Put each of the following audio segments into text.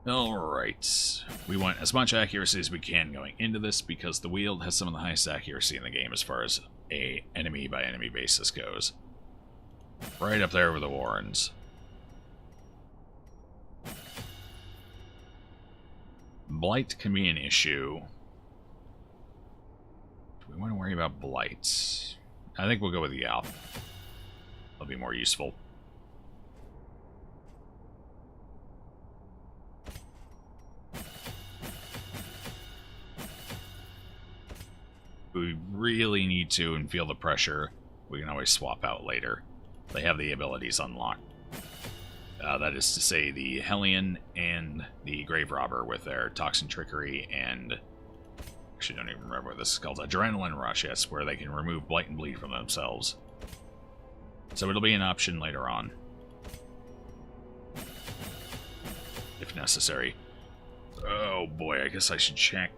Alright. We want as much accuracy as we can going into this because the wield has some of the highest accuracy in the game as far as a enemy by enemy basis goes. Right up there with the Warrens. Blight can be an issue. Do we want to worry about Blight? I think we'll go with the Alp. That'll be more useful. We really need to and feel the pressure, we can always swap out later. They have the abilities unlocked. That is to say, the Hellion and the Grave Robber with their Toxin Trickery and... Actually, don't even remember what this is called. Adrenaline Rush, yes, where they can remove Blight and Bleed from themselves. So it'll be an option later on. If necessary. Oh boy, I guess I should check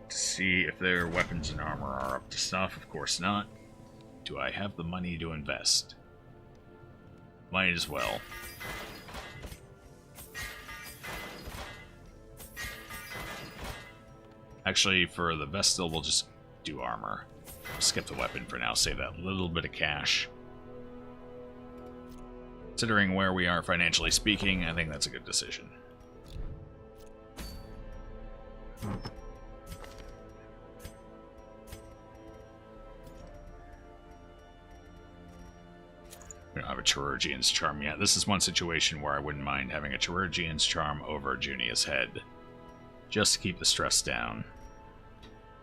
to see if their weapons and armor are up to snuff. Of course not. Do I have the money to invest? Might as well. Actually, for the Vestal, we'll just do armor. We'll skip the weapon for now, save that little bit of cash. Considering where we are financially speaking, I think that's a good decision. We don't have a Chirurgian's Charm yet. This is one situation where I wouldn't mind having a Chirurgian's Charm over Junia's head, just to keep the stress down.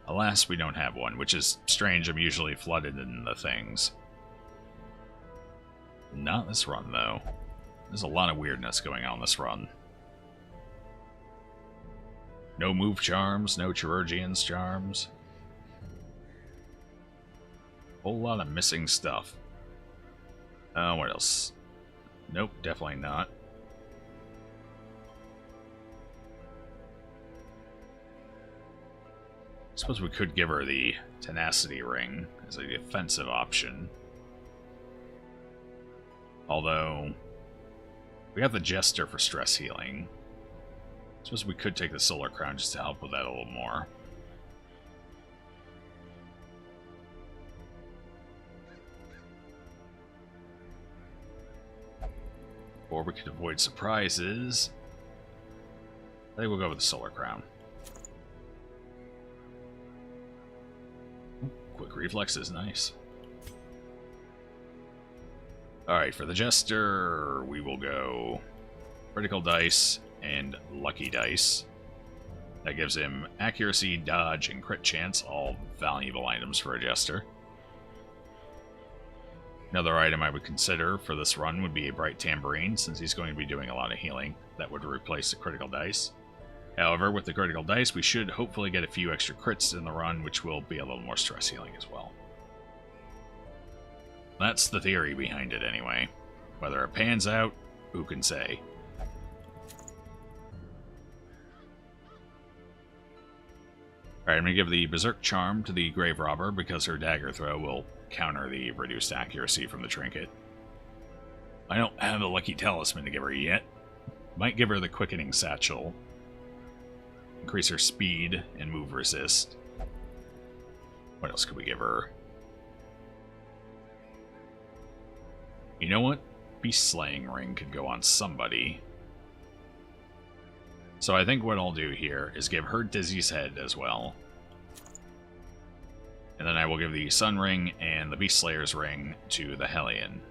Alas, we don't have one, which is strange. I'm usually flooded in the things. Not this run, though. There's a lot of weirdness going on this run. No move charms, no Chirurgian's Charms. Whole lot of missing stuff. What else? Nope, definitely not. Suppose we could give her the Tenacity Ring as a defensive option. Although, we have the Jester for stress healing. Suppose we could take the Solar Crown just to help with that a little more. Or we could avoid surprises. I think we'll go with the Solar Crown. Quick reflex is nice. Alright, for the Jester, we will go Critical Dice and Lucky Dice. That gives him accuracy, dodge, and crit chance, all valuable items for a Jester. Another item I would consider for this run would be a Bright Tambourine, since he's going to be doing a lot of healing. That would replace the Critical Dice. However, with the Critical Dice, we should hopefully get a few extra crits in the run, which will be a little more stress healing as well. That's the theory behind it anyway. Whether it pans out, who can say? Alright, I'm going to give the Berserk Charm to the Grave Robber because her Dagger Throw will counter the reduced accuracy from the trinket. I don't have a Lucky Talisman to give her yet. Might give her the Quickening Satchel. Increase her speed and move resist. What else could we give her? You know what? Beast Slaying Ring could go on somebody. So I think what I'll do here is give her Dizzy's Head as well. And then I will give the Sun Ring and the Beast Slayer's Ring to the Hellion.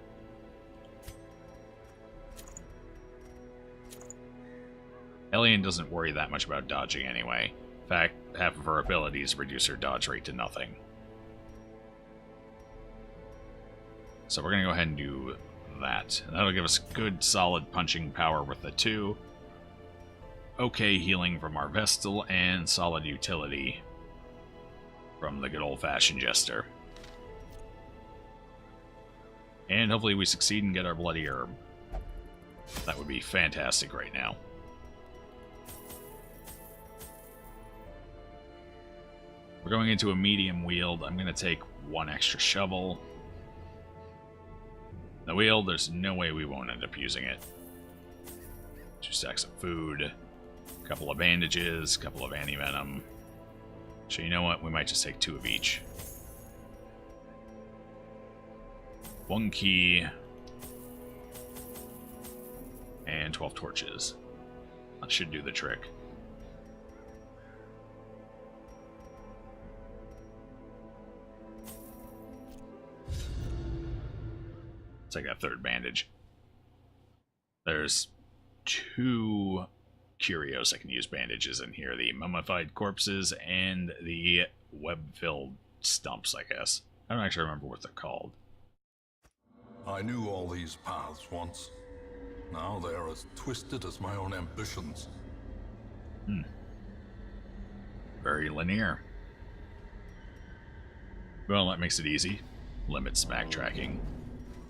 Hellion doesn't worry that much about dodging anyway. In fact, half of her abilities reduce her dodge rate to nothing. So we're going to go ahead and do that. And that'll give us good, solid punching power with the 2. Okay healing from our Vestal, and solid utility from the good old-fashioned Jester. And hopefully we succeed and get our Bloody Herb. That would be fantastic right now. We're going into a medium wield. I'm going to take 1 extra shovel. The wield, there's no way we won't end up using it. 2 stacks of food. A couple of bandages, a couple of anti-venom. So you know what? We might just take 2 of each. 1 key. And 12 torches. That should do the trick. Take that 3rd bandage. There's 2 curios I can use bandages in here. The mummified corpses and the web-filled stumps, I guess. I don't actually remember what they're called. I knew all these paths once. Now they are as twisted as my own ambitions. Very linear. Well, that makes it easy. Limits backtracking.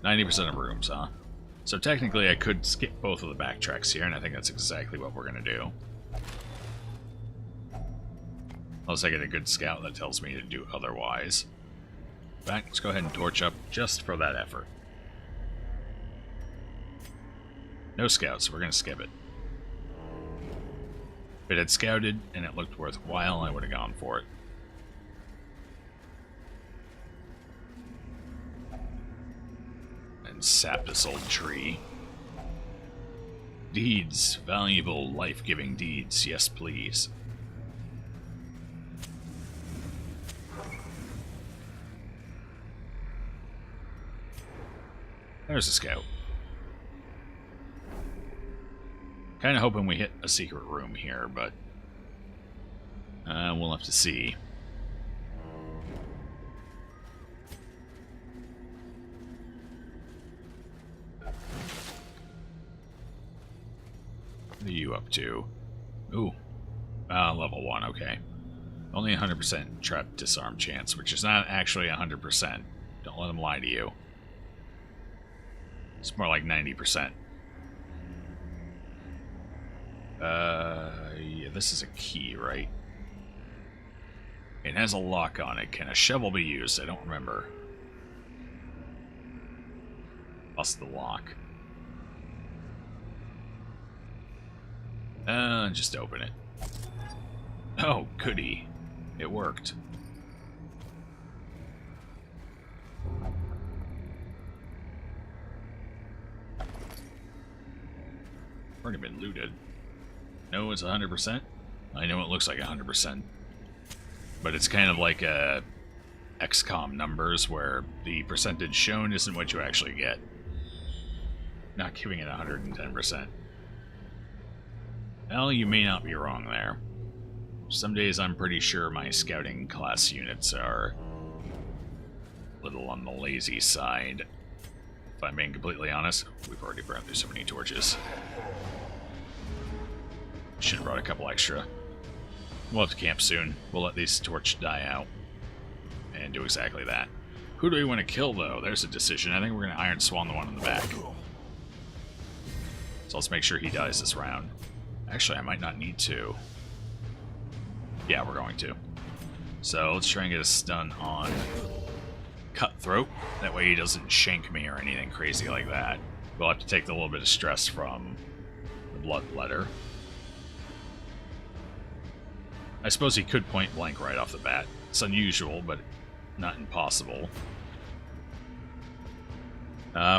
90% of rooms, huh? So technically I could skip both of the backtracks here, and I think that's exactly what we're going to do. Unless I get a good scout that tells me to do otherwise. In fact, let's go ahead and torch up just for that effort. No scouts, so we're going to skip it. If it had scouted and it looked worthwhile, I would have gone for it. And sap this old tree. Deeds. Valuable, life-giving deeds. Yes, please. There's a scout. Kind of hoping we hit a secret room here, but we'll have to see. What are you up to? Ooh. Level 1, okay. Only 100% trap disarm chance, which is not actually 100%. Don't let them lie to you. It's more like 90%. Yeah, this is a key, right? It has a lock on it. Can a shovel be used? I don't remember. Bust the lock. Just open it. Oh, goody. It worked. Already been looted. No, it's 100%. I know it looks like 100%. But it's kind of like XCOM numbers where the percentage shown isn't what you actually get. Not giving it 110%. Well, you may not be wrong there. Some days I'm pretty sure my scouting class units are a little on the lazy side. If I'm being completely honest, we've already burned through so many torches. Should have brought a couple extra. We'll have to camp soon. We'll let these torches die out. And do exactly that. Who do we want to kill, though? There's a decision. I think we're going to Iron Swan the one in the back. So let's make sure he dies this round. Actually, I might not need to. Yeah, we're going to. So let's try and get a stun on Cutthroat. That way he doesn't shank me or anything crazy like that. We'll have to take a little bit of stress from the Bloodletter. I suppose he could point blank right off the bat. It's unusual, but not impossible.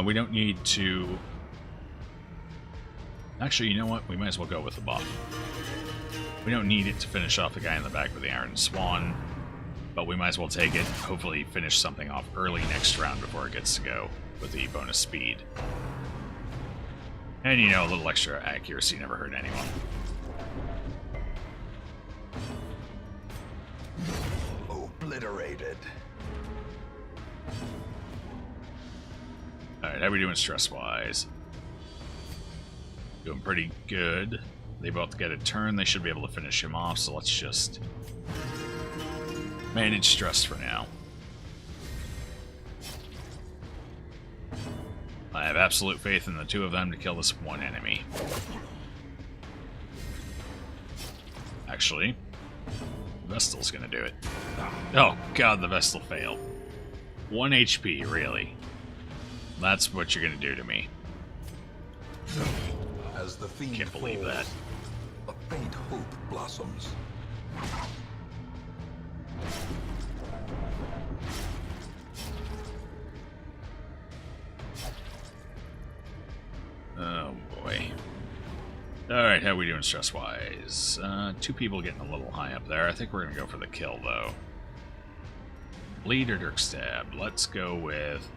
We don't need to... Actually, you know what? We might as well go with the buff. We don't need it to finish off the guy in the back with the Iron Swan, but we might as well take it, hopefully finish something off early next round before it gets to go with the bonus speed. And you know, a little extra accuracy never hurt anyone. Obliterated. Alright, how are we doing stress-wise? Doing pretty good. They both get a turn. They should be able to finish him off, so let's just manage stress for now. I have absolute faith in the two of them to kill this one enemy. Actually, Vestal's gonna do it. Oh god, the Vestal failed. 1 HP, really? That's what you're gonna do to me. As the fiend Can't believe falls, that. A faint hope blossoms. Oh boy. Alright, how are we doing stress-wise? 2 people getting a little high up there. I think we're gonna go for the kill, though. Bleed or Dirk Stab? Let's go with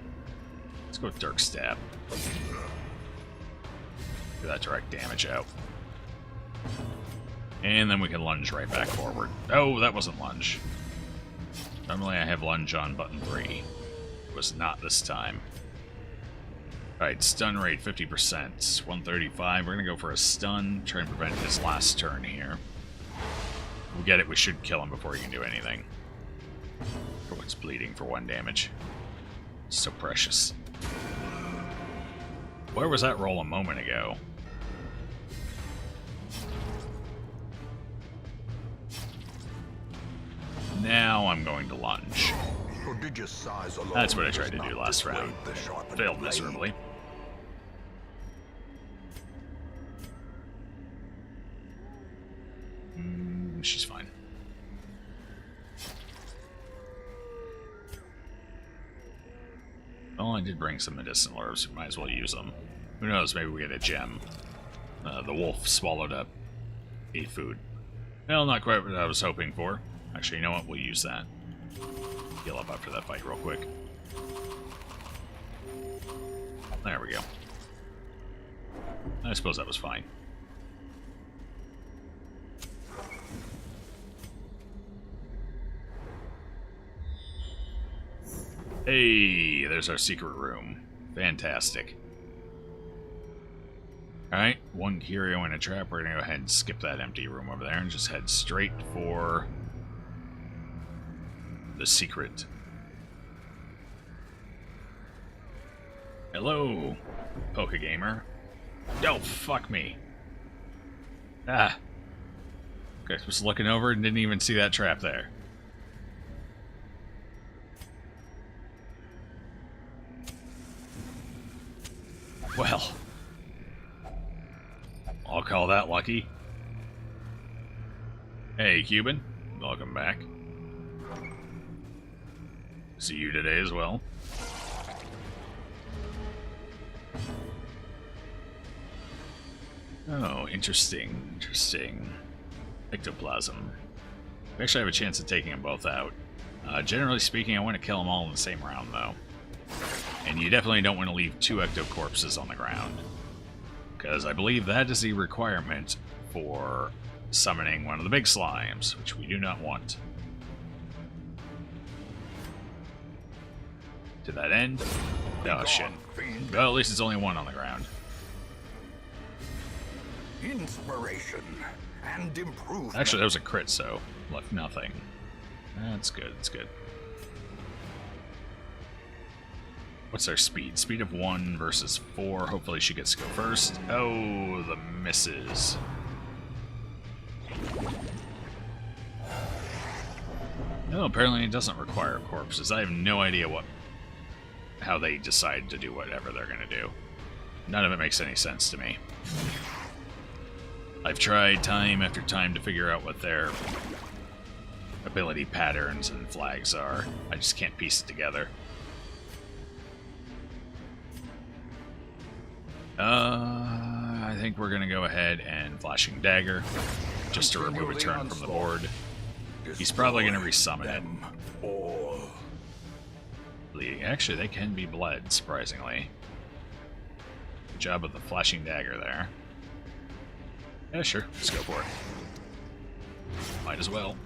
Dirk Stab. Get that direct damage out. And then we can lunge right back forward. Oh, that wasn't lunge. Normally I have lunge on button 3. It was not this time. Alright, stun rate 50%, 135. We're going to go for a stun, try and prevent his last turn here. If we get it, we should kill him before he can do anything. Everyone's bleeding for 1 damage. So precious. Where was that roll a moment ago? Now I'm going to lunge. That's what I tried to do last round. Failed miserably. She's fine. Well, I did bring some medicinal herbs. We might as well use them. Who knows? Maybe we get a gem. The wolf swallowed up 8 food. Well, not quite what I was hoping for. Actually, you know what? We'll use that. Heal up after that fight real quick. There we go. I suppose that was fine. Hey, there's our secret room. Fantastic. Alright, 1 curio and a trap. We're gonna go ahead and skip that empty room over there and just head straight for the secret. Hello, Poke Gamer. Oh, fuck me. Ah. Okay, I was looking over and didn't even see that trap there. Well, I'll call that lucky. Hey, Cuban. Welcome back. See you today as well. Oh, interesting. Interesting. Ectoplasm. We actually have a chance of taking them both out. Generally speaking, I want to kill them all in the same round, though. And you definitely don't want to leave 2 ecto corpses on the ground. Because I believe that is the requirement for summoning one of the big slimes, which we do not want. To that end... Oh, shit. Well, at least it's only 1 on the ground. Inspiration and improvement. Actually, that was a crit, so left nothing. That's good, that's good. What's our speed? Speed of 1 versus 4. Hopefully she gets to go first. Oh, the misses. No, apparently it doesn't require corpses. I have no idea how they decide to do whatever they're going to do. None of it makes any sense to me. I've tried time after time to figure out what their ability patterns and flags are. I just can't piece it together. I think we're going to go ahead and Flashing Dagger, just to remove a turn from the board. He's probably going to resummon it. Bleeding. Actually, they can be bled, surprisingly. Good job of the Flashing Dagger there. Yeah, sure. Let's go for it. Might as well.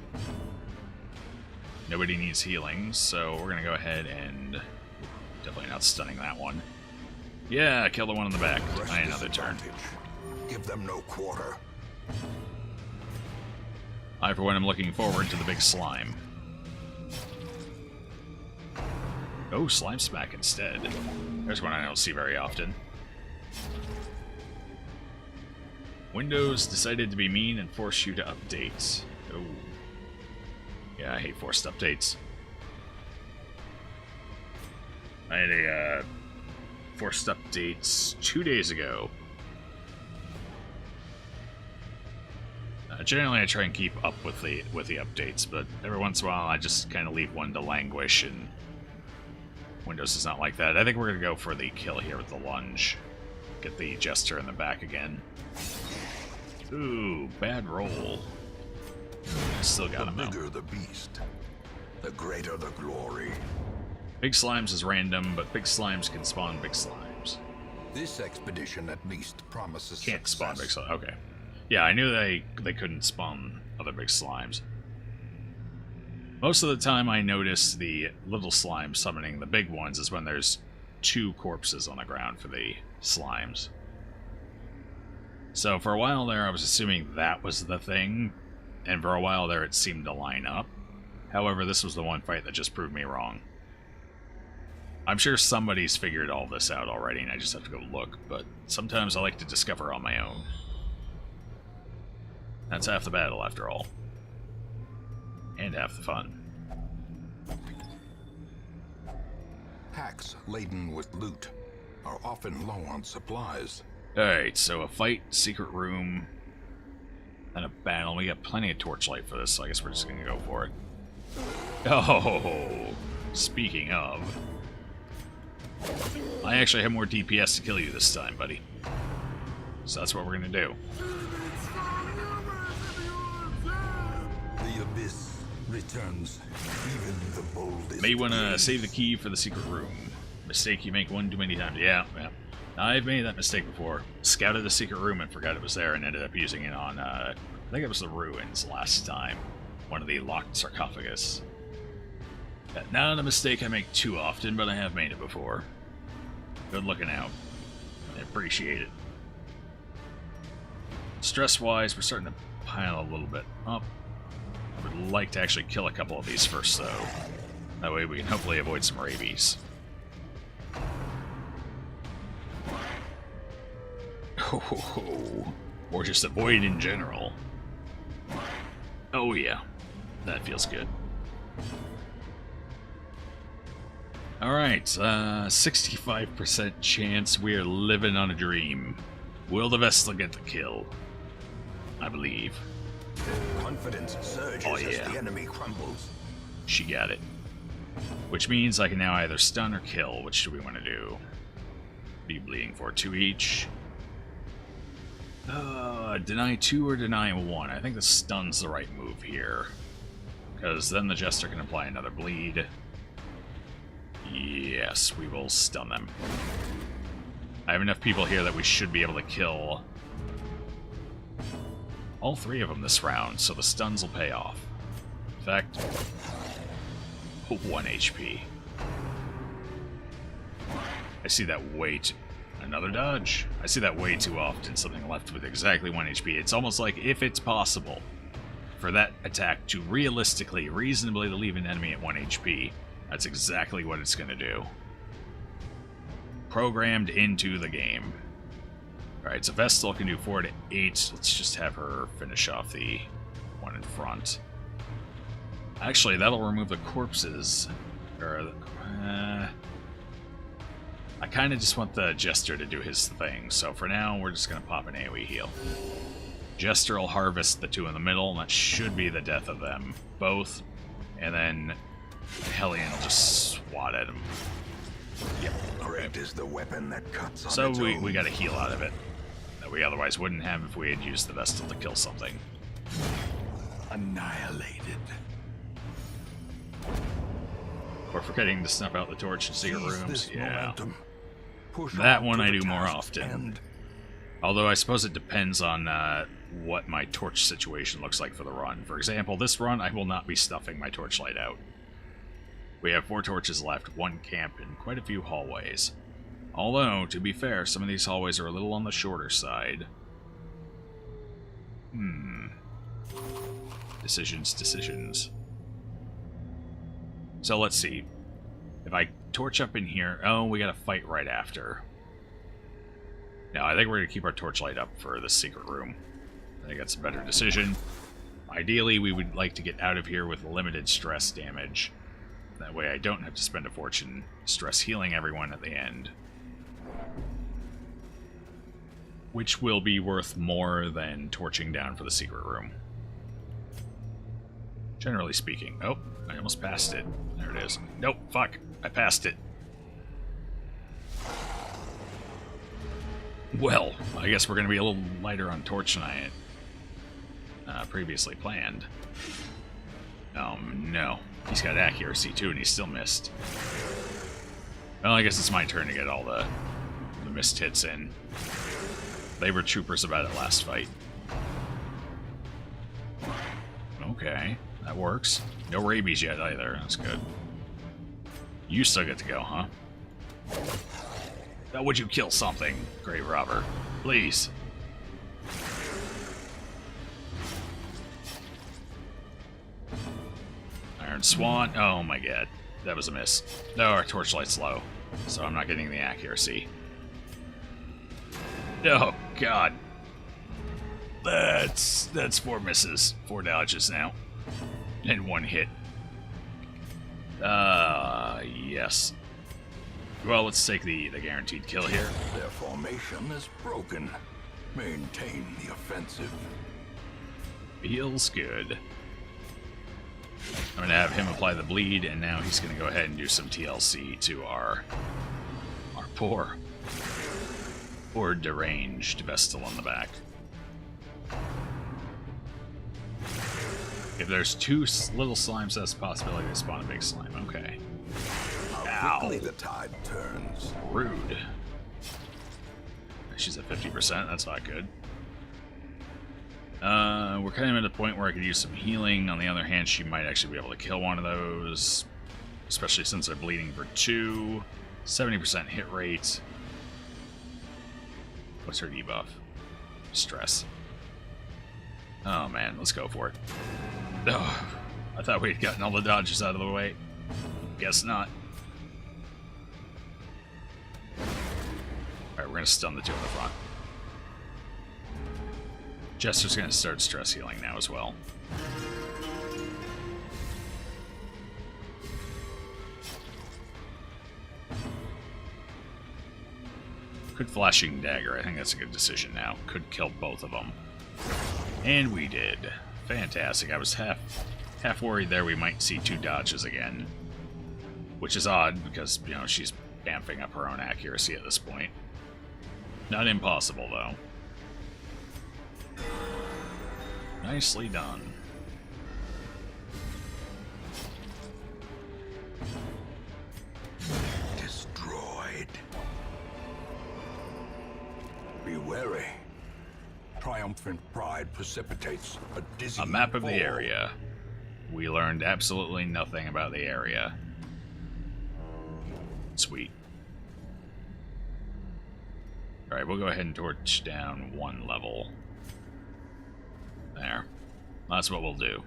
Nobody needs healing, so we're going to go ahead and... Definitely not stunning that one. Yeah, kill the one in the back. I need another turn. Give them no quarter. I, for one, am looking forward to the big slime. Oh, Slime Smack instead. There's one I don't see very often. Windows decided to be mean and force you to update. Oh. Yeah, I hate forced updates. I had a forced updates 2 days ago. Generally, I try and keep up with the updates, but every once in a while, I just kind of leave one to languish, and Windows is not like that. I think we're gonna go for the kill here with the lunge. Get the Jester in the back again. Ooh, bad roll. Still got him The out. bigger the beast, the greater the glory. Big Slimes is random, but big Slimes can spawn big Slimes. This expedition at least promises Can't spawn big success. Slimes. Okay. Yeah, I knew they couldn't spawn other big Slimes. Most of the time I notice the little Slimes summoning the big ones is when there's 2 corpses on the ground for the Slimes. So for a while there I was assuming that was the thing, and for a while there it seemed to line up. However, this was the one fight that just proved me wrong. I'm sure somebody's figured all this out already and I just have to go look, but sometimes I like to discover on my own. That's half the battle, after all. And half the fun. Packs laden with loot are often low on supplies. Alright, so a fight, secret room, and a battle. We got plenty of torchlight for this, so I guess we're just gonna go for it. Oh, speaking of, I actually have more DPS to kill you this time, buddy. So that's what we're gonna do. The abyss returns even the boldest. May wanna save the key for the secret room. Mistake you make one too many times. Yeah. I've made that mistake before. Scouted the secret room and forgot it was there and ended up using it on, I think it was the ruins last time. One of the locked sarcophagus. Not a mistake I make too often, but I have made it before. Good looking out. I appreciate it. Stress-wise, we're starting to pile a little bit up. I would like to actually kill a couple of these first, though. That way we can hopefully avoid some rabies. Oh, or just avoid in general. Oh yeah, that feels good. Alright, 65% chance we are living on a dream. Will the Vestal get the kill? I believe. Confidence surges Oh, yeah. as the enemy crumbles. She got it. Which means I can now either stun or kill. Which do we want to do? What are you bleeding for? 2 each? Deny 2 or deny 1. I think the stun's the right move here. Because then the Jester can apply another bleed. Yes, we will stun them. I have enough people here that we should be able to kill all 3 of them this round, so the stuns will pay off. In fact, 1 HP. I see that way too... Another dodge. I see that way too often, something left with exactly 1 HP. It's almost like if it's possible for that attack to realistically, reasonably leave an enemy at 1 HP, that's exactly what it's going to do. Programmed into the game. Alright, so Vestal can do 4 to 8. Let's just have her finish off the one in front. Actually, that'll remove the corpses. Or, I kind of just want the Jester to do his thing, so for now, we're just going to pop an AoE heal. Jester will harvest the 2 in the middle, and that should be the death of them both. And then Hellion will just swat at him. Yep, great is the weapon that cuts on So its we own. got a heal out of it that we otherwise wouldn't have if we had used the Vestal to kill something. Annihilated. We're forgetting to snuff out the torch in secret Seize rooms. this Yeah. momentum. Push That on one to I the do more task's often. end. Although I suppose it depends on what my torch situation looks like for the run. For example, this run I will not be stuffing my torchlight out. We have 4 torches left, 1 camp, and quite a few hallways. Although, to be fair, some of these hallways are a little on the shorter side. Decisions. So let's see. If I torch up in here... Oh, we gotta fight right after. No, I think we're gonna keep our torchlight up for the secret room. I think that's a better decision. Ideally, we would like to get out of here with limited stress damage. That way I don't have to spend a fortune stress healing everyone at the end. Which will be worth more than torching down for the secret room. Generally speaking. Oh, I almost passed it. There it is. Nope, fuck. I passed it. Well, I guess we're going to be a little lighter on torch than I had previously planned. No. He's got accuracy too, and he still missed. Well, I guess it's my turn to get all the missed hits in. They were troopers about it last fight. Okay, that works. No rabies yet either. That's good. You still get to go, huh? Now, would you kill something, Great Robber? Please. Iron Swan. Oh my god. That was a miss. No, our torchlight's low, so I'm not getting the accuracy. Oh god. That's 4 misses. 4 dodges now. And 1 hit. Yes. Well, let's take the guaranteed kill here. Their formation is broken. Maintain the offensive. Feels good. I'm going to have him apply the bleed, and now he's going to go ahead and do some TLC to our poor deranged Vestal in the back. If there's 2 little slimes, that's a possibility to spawn a big slime. Okay. How quickly the tide turns. Rude. She's at 50%. That's not good. We're kind of at a point where I could use some healing. On the other hand, she might actually be able to kill one of those, especially since they're bleeding for 2. 70% hit rate. What's her debuff? Stress. Oh man, let's go for it. Oh, I thought we had gotten all the dodges out of the way. Guess not. Alright, we're going to stun the 2 in the front. Jester's going to start stress healing now as well. Good flashing dagger. I think that's a good decision now. Could kill both of them. And we did. Fantastic. I was half worried there we might see 2 dodges again. Which is odd because, you know, she's amping up her own accuracy at this point. Not impossible, though. Nicely done. Destroyed. Be wary. Triumphant pride precipitates a dizzy A map of fall. the area. We learned absolutely nothing about the area. Sweet. Alright, we'll go ahead and torch down 1 level. There. That's what we'll do.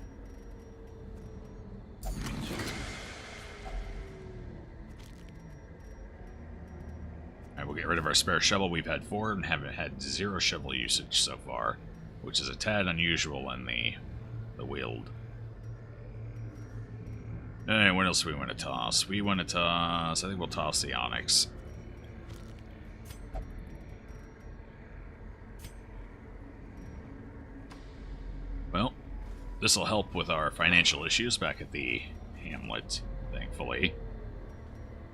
Alright, we'll get rid of our spare shovel. We've had 4 and haven't had 0 shovel usage so far, which is a tad unusual in the wield. Alright, what else do we want to toss? We want to toss... I think we'll toss the Onyx. Well, this will help with our financial issues back at the hamlet, thankfully.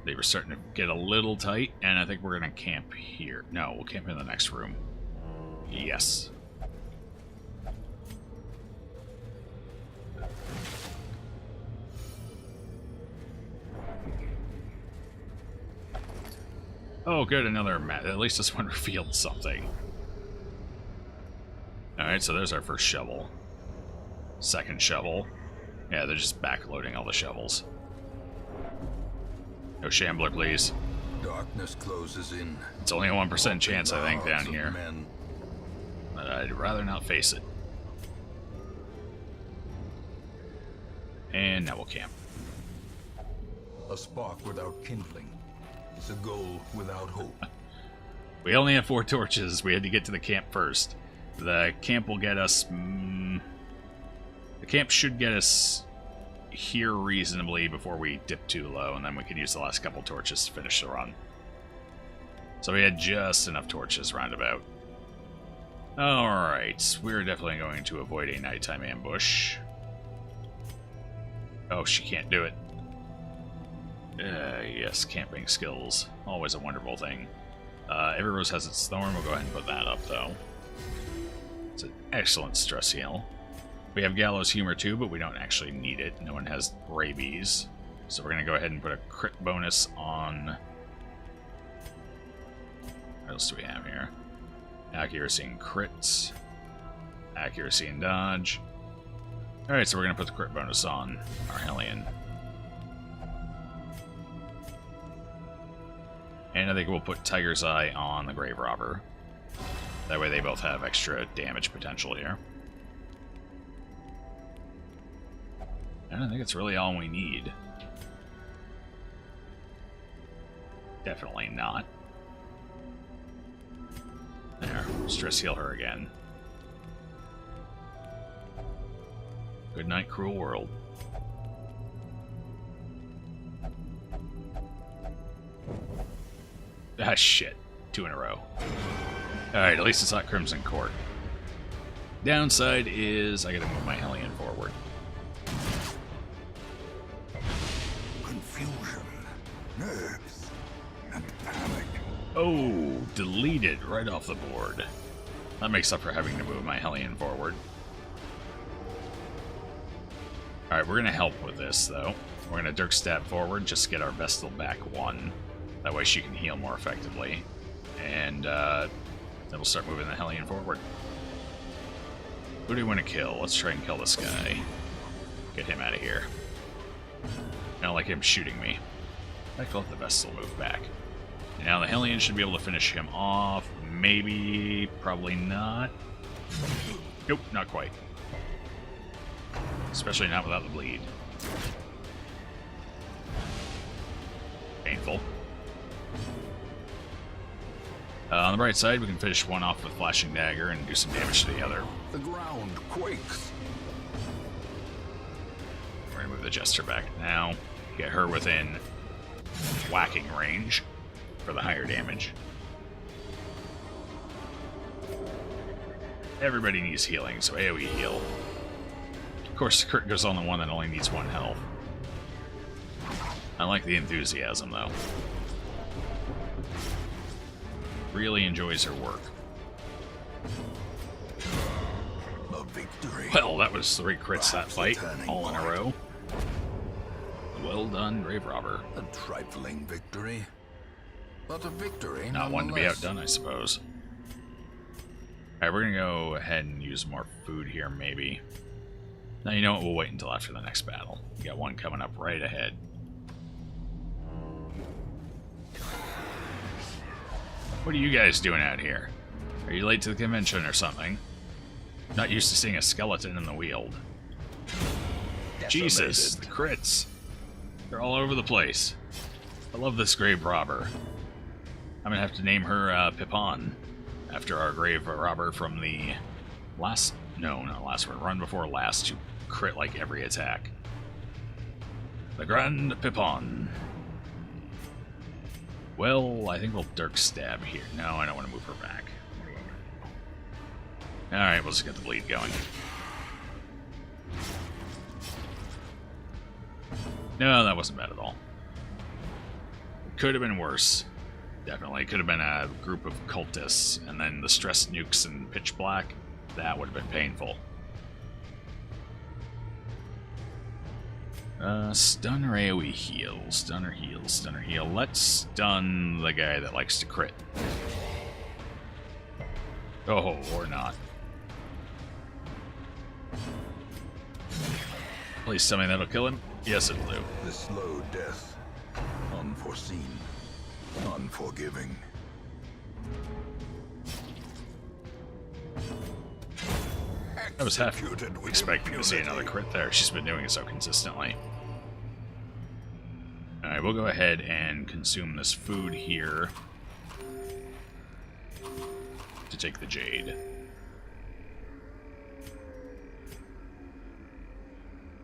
They were starting to get a little tight, and I think we're going to camp here. No, we'll camp in the next room. Yes. Oh, good, another mat. At least this one revealed something. Alright, so there's our first shovel. Second shovel. Yeah, they're just backloading all the shovels. No shambler, please. Darkness closes in. It's only a 1% chance, I think, down here. Men. But I'd rather not face it. And now we'll camp. A spark without kindling is a goal without hope. We only have 4 torches. We had to get to the camp first. The camp will get us... the camp should get us here reasonably before we dip too low, and then we can use the last couple torches to finish the run. So we had just enough torches roundabout. Alright, we're definitely going to avoid a nighttime ambush. Oh, she can't do it. Yes, camping skills. Always a wonderful thing. Every rose has its thorn. We'll go ahead and put that up, though. It's an excellent stress heal. We have Gallows Humor, too, but we don't actually need it. No one has rabies. So we're going to go ahead and put a crit bonus on... What else do we have here? Accuracy and crits. Accuracy and dodge. Alright, so we're going to put the crit bonus on our Hellion. And I think we'll put Tiger's Eye on the Grave Robber. That way they both have extra damage potential here. And I think it's really all we need. Definitely not. There, stress heal her again. Good night, cruel world. Ah, shit. 2 in a row. Alright, at least it's not Crimson Court. Downside is I gotta move my Hellion forward. Confusion, nerves, and panic. Oh, deleted right off the board. That makes up for having to move my Hellion forward. Alright, we're gonna help with this, though. We're gonna Dirk Stab forward, just get our Vestal back 1. That way she can heal more effectively. And then we'll start moving the Hellion forward. Who do we want to kill? Let's try and kill this guy. Get him out of here. I don't like him shooting me. I can let the Vestal move back. And now the Hellion should be able to finish him off. Maybe, probably not. Nope, not quite. Especially not without the bleed. Painful. On the bright side, we can finish one off with Flashing Dagger and do some damage to the other. The ground quakes. We're gonna move the Jester back now. Get her within whacking range for the higher damage. Everybody needs healing, so AoE heal. Of course, the crit goes on the one that only needs 1 health. I like the enthusiasm, though. Really enjoys her work. A victory. Well, that was 3 crits that fight, all in a row. Well done, Grave Robber. A trifling victory, but a victory. Not one to be outdone, I suppose. Alright, we're gonna go ahead and use more food here, maybe. Now, you know what? We'll wait until after the next battle. We got one coming up right ahead. What are you guys doing out here? Are you late to the convention or something? Not used to seeing a skeleton in the Weald. Jesus, the crits. They're all over the place. I love this Grave Robber. I'm gonna have to name her Pippin, after our Grave Robber from the last... No, not last one. Run before last, who crit like every attack. The Grand Pippin. Well, I think we'll Dirk Stab here. No, I don't want to move her back. Alright, we'll just get the bleed going. No, that wasn't bad at all. Could have been worse. Definitely. Could have been a group of cultists, and then the stress nukes and pitch black. That would have been painful. Stun or AoE heal. Stun or heal. Stun or heal. Let's stun the guy that likes to crit. Oh, or not. Please tell me that'll kill him. Yes, it'll do. The slow death. Unforeseen. Unforgiving. I was half expecting to see another crit there. She's been doing it so consistently. Alright, we'll go ahead and consume this food here to take the Jade.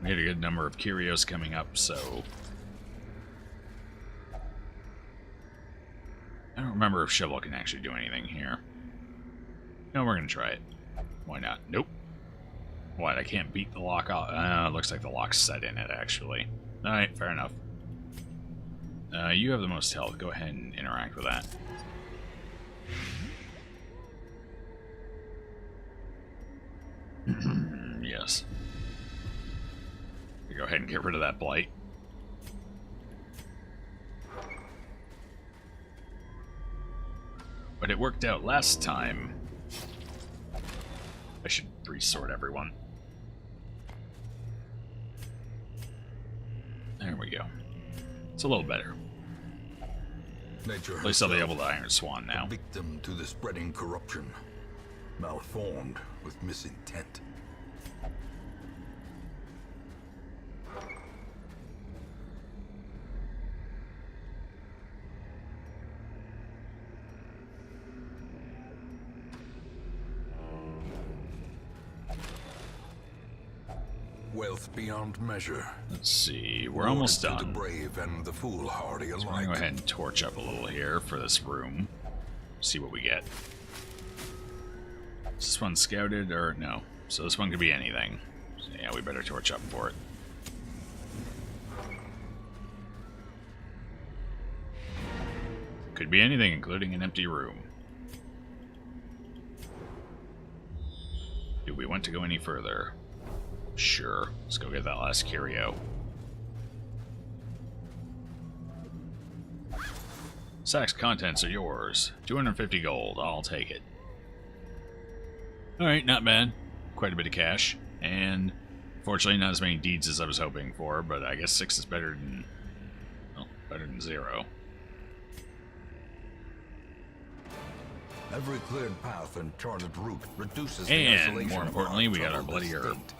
We had a good number of curios coming up, so... I don't remember if Shovel can actually do anything here. No, we're going to try it. Why not? Nope. What, I can't beat the lock off? Looks like the lock's set in it, actually. Alright, fair enough. You have the most health. Go ahead and interact with that. Yes. Go ahead and get rid of that blight. But it worked out last time. I should resort everyone. There we go. It's a little better. Nature At least I'll be able to Iron Swan now. Victim to the spreading corruption. Malformed with misintent. Wealth beyond measure. Let's see, we're almost Rewarded to done. the brave and the foolhardy So I'm alike. gonna go ahead and torch up a little here for this room. See what we get. Is this one scouted or no? So this one could be anything. So yeah, we better torch up for it. Could be anything, including an empty room. Do we want to go any further? Sure. Let's go get that last curio. Sack's contents are yours. 250 gold. I'll take it. Alright, not bad. Quite a bit of cash. And fortunately not as many deeds as I was hoping for, but I guess 6 is better than... well, better than 0. Every cleared path and charted route reduces the And, isolation more of importantly, our we got our troubled bloody herb. estate.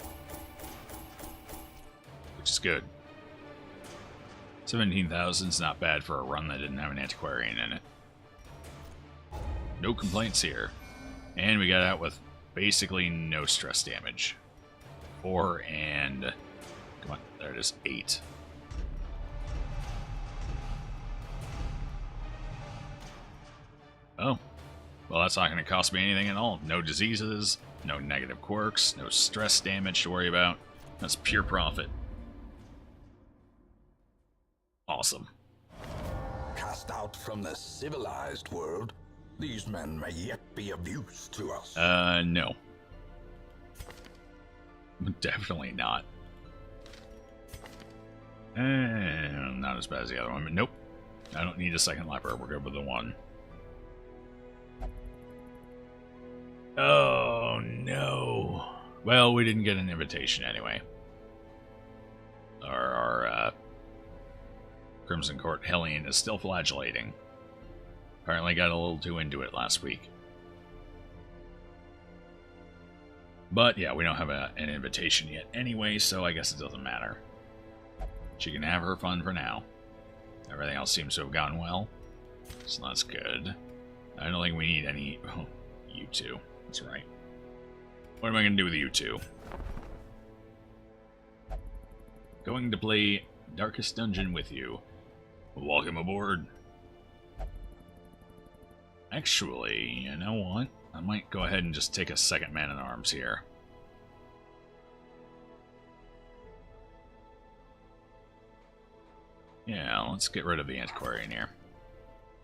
Which is good. 17,000 is not bad for a run that didn't have an antiquarian in it. No complaints here. And we got out with basically no stress damage. 4 and... come on, there it is, 8. Oh. Well, that's not going to cost me anything at all. No diseases, no negative quirks, no stress damage to worry about. That's pure profit. Awesome. Cast out from the civilized world, these men may yet be of use to us. No. Definitely not. Not as bad as the other one, but nope. I don't need a second leper. We're good with the one. Oh, no. Well, we didn't get an invitation anyway. Our Crimson Court Hellion is still flagellating. Apparently got a little too into it last week. But yeah, we don't have an invitation yet anyway, so I guess it doesn't matter. She can have her fun for now. Everything else seems to have gone well, so that's good. I don't think we need any... oh, you two. That's right. What am I going to do with you two? Going to play Darkest Dungeon with you. Welcome aboard. Actually, you know what? I might go ahead and just take a second man-at-arms here. Yeah, let's get rid of the antiquarian here.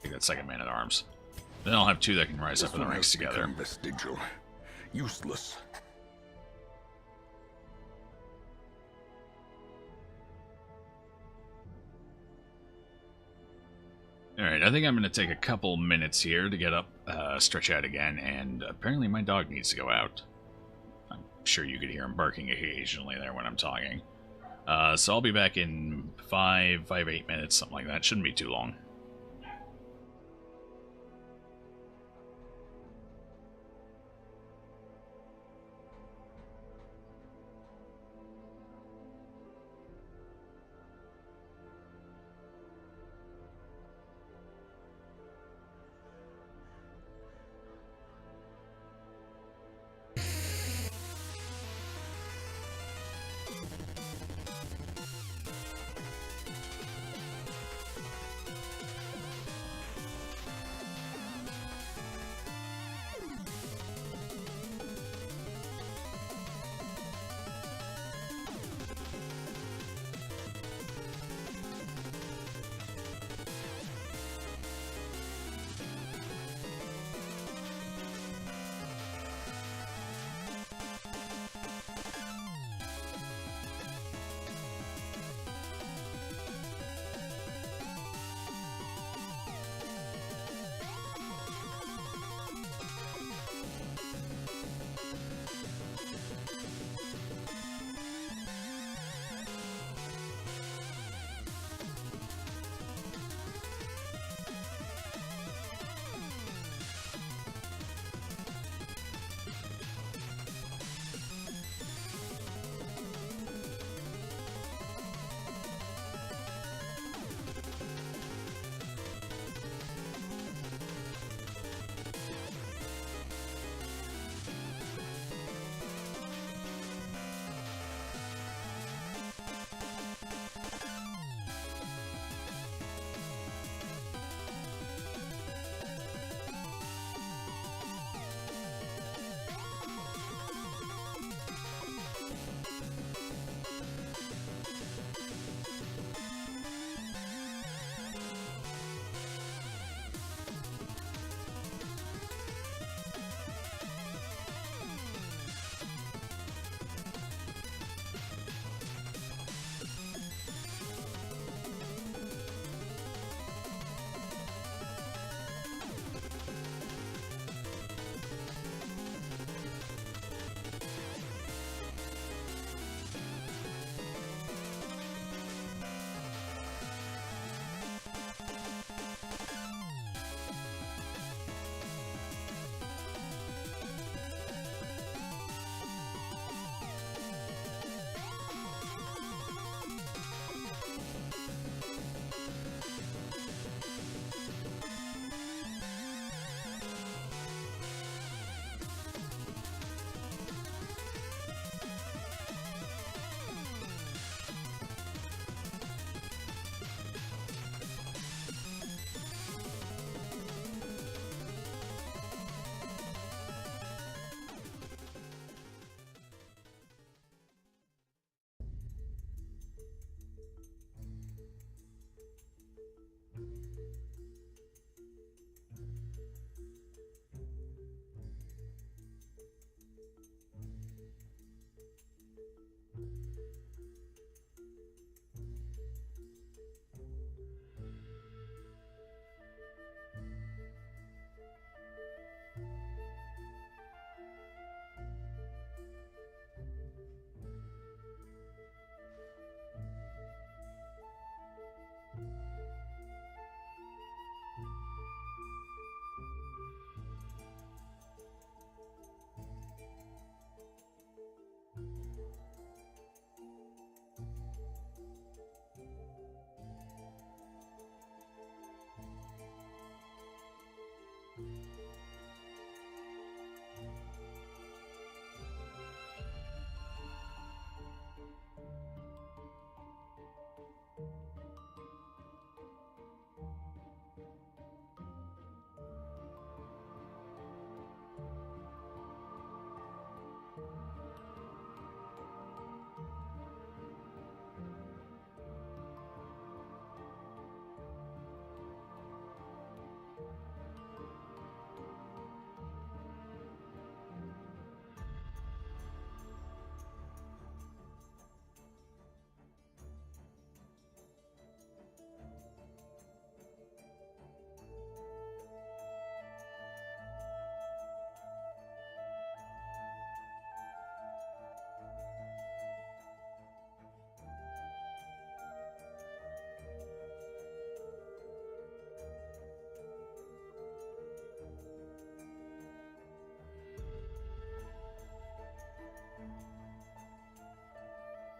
Take that second man-at-arms. Then I'll have 2 that can rise up in the ranks together. Vestigial. Useless. Alright, I think I'm going to take a couple minutes here to get up, stretch out again, and apparently my dog needs to go out. I'm sure you could hear him barking occasionally there when I'm talking. So I'll be back in 8 minutes, something like that. Shouldn't be too long.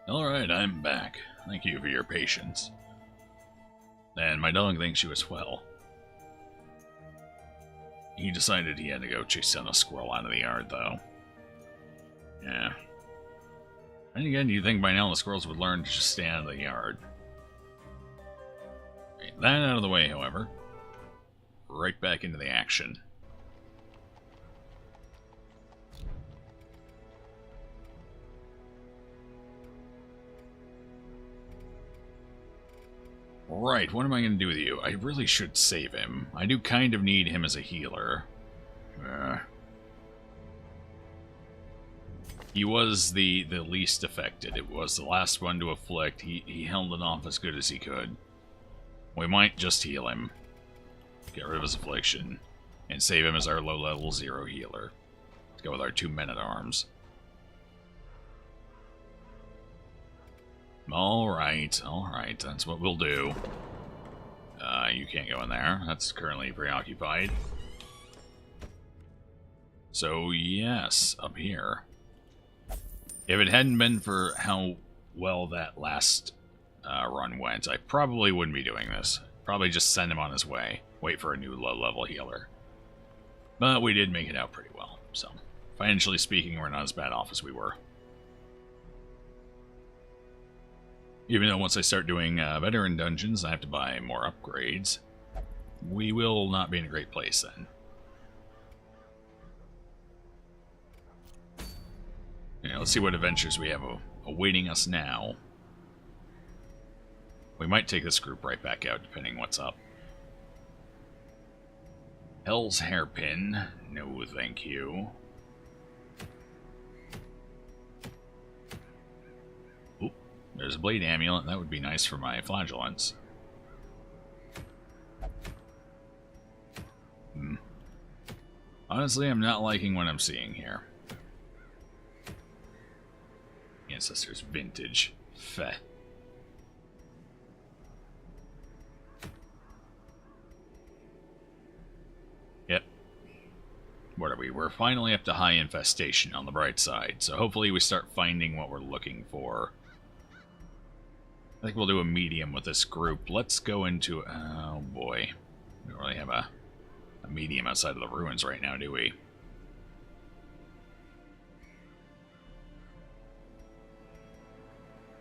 Alright, I'm back. Thank you for your patience. And my dog thinks she was well. He decided he had to go chase down a squirrel out of the yard, though. Yeah. And again, you'd think by now the squirrels would learn to just stay out of the yard. Okay, that out of the way, however. Right back into the action. Right, what am I going to do with you? I really should save him. I do kind of need him as a healer. He was the least affected. It was the last one to afflict. He held it off as good as he could. We might just heal him. Get rid of his affliction. And save him as our low-level 0 healer. Let's go with our 2 men-at-arms. Alright, that's what we'll do. You can't go in there. That's currently preoccupied. So, yes, up here. If it hadn't been for how well that last run went, I probably wouldn't be doing this. Probably just send him on his way. Wait for a new low-level healer. But we did make it out pretty well, so financially speaking, we're not as bad off as we were. Even though once I start doing veteran dungeons, I have to buy more upgrades. We will not be in a great place then. Yeah, let's see what adventures we have awaiting us now. We might take this group right back out, depending what's up. Hell's Hairpin. No, thank you. Oop, there's a Blade Amulet. That would be nice for my flagellants. Honestly, I'm not liking what I'm seeing here. Ancestors Vintage. Feh. Yep. What are we? We're finally up to high infestation on the bright side, so hopefully we start finding what we're looking for. I think we'll do a medium with this group. Let's go into... Oh boy. We don't really have a medium outside of the ruins right now, do we?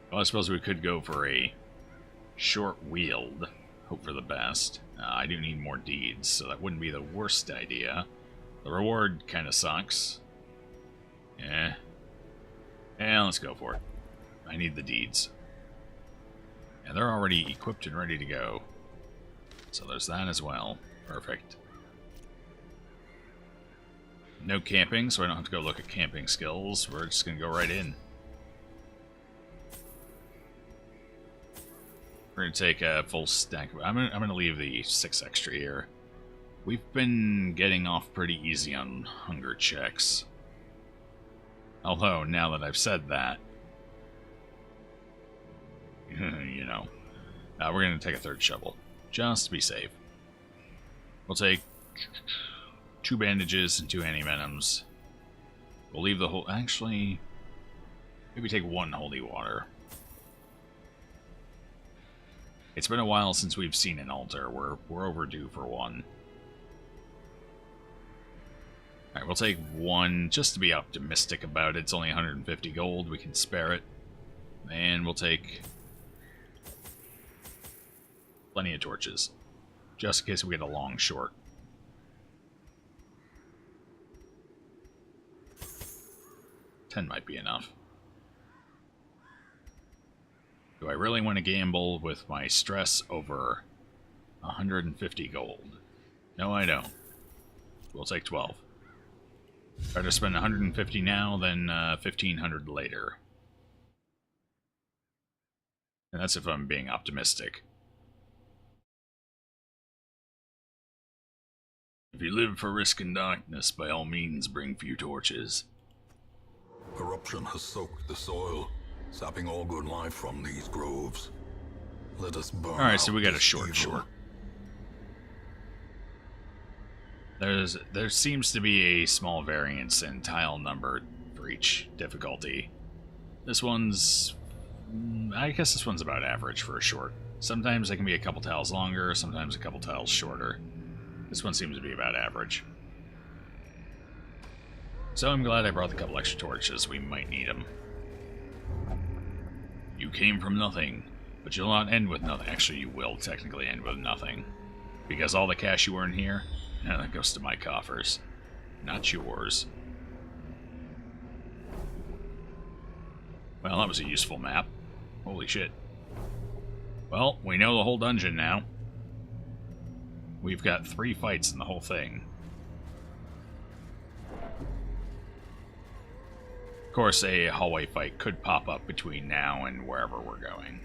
Well, I suppose we could go for a short-wheeled. Hope for the best. I do need more deeds, so that wouldn't be the worst idea. The reward kind of sucks. Yeah, let's go for it. I need the deeds. And they're already equipped and ready to go. So there's that as well. Perfect. No camping, so I don't have to go look at camping skills. We're just going to go right in. We're going to take a full stack. I'm going to leave the 6 extra here. We've been getting off pretty easy on hunger checks. Although, now that I've said that, you know, we're going to take a 3rd shovel, just to be safe. We'll take 2 bandages and 2 antivenoms. We'll leave the whole... Actually, maybe take 1 holy water. It's been a while since we've seen an altar. We're overdue for one. Alright, we'll take 1 just to be optimistic about it. It's only 150 gold. We can spare it. And we'll take plenty of torches, just in case we get a long short. $10 might be enough. Do I really want to gamble with my stress over 150 gold? No, I don't. We'll take 12. Better spend 150 now than 1,500 later. And that's if I'm being optimistic. If you live for risk and darkness, by all means bring few torches. Corruption has soaked the soil, sapping all good life from these groves. Let us burn. Alright, so we got a this short. There seems to be a small variance in tile number for each difficulty. This one's I guess this one's about average for a short. Sometimes they can be a couple tiles longer, sometimes a couple tiles shorter. This one seems to be about average. So I'm glad I brought the couple extra torches. We might need them. You came from nothing, but you'll not end with nothing. Actually, you will technically end with nothing. Because all the cash you earn here, that goes to my coffers. Not yours. Well, that was a useful map. Holy shit. Well, we know the whole dungeon now. We've got 3 fights in the whole thing. Of course, a hallway fight could pop up between now and wherever we're going.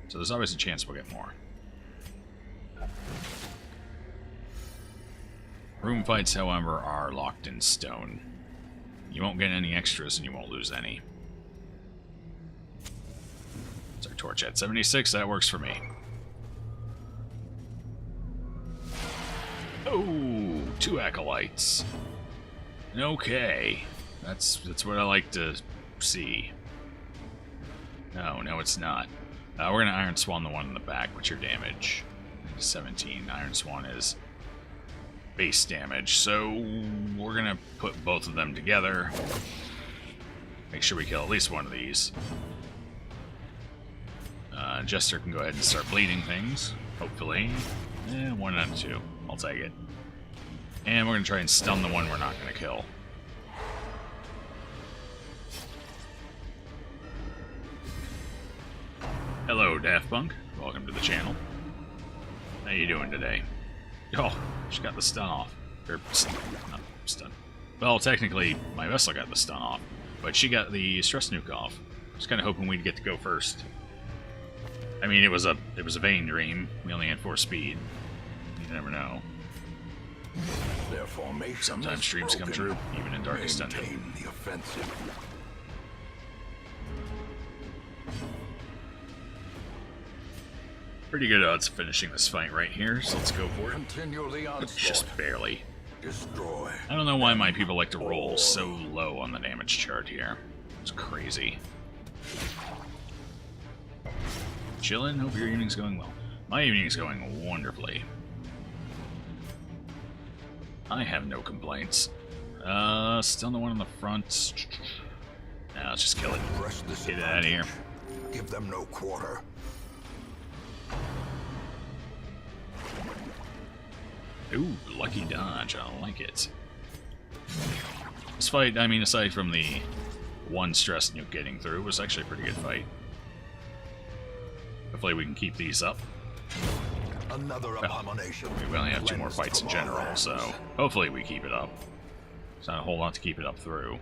So there's always a chance we'll get more. Room fights, however, are locked in stone. You won't get any extras and you won't lose any. It's our torch at 76, that works for me. Oh, 2 acolytes. Okay. That's what I like to see. No, it's not. We're gonna Iron Swan the one in the back. What's your damage? 17. Iron Swan is base damage, so we're gonna put both of them together. Make sure we kill at least one of these. Jester can go ahead and start bleeding things, hopefully. 1 out of 2. I'll take it. And we're gonna try and stun the one we're not gonna kill. Hello, Daft Punk. Welcome to the channel. How you doing today? Oh, she got the stun off. Or, not stun. Well, technically, my vessel got the stun off, but she got the stress nuke off. I was kind of hoping we'd get to go first. I mean, it was a vain dream. We only had 4 speed. You never know. Their formation Sometimes dreams come true, even in Darkest Dungeon. Maintain the offensive. Pretty good odds of finishing this fight right here, so let's go for it. Continue the onslaught. Just barely. Destroy. I don't know why my people like to roll so low on the damage chart here. It's crazy. Chillin', hope your evening's going well. My evening's going wonderfully. I have no complaints. Still the one on the front. Nah, let's just kill it. Get it out of here. Give them no quarter. Ooh, lucky dodge. I like it. This fight, I mean, aside from the 1 stress nuke getting through, was actually a pretty good fight. Hopefully we can keep these up. Another abomination. We only have 2 more fights in general, so hopefully we keep it up. It's not a whole lot to keep it up through.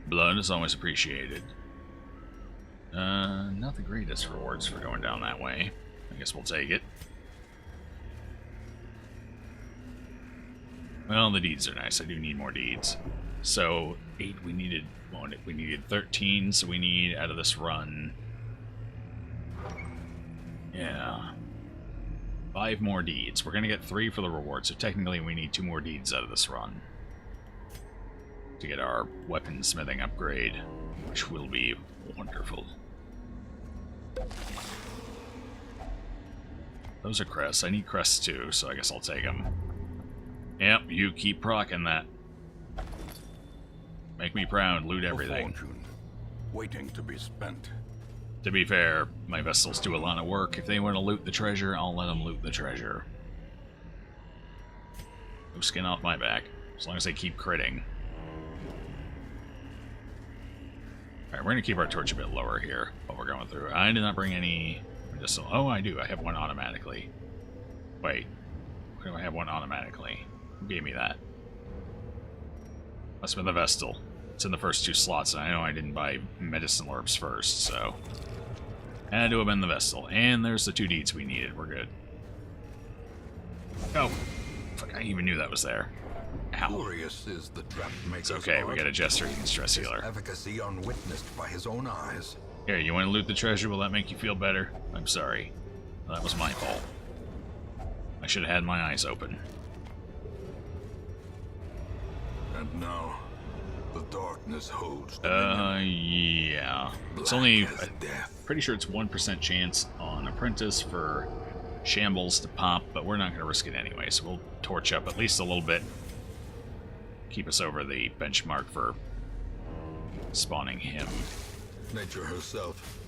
Blood is always appreciated. Not the greatest rewards for going down that way. I guess we'll take it. Well, the deeds are nice. I do need more deeds. So 8, we needed 13, so we need out of this run. Yeah. 5 more deeds. We're gonna get 3 for the reward, so technically we need 2 more deeds out of this run to get our weapon smithing upgrade, which will be wonderful. Those are crests. I need crests too, so I guess I'll take them. Yep, you keep procking that. Make me proud, loot everything. Fortune, waiting to be spent. To be fair, my vessels do a lot of work. If they want to loot the treasure, I'll let them loot the treasure. No skin off my back, as long as they keep critting. Alright, we're going to keep our torch a bit lower here while we're going through. I did not bring any medicinal. Oh, I do. I have 1 automatically. Wait. Why do I have 1 automatically? Who gave me that? Must have been the Vestal. It's in the first 2 slots, and I know I didn't buy medicine orbs first, so... Had to have been the Vestal. And there's the 2 deeds we needed. We're good. Oh. Fuck, I even knew that was there. Ow. Furious is the trap maker's It's okay, we art. got a Jester and stress His healer. efficacy unwitnessed by his own eyes. Here, you want to loot the treasure? Will that make you feel better? I'm sorry. That was my fault. I should have had my eyes open. And now, The darkness holds. Yeah. It's Black only, as death. pretty sure it's 1% chance on Apprentice for Shambles to pop, but we're not going to risk it anyway, so we'll torch up at least a little bit. Keep us over the benchmark for spawning him. Nature herself.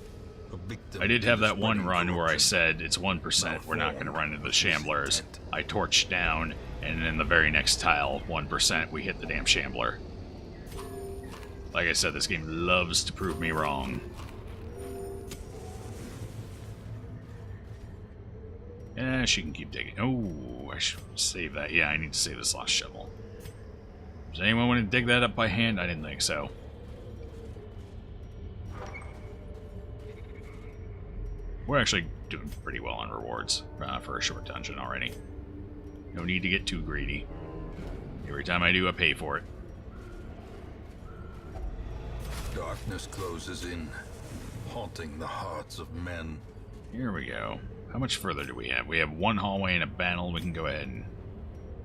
A victim I did have that one spreading run where I corruption. said it's 1%, we're not going to run into the Shamblers. I torched down, and in the very next tile, 1%, we hit the damn Shambler. Like I said, this game loves to prove me wrong. Yeah, she can keep digging. Oh, I should save that. Yeah, I need to save this last shovel. Does anyone want to dig that up by hand? I didn't think so. We're actually doing pretty well on rewards for a short dungeon already. No need to get too greedy. Every time I do, I pay for it. Darkness closes in, haunting the hearts of men. Here we go. How much further do we have? We have one hallway and a battle. We can go ahead and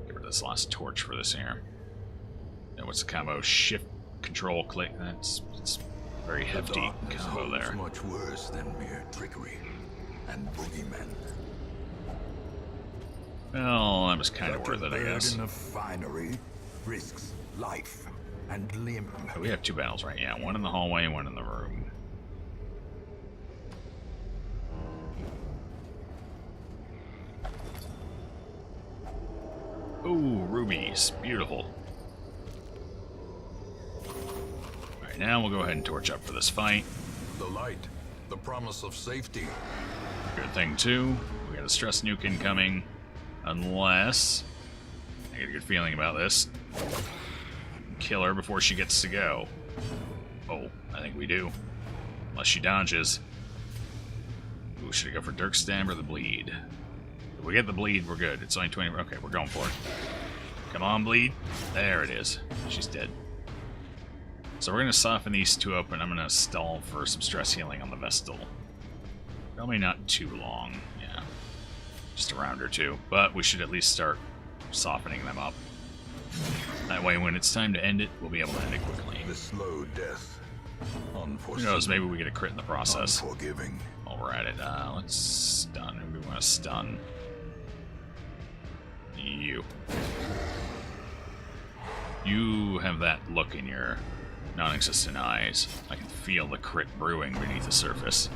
get rid of this last torch for this here. Now, what's the combo? Shift, control, click. It's very hefty Darkness combo holds there. much worse than mere trickery and boogeymen. Well, that was kind of Such a worth it, I guess. burden of finery risks life and limb. Oh, we have two battles, right? Yeah, one in the hallway and one in the room. Ooh, rubies. Beautiful. Alright, now we'll go ahead and torch up for this fight. The light, the promise of safety. Good thing, too. We got a stress nuke incoming. Unless... I get a good feeling about this. Kill her before she gets to go. Oh, I think we do. Unless she dodges. Ooh, should I go for Dirk Stab or the Bleed? If we get the Bleed, we're good. It's only 20... Okay, we're going for it. Come on, Bleed. There it is. She's dead. So we're going to soften these two up, and I'm going to stall for some stress healing on the Vestal. Probably not too long, yeah. Just a round or two. But we should at least start softening them up. That way, when it's time to end it, we'll be able to end it quickly. The slow death. Who knows, maybe we get a crit in the process. Unforgiving. While we're at it, let's stun. Who do we want to stun? You. You have that look in your non-existent eyes. I can feel the crit brewing beneath the surface.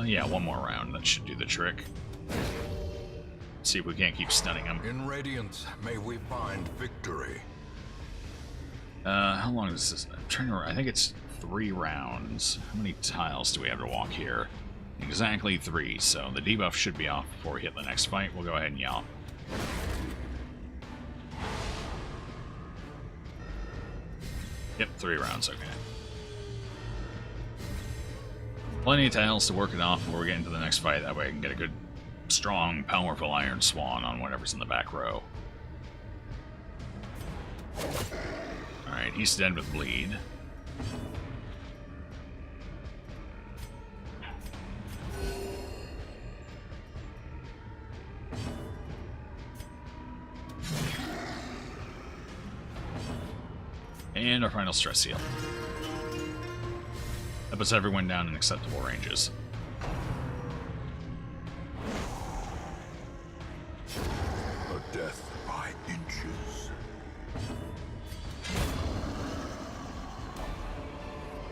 Yeah, one more round. That should do the trick. See if we can't keep stunning him. In Radiance, may we find victory. How long is this? I'm trying to... I think it's 3 rounds. How many tiles do we have to walk here? Exactly 3, so the debuff should be off before we hit the next fight. We'll go ahead and yell. Yep, 3 rounds, okay. Plenty of tiles to work it off before we get into the next fight. That way I can get a good, strong, powerful Iron Swan on whatever's in the back row. Alright, he's dead with Bleed. And our final stress heal. That puts everyone down in acceptable ranges. A death by inches.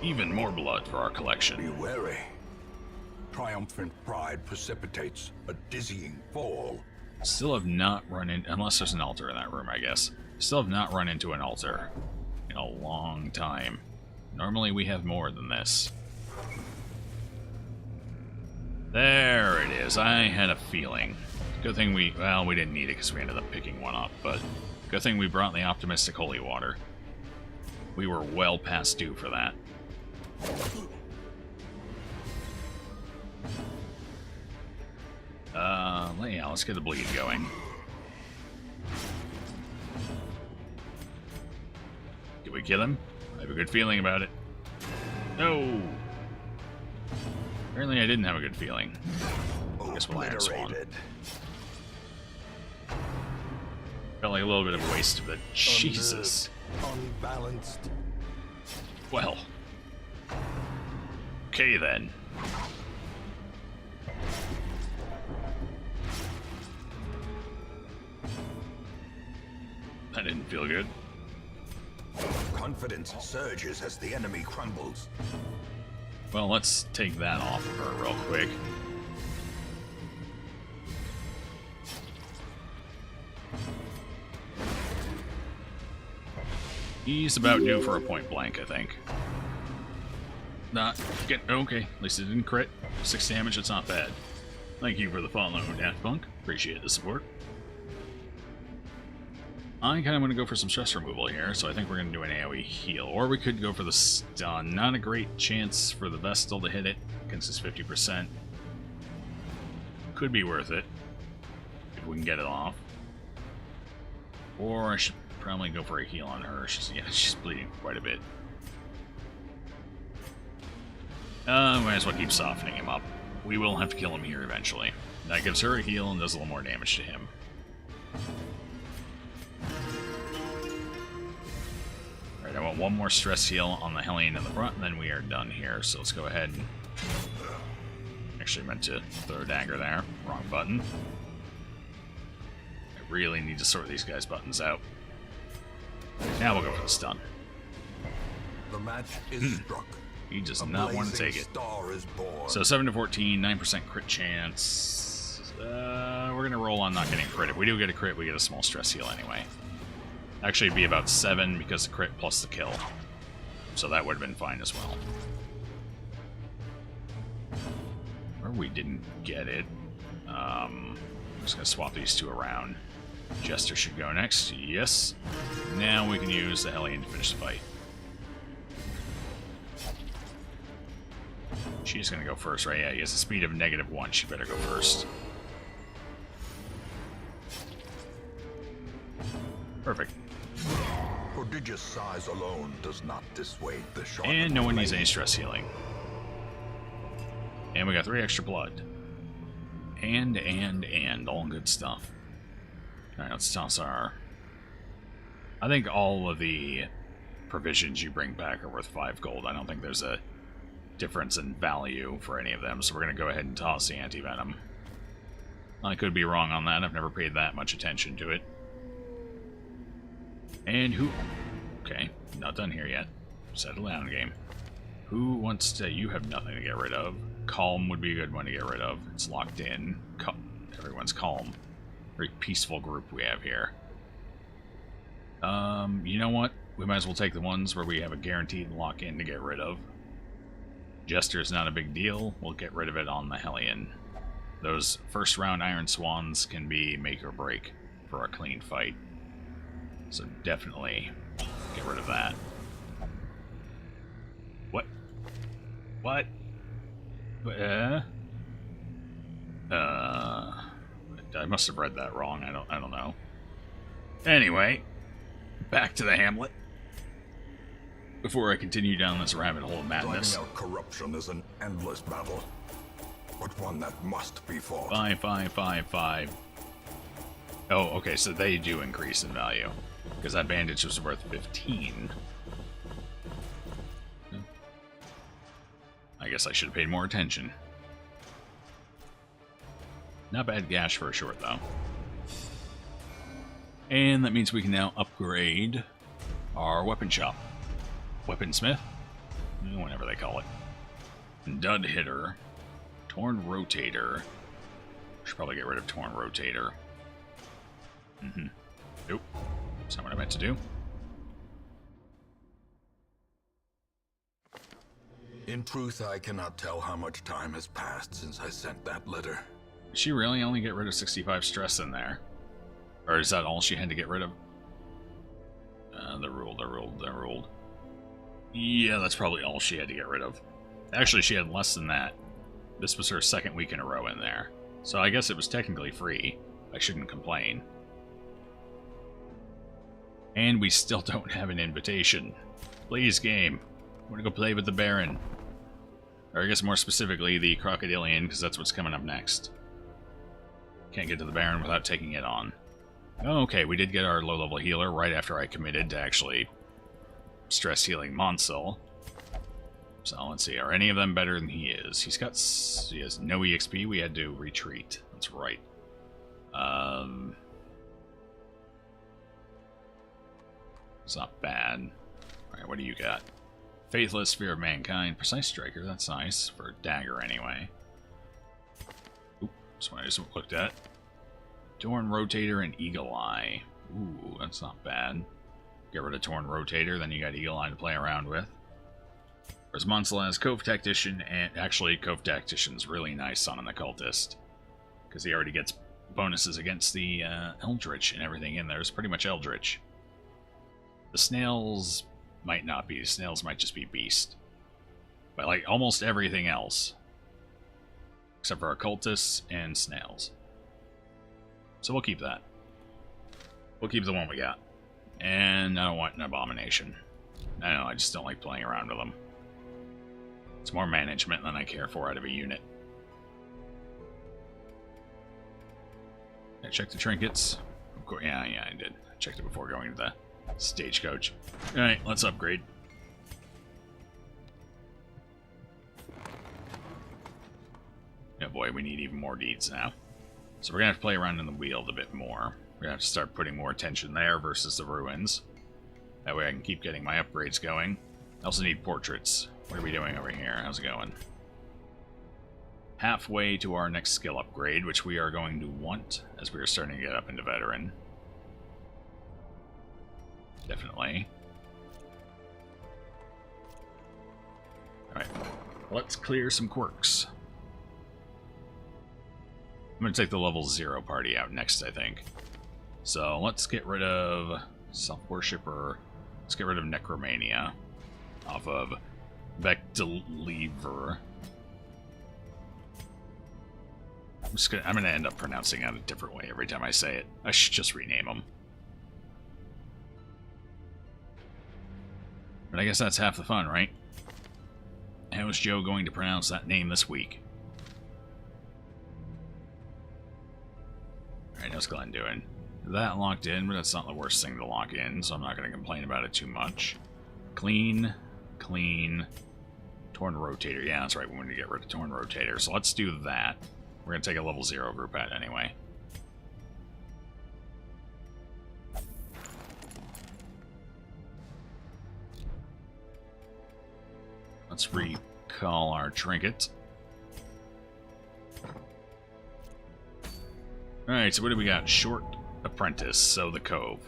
Even more blood for our Be collection. wary. Triumphant pride precipitates a dizzying fall. Still have not run in, unless there's an altar in that room, I guess. Still have not run into an altar in a long time. Normally we have more than this. There it is. I had a feeling. Good thing we... Well, we didn't need it because we ended up picking one up, but good thing we brought the optimistic holy water. We were well past due for that. Yeah, let's get the bleed going. we kill him? I have a good feeling about it. No! Apparently I didn't have a good feeling. I guess we'll Iron Swan. Felt like a little bit of a waste, but Jesus. Unbalanced. Well. Okay then. That didn't feel good. Confidence surges as the enemy crumbles. Well, let's take that off of her real quick. He's about due for a point blank, I think. Not get okay. At least it didn't crit. 6 damage. That's not bad. Thank you for the follow, Daft Punk. Appreciate the support. I kind of want to go for some stress removal here, so I think we're going to do an AoE heal. Or we could go for the stun. Not a great chance for the Vestal to hit it against his 50%. Could be worth it if we can get it off. Or I should probably go for a heal on her. She's bleeding quite a bit. Might as well keep softening him up. We will have to kill him here eventually. That gives her a heal and does a little more damage to him. Alright, I want one more stress heal on the Hellion in the front, and then we are done here. So let's go ahead and... Actually meant to throw a dagger there. Wrong button. I really need to sort these guys' buttons out. Now we'll go for the stun. The match is struck. He does not want to take it. So 7 to 14, 9% crit chance. We're going to roll on not getting a crit. If we do get a crit, we get a small stress heal anyway. Actually, it'd be about 7 because the crit plus the kill. So that would have been fine as well. Or we didn't get it. I'm just going to swap these two around. Jester should go next. Yes. Now we can use the Hellion to finish the fight. She's going to go first, right? Yeah, he has a speed of -1. She better go first. Perfect. Prodigious size alone does not dissuade the shot. And no one needs any stress healing. And we got 3 extra blood. And all good stuff. Alright, let's toss our... I think all of the provisions you bring back are worth 5 gold. I don't think there's a difference in value for any of them, so we're going to go ahead and toss the anti-venom. I could be wrong on that. I've never paid that much attention to it. And who... Okay, not done here yet. Settle down, game. Who wants to... You have nothing to get rid of. Calm would be a good one to get rid of. It's locked in. Everyone's calm. Very peaceful group we have here. You know what? We might as well take the ones where we have a guaranteed lock-in to get rid of. Jester's not a big deal. We'll get rid of it on the Hellion. Those first-round Iron Swans can be make or break for a clean fight. So definitely get rid of that. What? What? I must have read that wrong. I don't know. Anyway, back to the Hamlet. Before I continue down this rabbit hole of madness. Driving out corruption is an endless battle, but one that must be fought. 5. Oh, okay, so they do increase in value. Because that bandage was worth 15. I guess I should have paid more attention. Not bad gash for a short, though. And that means we can now upgrade our weapon shop. Weaponsmith? Whatever they call it. Dud Hitter. Torn Rotator. Should probably get rid of Torn Rotator. Nope. That's not what I meant to do. In truth, I cannot tell how much time has passed since I sent that letter. Did she really only get rid of 65 stress in there? Or is that all she had to get rid of? The ruled. Yeah, that's probably all she had to get rid of. Actually, she had less than that. This was her second week in a row in there. So I guess it was technically free. I shouldn't complain. And we still don't have an invitation. Please, game. I want to go play with the Baron. Or I guess more specifically, the Crocodilian, because that's what's coming up next. Can't get to the Baron without taking it on. Okay, we did get our low-level healer right after I committed to actually stress healing Monsel. So let's see, are any of them better than he is? He has no EXP, we had to retreat. That's right. It's not bad. Alright, what do you got? Faithless, Fear of Mankind, Precise Striker, that's nice, for a dagger anyway. Oop, that's what I just looked at. Torn Rotator and Eagle Eye. Ooh, that's not bad. Get rid of Torn Rotator, then you got Eagle Eye to play around with. Whereas Monsel has Cove Tactician, and actually Cove Tactician's really nice on an Occultist. Because he already gets bonuses against the Eldritch and everything in there. It's pretty much Eldritch. The Snails might not be. The Snails might just be Beast. But like almost everything else. Except for Occultists and Snails. So we'll keep that. We'll keep the one we got. And I don't want an Abomination. I don't know, I just don't like playing around with them. It's more management than I care for out of a unit. I checked the trinkets. Of course, yeah, I did. I checked it before going to the stagecoach. Alright, let's upgrade. Oh boy, we need even more deeds now. So we're going to have to play around in the Weald a bit more. We're going to have to start putting more attention there versus the ruins. That way I can keep getting my upgrades going. I also need portraits. What are we doing over here? How's it going? Halfway to our next skill upgrade, which we are going to want as we are starting to get up into Veteran. Definitely. Alright, let's clear some quirks. I'm going to take the level 0 party out next, I think. So let's get rid of Self-Worshipper. Let's get rid of Necromania off of Vectalever. I'm gonna end up pronouncing it a different way every time I say it. I should just rename them. But I guess that's half the fun, right? How is Joe going to pronounce that name this week? Alright, how's Glenn doing? That locked in, but that's not the worst thing to lock in, so I'm not going to complain about it too much. Clean, clean, Torn Rotator. Yeah, that's right, we wanted to get rid of Torn Rotator, so let's do that. We're going to take a level 0 group out anyway. Let's recall our trinket. Alright, so what do we got? Short Apprentice, so the Cove.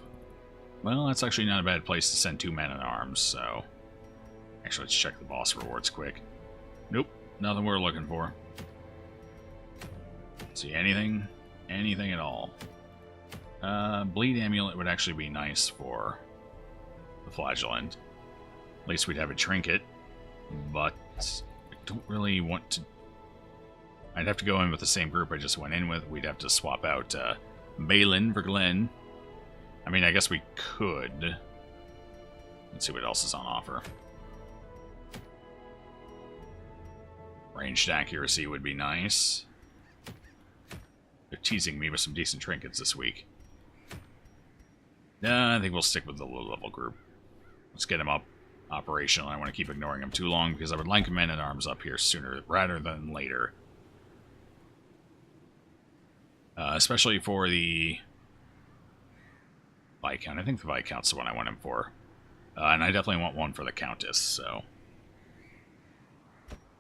Well, that's actually not a bad place to send 2 men-at-arms, so... Actually, let's check the boss rewards quick. Nope, nothing we're looking for. See, anything? Anything at all. Bleed Amulet would actually be nice for the Flagellant. At least we'd have a trinket, but I don't really want to... I'd have to go in with the same group I just went in with. We'd have to swap out Balin for Glenn. I mean, I guess we could. Let's see what else is on offer. Ranged accuracy would be nice. They're teasing me with some decent trinkets this week. Nah, I think we'll stick with the low-level group. Let's get him up operational. I want to keep ignoring him too long because I would like men-at-arms up here sooner rather than later. Especially for the Viscount. I think the Viscount's the one I want him for. And I definitely want one for the Countess, so...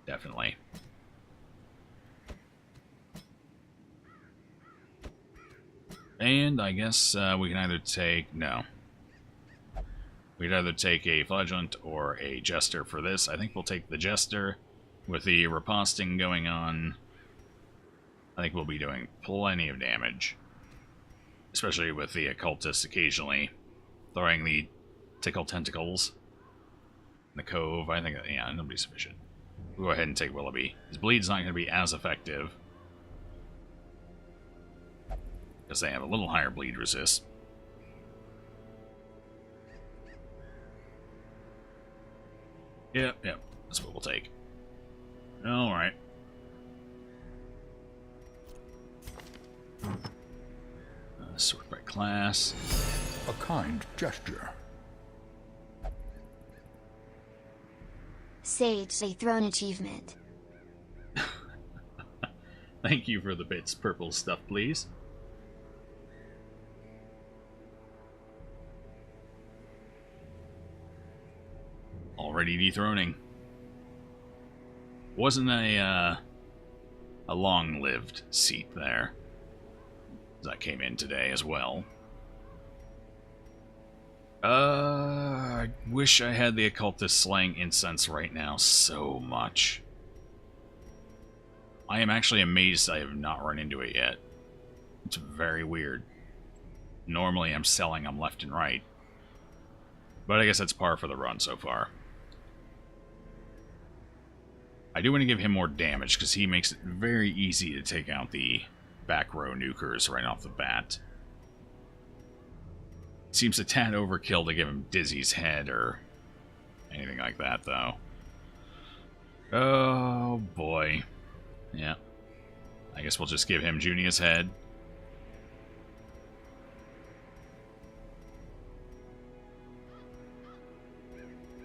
Definitely. And I guess we can either take... No. We'd either take a Flagellant or a Jester for this. I think we'll take the Jester. With the riposting going on, I think we'll be doing plenty of damage. Especially with the Occultist occasionally throwing the Tickle Tentacles in the Cove. I think, yeah, that'll be sufficient. We'll go ahead and take Willoughby. His Bleed's not going to be as effective, because they have a little higher bleed resist. Yep, yep. That's what we'll take. Alright. Sort by class. A kind gesture. Sage a throne achievement. Thank you for the bits, purple stuff, please. Already dethroning. Wasn't a long-lived seat there. That came in today as well. I wish I had the occultist slaying incense right now so much. I am actually amazed I have not run into it yet. It's very weird. Normally I'm selling them left and right. But I guess that's par for the run so far. I do want to give him more damage because he makes it very easy to take out the back row nukers right off the bat. Seems a tad overkill to give him Dizzy's head or anything like that, though. Oh, boy. Yeah. I guess we'll just give him Junia's head.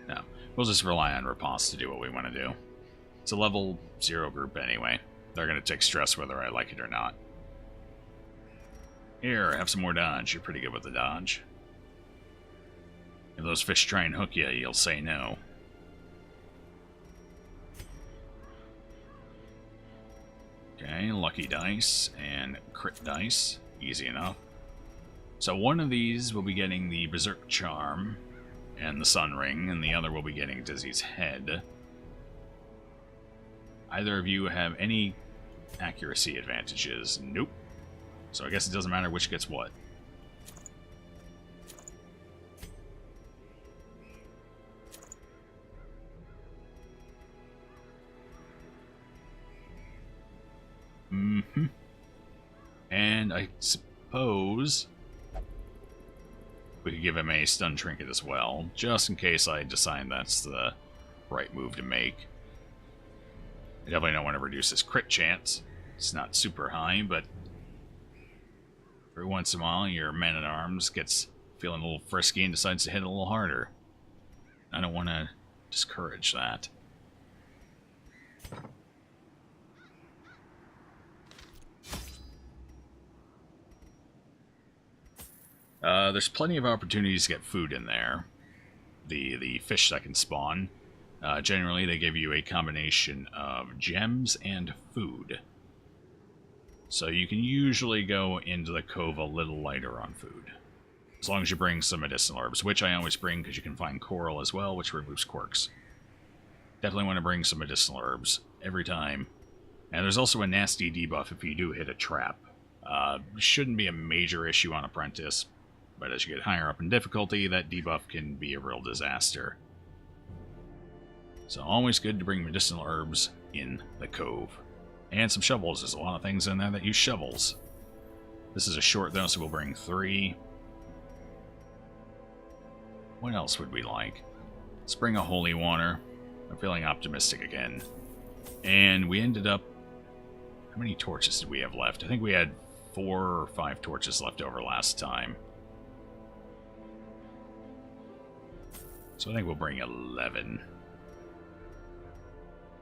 No. We'll just rely on Riposte to do what we want to do. It's a level 0 group anyway. They're going to take stress whether I like it or not. Here, have some more dodge. You're pretty good with the dodge. If those fish try and hook you, you'll say no. Okay, lucky dice and crit dice. Easy enough. So one of these will be getting the Berserk Charm and the Sun Ring, and the other will be getting Dizzy's head. Either of you have any accuracy advantages? Nope. So I guess it doesn't matter which gets what. And I suppose we could give him a stun trinket as well, just in case I decide that's the right move to make. I definitely don't want to reduce his crit chance. It's not super high, but every once in a while your man-at-arms gets feeling a little frisky and decides to hit a little harder. I don't want to discourage that. There's plenty of opportunities to get food in there. The fish that can spawn. Generally, they give you a combination of gems and food. So you can usually go into the cove a little lighter on food. As long as you bring some medicinal herbs, which I always bring because you can find coral as well, which removes quirks. Definitely want to bring some medicinal herbs every time. And there's also a nasty debuff if you do hit a trap. Shouldn't be a major issue on Apprentice, but as you get higher up in difficulty, that debuff can be a real disaster. So always good to bring medicinal herbs in the cove. And some shovels. There's a lot of things in there that use shovels. This is a short though, so we'll bring 3. What else would we like? Let's bring a holy water. I'm feeling optimistic again. And we ended up... How many torches did we have left? I think we had 4 or 5 torches left over last time. So I think we'll bring 11.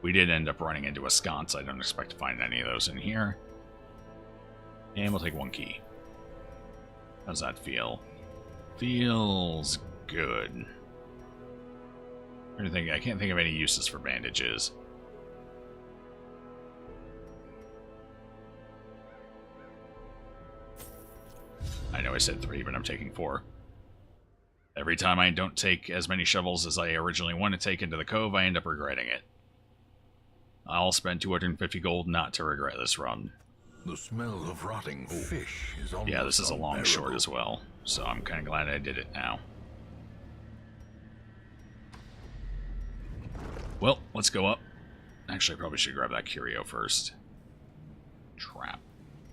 We did end up running into a sconce. I don't expect to find any of those in here. And we'll take 1 key. How's that feel? Feels good. I can't think of any uses for bandages. I know I said 3, but I'm taking 4. Every time I don't take as many shovels as I originally want to take into the cove, I end up regretting it. I'll spend 250 gold not to regret this run. The smell of rotting fish is almost Yeah, this is a long unbearable. short as well, so I'm kind of glad I did it now. Well, let's go up. Actually, I probably should grab that curio first. Trap.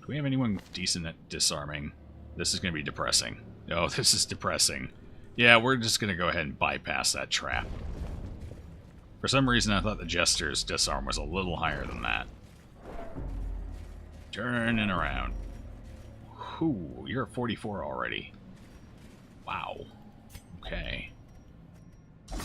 Do we have anyone decent at disarming? This is going to be depressing. Oh, this is depressing. Yeah, we're just going to go ahead and bypass that trap. For some reason, I thought the Jester's disarm was a little higher than that. Turning around. Whew, you're at 44 already. Wow. Okay. I'm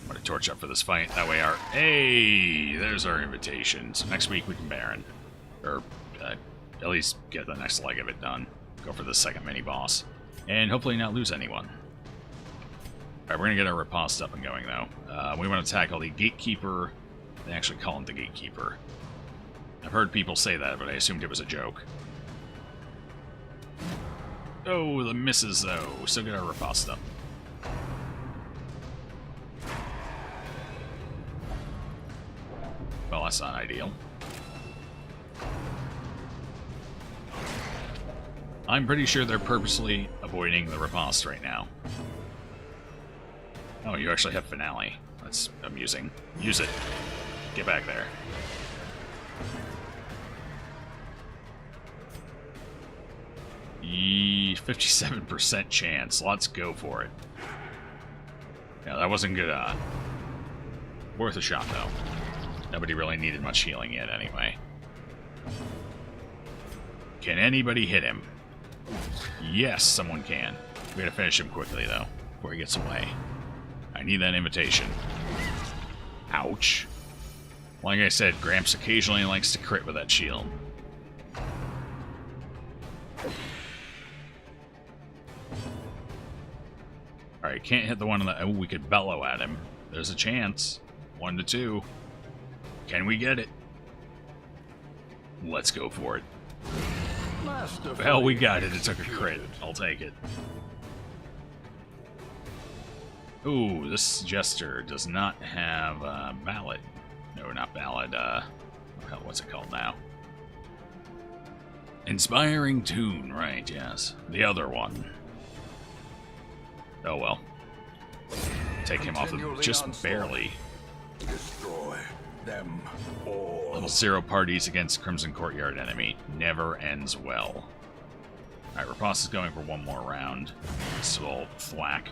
gonna torch up for this fight. That way our... Hey! There's our invitation. So next week we can Baron. Or, at least get the next leg of it done. Go for the second mini-boss. And hopefully not lose anyone. Alright, we're gonna get our riposte up and going, though. We want to tackle the Gatekeeper. They actually call him the Gatekeeper. I've heard people say that, but I assumed it was a joke. Oh, the misses, though. We still get our riposte up. Well, that's not ideal. I'm pretty sure they're purposely avoiding the riposte right now. Oh, you actually have Finale. That's amusing. Use it. Get back there. Yee, 57% chance. Let's go for it. Yeah, that wasn't good. Worth a shot, though. Nobody really needed much healing yet, anyway. Can anybody hit him? Yes, someone can. We gotta finish him quickly, though, before he gets away. I need that invitation. Ouch. Like I said, Gramps occasionally likes to crit with that shield. Alright, can't hit the one on the... Oh, we could bellow at him. There's a chance. 1 to 2. Can we get it? Let's go for it. Well, we got it. It took a crit. I'll take it. Ooh, this Jester does not have Ballad. No, not Ballad. What's it called now? Inspiring Tune, right, yes. The other one. Oh well. Take him off just barely. Destroy them all. Level 0 parties against Crimson Courtyard enemy. Never ends well. Alright, Riposte is going for one more round. This will thwack.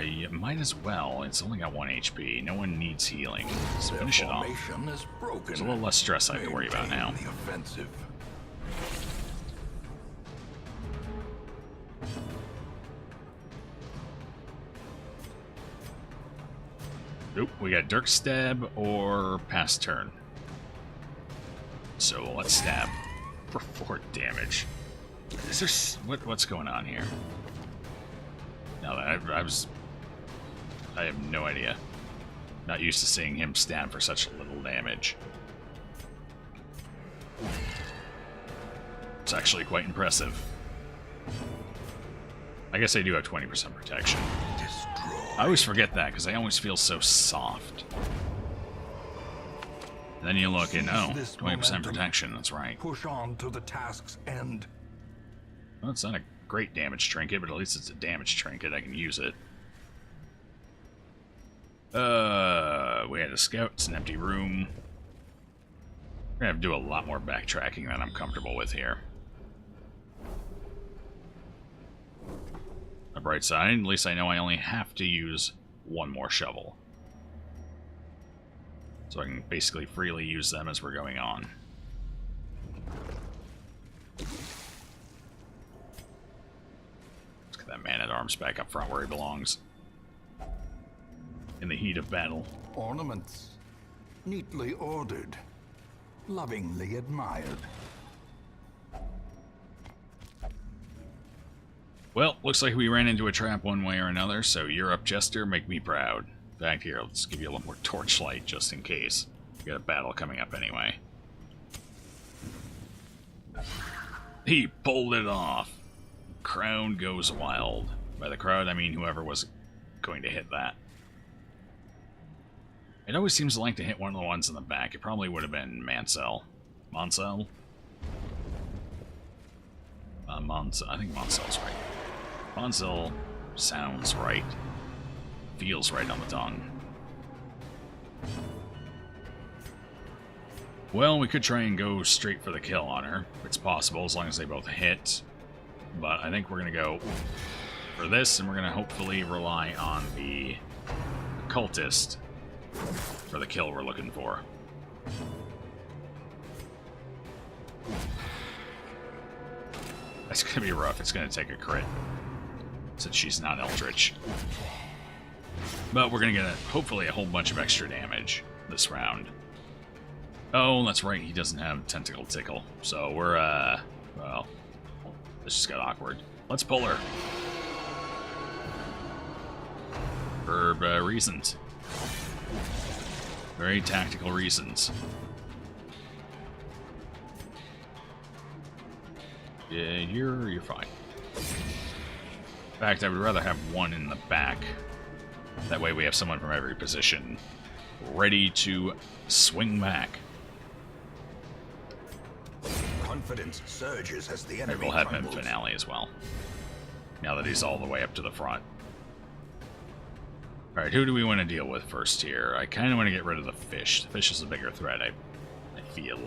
You might as well. It's only got 1 HP. No one needs healing. So finish it off. There's a little less stress I have to worry about now. The offensive. Nope, we got Dirk Stab or Pass Turn. So let's stab for 4 damage. Is there... What's going on here? No, I have no idea. Not used to seeing him stab for such little damage. It's actually quite impressive. I guess I do have 20% protection. I always forget that, because I always feel so soft. And then you look and, oh, 20% protection, that's right. Push on to the task's end. Well, it's not a great damage trinket, but at least it's a damage trinket. I can use it. We had a scout. It's an empty room. We're gonna have to do a lot more backtracking than I'm comfortable with here. The bright side, at least I know I only have to use 1 more shovel. So I can basically freely use them as we're going on. Let's get that man-at-arms back up front where he belongs. In the heat of battle. Ornaments, neatly ordered, lovingly admired. Well, looks like we ran into a trap one way or another, so you're up, Jester. Make me proud. Back here, let's give you a little more torchlight just in case. We got a battle coming up anyway. He pulled it off. Crowd goes wild. By the crowd, I mean whoever was going to hit that. It always seems to like to hit one of the ones in the back. It probably would have been Mansell. Monsell? I think Monsell's right. Monsell sounds right. Feels right on the tongue. Well, we could try and go straight for the kill on her. It's possible, as long as they both hit. But I think we're going to go for this, and we're going to hopefully rely on the cultist for the kill we're looking for. That's going to be rough. It's going to take a crit, since she's not Eldritch. But we're going to get, hopefully, a whole bunch of extra damage this round. Oh, that's right, he doesn't have Tentacle Tickle. So we're, well, this just got awkward. Let's pull her. For reasons. Very tactical reasons. Yeah, you're fine. In fact, I would rather have one in the back. That way we have someone from every position ready to swing back. Confidence surges as the enemy Maybe we'll have him crumbles. finale as well. Now that he's all the way up to the front. Alright, who do we want to deal with first here? I kind of want to get rid of the fish. The fish is a bigger threat, I feel.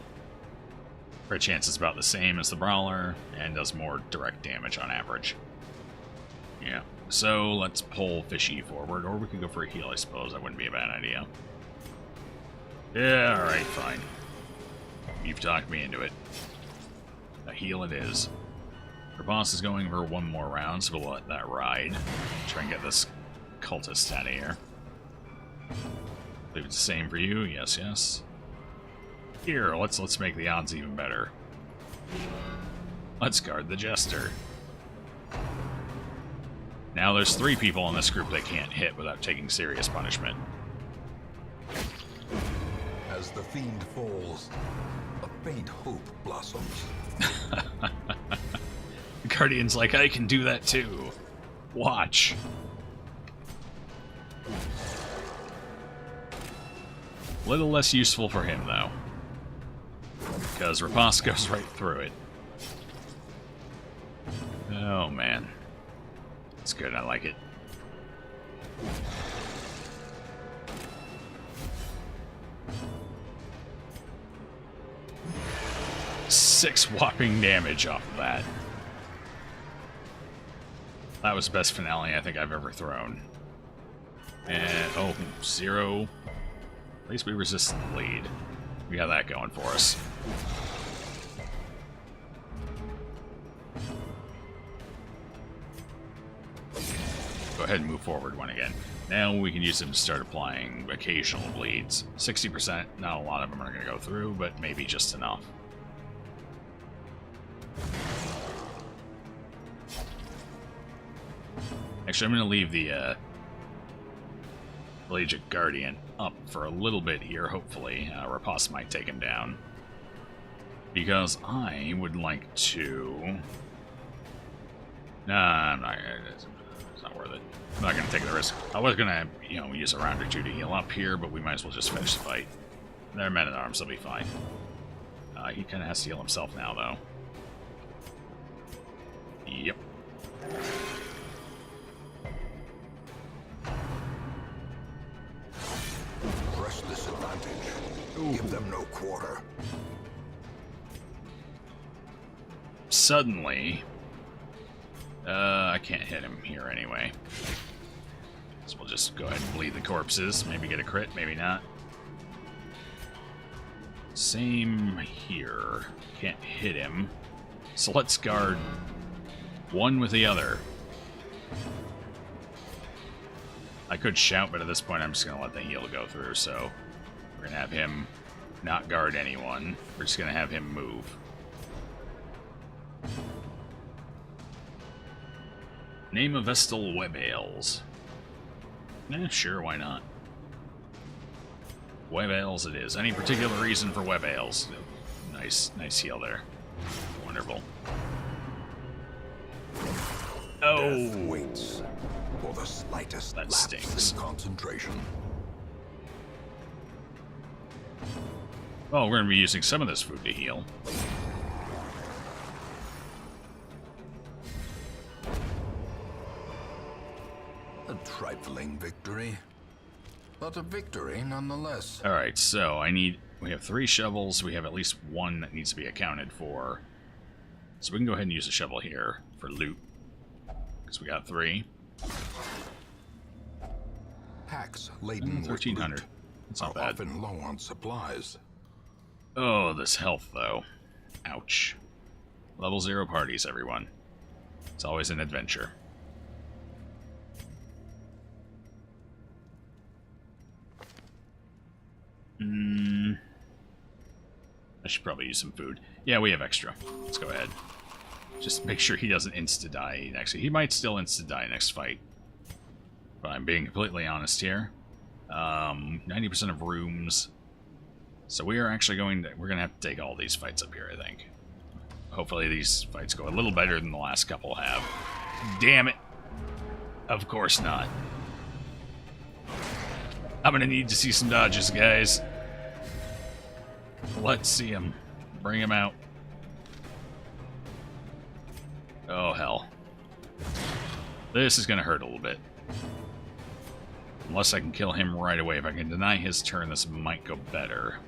Her chance is about the same as the brawler, and does more direct damage on average. Yeah, so let's pull Fishy forward, or we could go for a heal, I suppose. That wouldn't be a bad idea. Yeah, alright, fine. You've talked me into it. A heal it is. Our boss is going for one more round, so we'll let that ride. Try and get this cultist out of here. Believe it's the same for you. Yes, yes. Here, let's make the odds even better. Let's guard the Jester. Now there's 3 people in this group that can't hit without taking serious punishment. As the fiend falls, a faint hope blossoms. The Guardian's like, I can do that too. Watch. Little less useful for him, though. Because Rapace goes right through it. Oh, man. It's good, I like it. Six whopping damage off of that. That was the best finale I think I've ever thrown. And, oh, 0. At least we resisted the bleed. We got that going for us. Go ahead and move forward one again. Now we can use them to start applying occasional bleeds. 60%, not a lot of them are going to go through, but maybe just enough. Actually, I'm going to leave the Pelagic Guardian up for a little bit here, hopefully. Rapace might take him down. Because I would like to... Nah, I'm not... It's not worth it. I'm not going to take the risk. I was going to, you know, use a round or two to heal up here, but we might as well just finish the fight. They're men-at-arms, they'll be fine. He kind of has to heal himself now, though. Yep. Press this advantage. Give them no quarter. Suddenly... I can't hit him here anyway. So we'll just go ahead and bleed the corpses. Maybe get a crit, maybe not. Same here. Can't hit him. So let's guard one with the other. I could shout, but at this point I'm just going to let the heal go through, so we're going to have him not guard anyone. We're just going to have him move. Name of Vestal Web Ales. Sure, why not? Web Ales it is. Any particular reason for Web Ales? Nice heal there. Wonderful. Oh! Death waits for the slightest That lapse stinks. in concentration. Oh, we're going to be using some of this food to heal. A trifling victory, but a victory nonetheless. Alright, so I need... we have 3 shovels. We have at least 1 that needs to be accounted for. So we can go ahead and use a shovel here for loot. Because we got 3. Packs laden with 1,300. loot It's not are bad. often low on supplies. Oh, this health, though. Ouch. Level 0 parties, everyone. It's always an adventure. I should probably use some food. Yeah, we have extra. Let's go ahead. Just make sure he doesn't insta-die next. He might still insta-die next fight. But I'm being completely honest here. 90% of rooms. So we are actually we're going to have to take all these fights up here, I think. Hopefully these fights go a little better than the last couple have. Damn it. Of course not. I'm going to need to see some dodges, guys. Let's see him. Bring him out. Oh, hell. This is going to hurt a little bit. Unless I can kill him right away. If I can deny his turn, this might go better.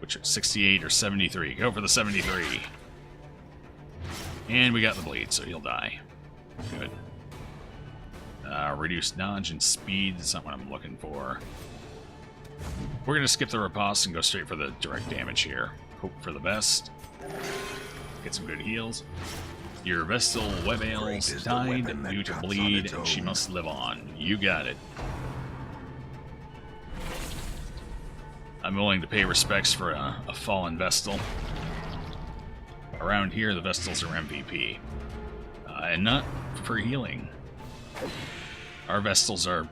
Which is 68 or 73. Go for the 73. And we got the bleed, so he'll die. Good. Reduce dodge and speed. That's not what I'm looking for. We're going to skip the riposte and go straight for the direct damage here. Hope for the best. Get some good heals. Your Vestal Webales died due to bleed, and she must live on. You got it. I'm willing to pay respects for a fallen Vestal. Around here, the Vestals are MVP. And not for healing. Our Vestals are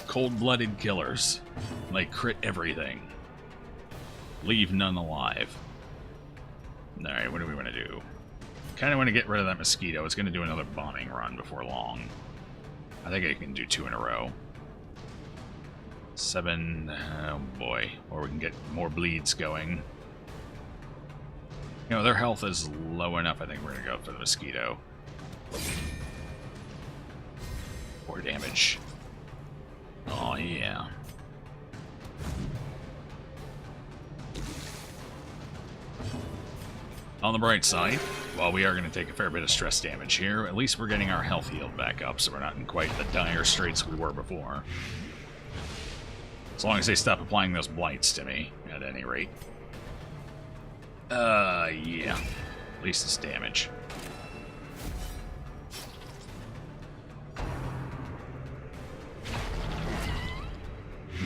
cold-blooded killers. They crit everything. Leave none alive. Alright, what do we want to do? Kind of want to get rid of that mosquito. It's going to do another bombing run before long. I think I can do 2 in a row. 7, oh boy. Or we can get more bleeds going. You know, their health is low enough. I think we're going to go for the mosquito. 4 damage. Oh, yeah. On the bright side, while we are going to take a fair bit of stress damage here, at least we're getting our health healed back up, so we're not in quite the dire straits we were before. As long as they stop applying those blights to me, at any rate. Yeah. At least it's damage.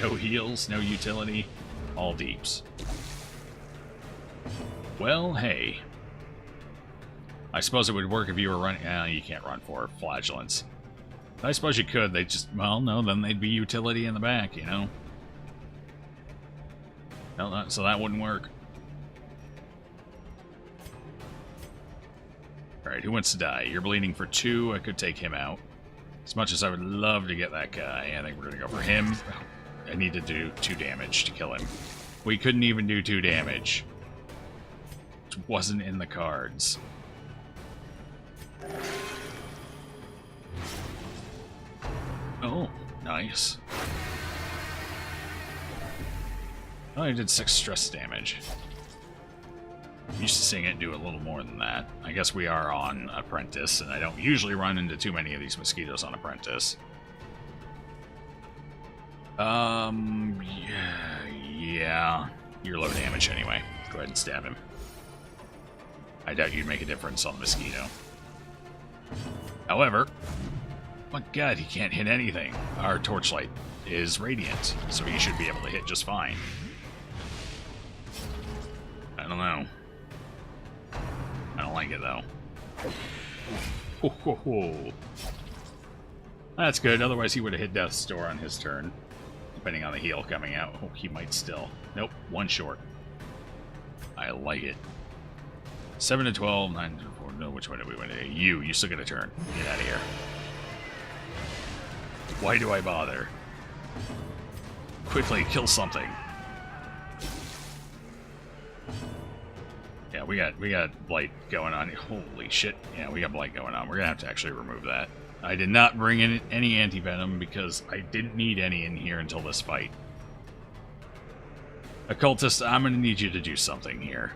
No heals, no utility, all deeps. Well, hey. I suppose it would work if you were running... you can't run for flagellants. I suppose you could, they just... Well, no, then they'd be utility in the back, you know? No, so that wouldn't work. Alright, who wants to die? You're bleeding for 2, I could take him out. As much as I would love to get that guy, I think we're going to go for him. I need to do 2 damage to kill him. We couldn't even do 2 damage. It wasn't in the cards. Oh, nice. Oh, I did 6 stress damage. I'm used to seeing it do a little more than that. I guess we are on Apprentice, and I don't usually run into too many of these mosquitoes on Apprentice. Yeah. You're low damage anyway. Go ahead and stab him. I doubt you'd make a difference on the mosquito. However, my god, he can't hit anything. Our torchlight is radiant, so he should be able to hit just fine. I don't know. I don't like it, though. Ho, ho, ho. That's good, otherwise he would have hit Death's Door on his turn. Depending on the heal coming out. Oh, he might still. Nope, 1 short. I like it. 7 to 12, 9 to 4. No, which one did we win today? You still get a turn. Get out of here. Why do I bother? Quickly, kill something. Yeah, we got blight going on. Holy shit. Yeah, we got blight going on. We're gonna have to actually remove that. I did not bring in any anti-venom because I didn't need any in here until this fight. Occultist, I'm going to need you to do something here.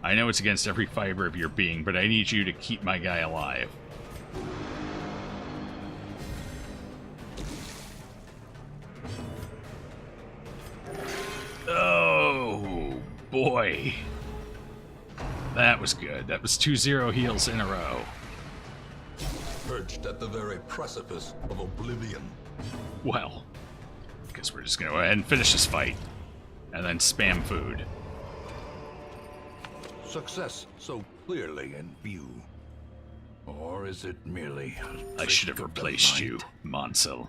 I know it's against every fiber of your being, but I need you to keep my guy alive. Oh, boy. That was good. That was 2-0 heals in a row. Perched at the very precipice of oblivion. Well, I guess we're just going to go ahead and finish this fight. And then spam food. Success so clearly in view. Or is it merely a I should have trick of the replaced you, mind? Monsel.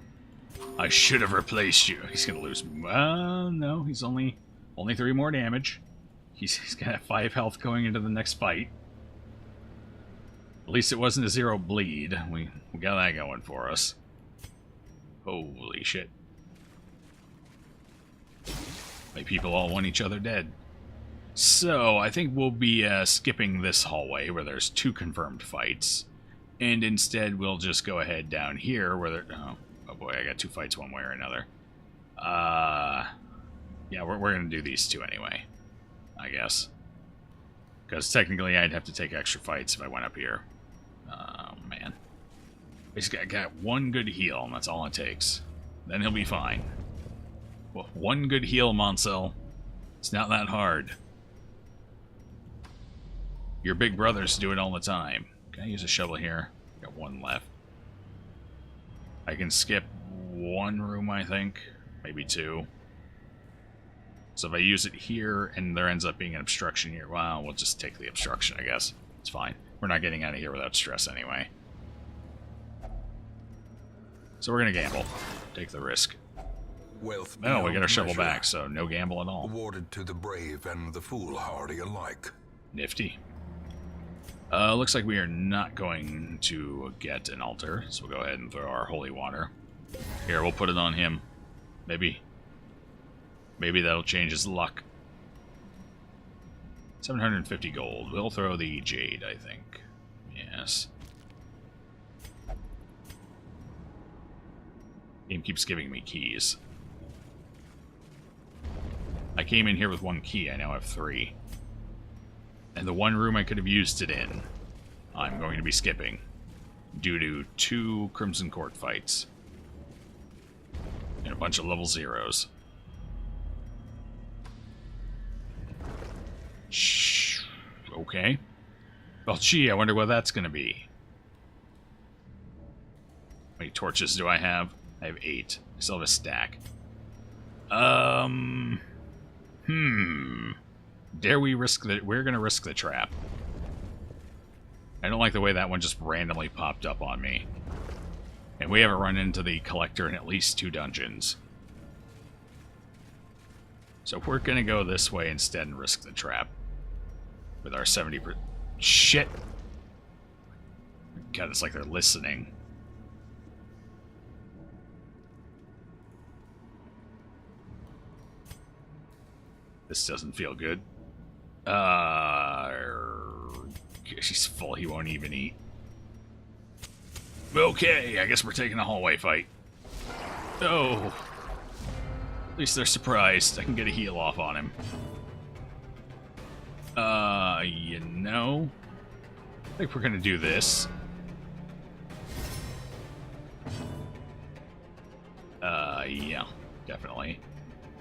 I should have replaced you. He's going to lose... no, he's only 3 more damage. He's going to have 5 health going into the next fight. At least it wasn't a 0 bleed. We got that going for us. Holy shit. My people all want each other dead. So, I think we'll be skipping this hallway where there's 2 confirmed fights. And instead, we'll just go ahead down here where there... Oh boy, I got 2 fights one way or another. Yeah, we're going to do these 2 anyway. I guess. Because technically, I'd have to take extra fights if I went up here. Oh, man. He's got 1 good heal, and that's all it takes. Then he'll be fine. Well, 1 good heal, Monsel. It's not that hard. Your big brothers do it all the time. Can I use a shovel here? Got 1 left. I can skip 1 room, I think. Maybe 2. So if I use it here and there ends up being an obstruction here, well, we'll just take the obstruction, I guess. It's fine. We're not getting out of here without stress anyway. So we're going to gamble. Take the risk. Wealth No, we beyond got our shovel measure, back, so no gamble at all. awarded to the brave and the foolhardy alike. Nifty. Looks like we are not going to get an altar, so we'll go ahead and throw our holy water. Here, we'll put it on him. Maybe that'll change his luck. 750 gold. We'll throw the jade, I think. Yes. Game keeps giving me keys. I came in here with 1 key, I now have 3. And the 1 room I could have used it in, I'm going to be skipping. Due to 2 Crimson Court fights. And a bunch of level 0s. Shh. Okay. Well, gee, I wonder what that's going to be. How many torches do I have? I have 8. I still have a stack. Dare we risk the... We're going to risk the trap. I don't like the way that one just randomly popped up on me. And we haven't run into the collector in at least 2 dungeons. So we're going to go this way instead and risk the trap. With our 70%... Shit! God, it's like they're listening. This doesn't feel good. She's full, he won't even eat. Okay, I guess we're taking a hallway fight. Oh. At least they're surprised. I can get a heal off on him. You know, I think we're gonna do this. Yeah, definitely.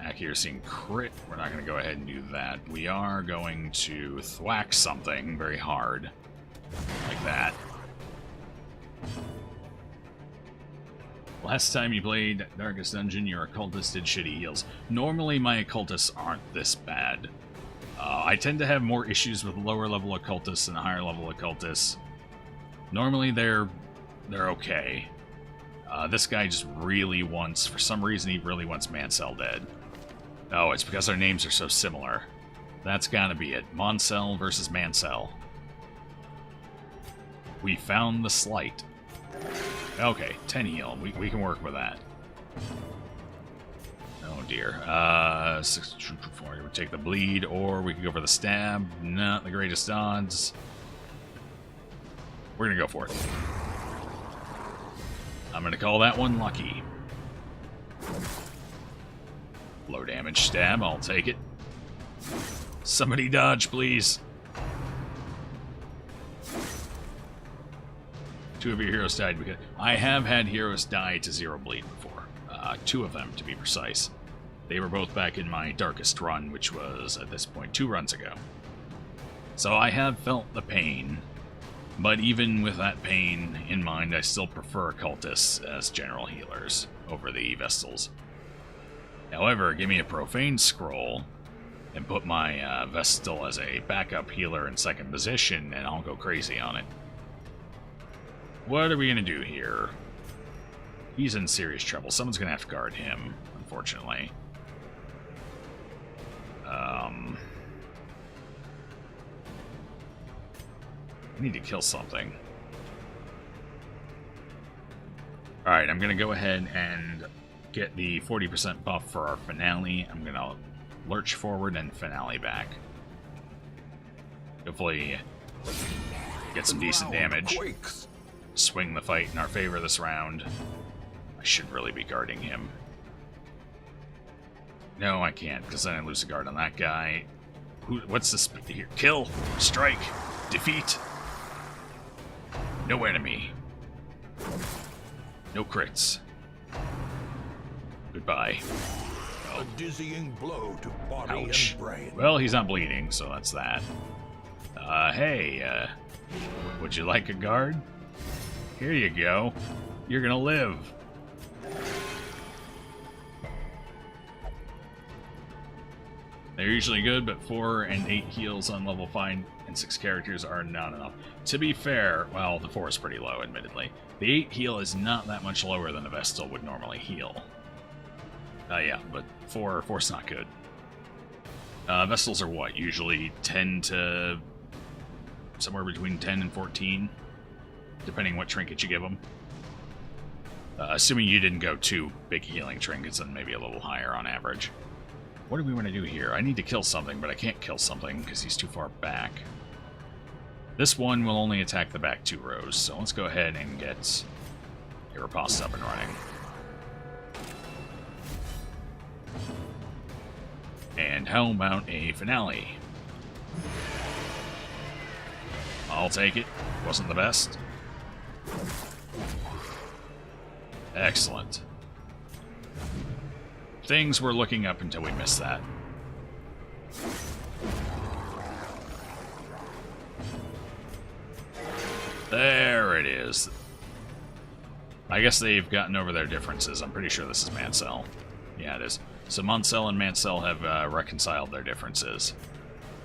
Accuracy and crit, we're not going to go ahead and do that. We are going to thwack something very hard. Like that. Last time you played Darkest Dungeon, your occultist did shitty heals. Normally my occultists aren't this bad. I tend to have more issues with lower level occultists than higher level occultists. Normally they're okay. This guy just really wants, for some reason he really wants Mansell dead. Oh, it's because our names are so similar. That's gotta be it. Monsell versus Mansell. We found the slight. Okay, 10 heal. We can work with that. Oh dear. 6, 4, we would take the bleed, or we could go for the stab. Not the greatest odds. We're gonna go for it. I'm gonna call that one lucky. Low damage stab, I'll take it. Somebody dodge, please. 2 of your heroes died because... I have had heroes die to 0 bleed before. 2 of them, to be precise. They were both back in my darkest run, which was, at this point, 2 runs ago. So I have felt the pain, but even with that pain in mind, I still prefer cultists as general healers over the Vestals. However, give me a Profane Scroll and put my Vestal as a backup healer in second position, and I'll go crazy on it. What are we going to do here? He's in serious trouble. Someone's going to have to guard him, unfortunately. I need to kill something. Alright, I'm going to go ahead and get the 40% buff for our finale. I'm going to lurch forward and finale back. Hopefully get some decent damage. Swing the fight in our favor this round. I should really be guarding him. No, I can't, because then I lose a guard on that guy. What's this here? Kill! Strike! Defeat! No enemy. No crits. Goodbye. A dizzying blow to body Ouch. and brain. Well, he's not bleeding, so that's that. Hey, would you like a guard? Here you go. You're gonna live. They're usually good, but 4 and 8 heals on level 5 and 6 characters are not enough. To be fair, well, the 4 is pretty low, admittedly. The 8 heal is not that much lower than a Vestal would normally heal. Yeah, but 4's not good. Vestals are what? Usually 10 to... somewhere between 10 and 14, depending what trinket you give them. Assuming you didn't go 2 big healing trinkets, then maybe a little higher on average. What do we want to do here? I need to kill something, but I can't kill something because he's too far back. This one will only attack the back 2 rows, so let's go ahead and get your riposte up and running. And how about a finale? I'll take it. Wasn't the best. Excellent. Things were looking up until we missed that. There it is. I guess they've gotten over their differences. I'm pretty sure this is Mansell. Yeah, it is. So Mansell and Mansell have reconciled their differences.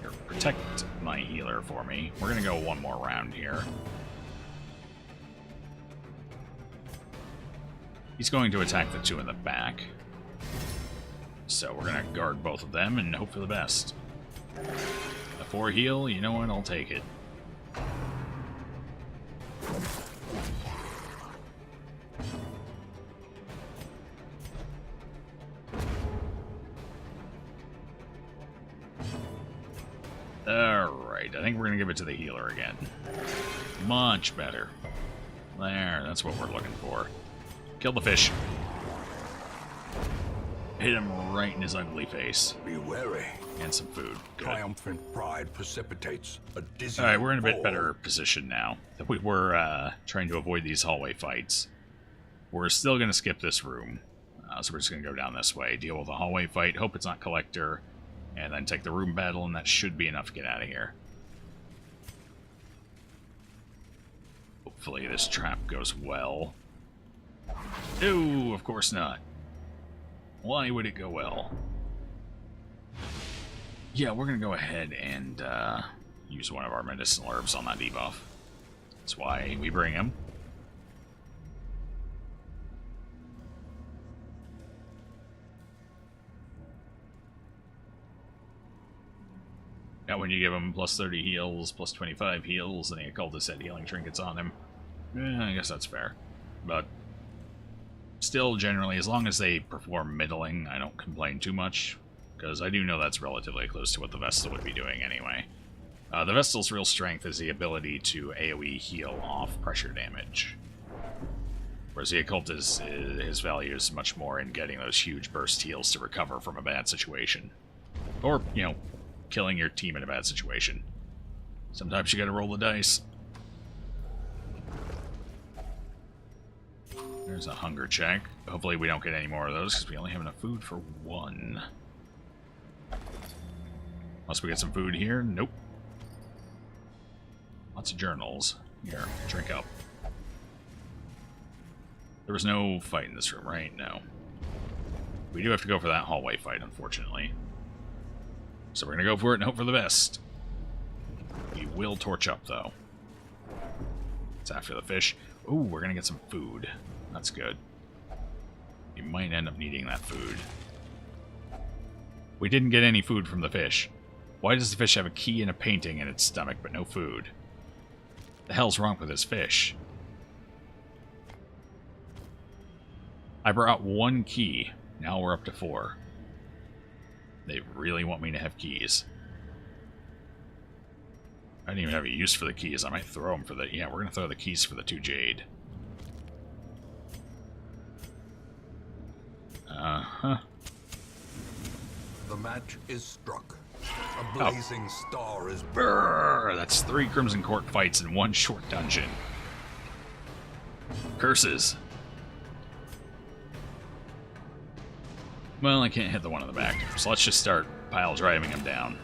Here, protect my healer for me. We're going to go one more round here. He's going to attack the 2 in the back. So we're going to guard both of them and hope for the best. A 4 heal, you know what? I'll take it. Alright, I think we're going to give it to the healer again. Much better. There, that's what we're looking for. Kill the fish. Hit him right in his ugly face. Be wary. And some food. Good. Triumphant pride precipitates a dizzy. Alright, we're in a bit better position now. We were trying to avoid these hallway fights. We're still going to skip this room. So we're just going to go down this way, deal with a hallway fight, hope it's not Collector, and then take the room battle, and that should be enough to get out of here. Hopefully this trap goes well. No, of course not. Why would it go well? Yeah, we're going to go ahead and use one of our medicinal herbs on that debuff. That's why we bring him. Now when you give him plus 30 heals, plus 25 heals, and the occultist had healing trinkets on him, I guess that's fair. But still, generally, as long as they perform middling, I don't complain too much, because I do know that's relatively close to what the Vestal would be doing anyway. The Vestal's real strength is the ability to AoE heal off pressure damage. Whereas the occult is his value is much more in getting those huge burst heals to recover from a bad situation. Or, you know, killing your team in a bad situation. Sometimes you gotta roll the dice. There's a hunger check. Hopefully we don't get any more of those, because we only have enough food for one. Unless we get some food here. Nope. Lots of journals. Here, drink up. There was no fight in this room, right? No. We do have to go for that hallway fight, unfortunately. So we're going to go for it and hope for the best. We will torch up, though. It's after the fish. Ooh, we're going to get some food. That's good. We might end up needing that food. We didn't get any food from the fish. Why does the fish have a key and a painting in its stomach, but no food? The hell's wrong with this fish? I brought 1 key. Now we're up to 4. They really want me to have keys. I didn't even have a use for the keys. I might throw them for the... Yeah, we're going to throw the keys for the 2 jade. Uh-huh. The match is struck. A blazing star is... Brrr, that's 3 Crimson Court fights in 1 short dungeon. Curses. Well, I can't hit the one in the back, so let's just start pile driving him down.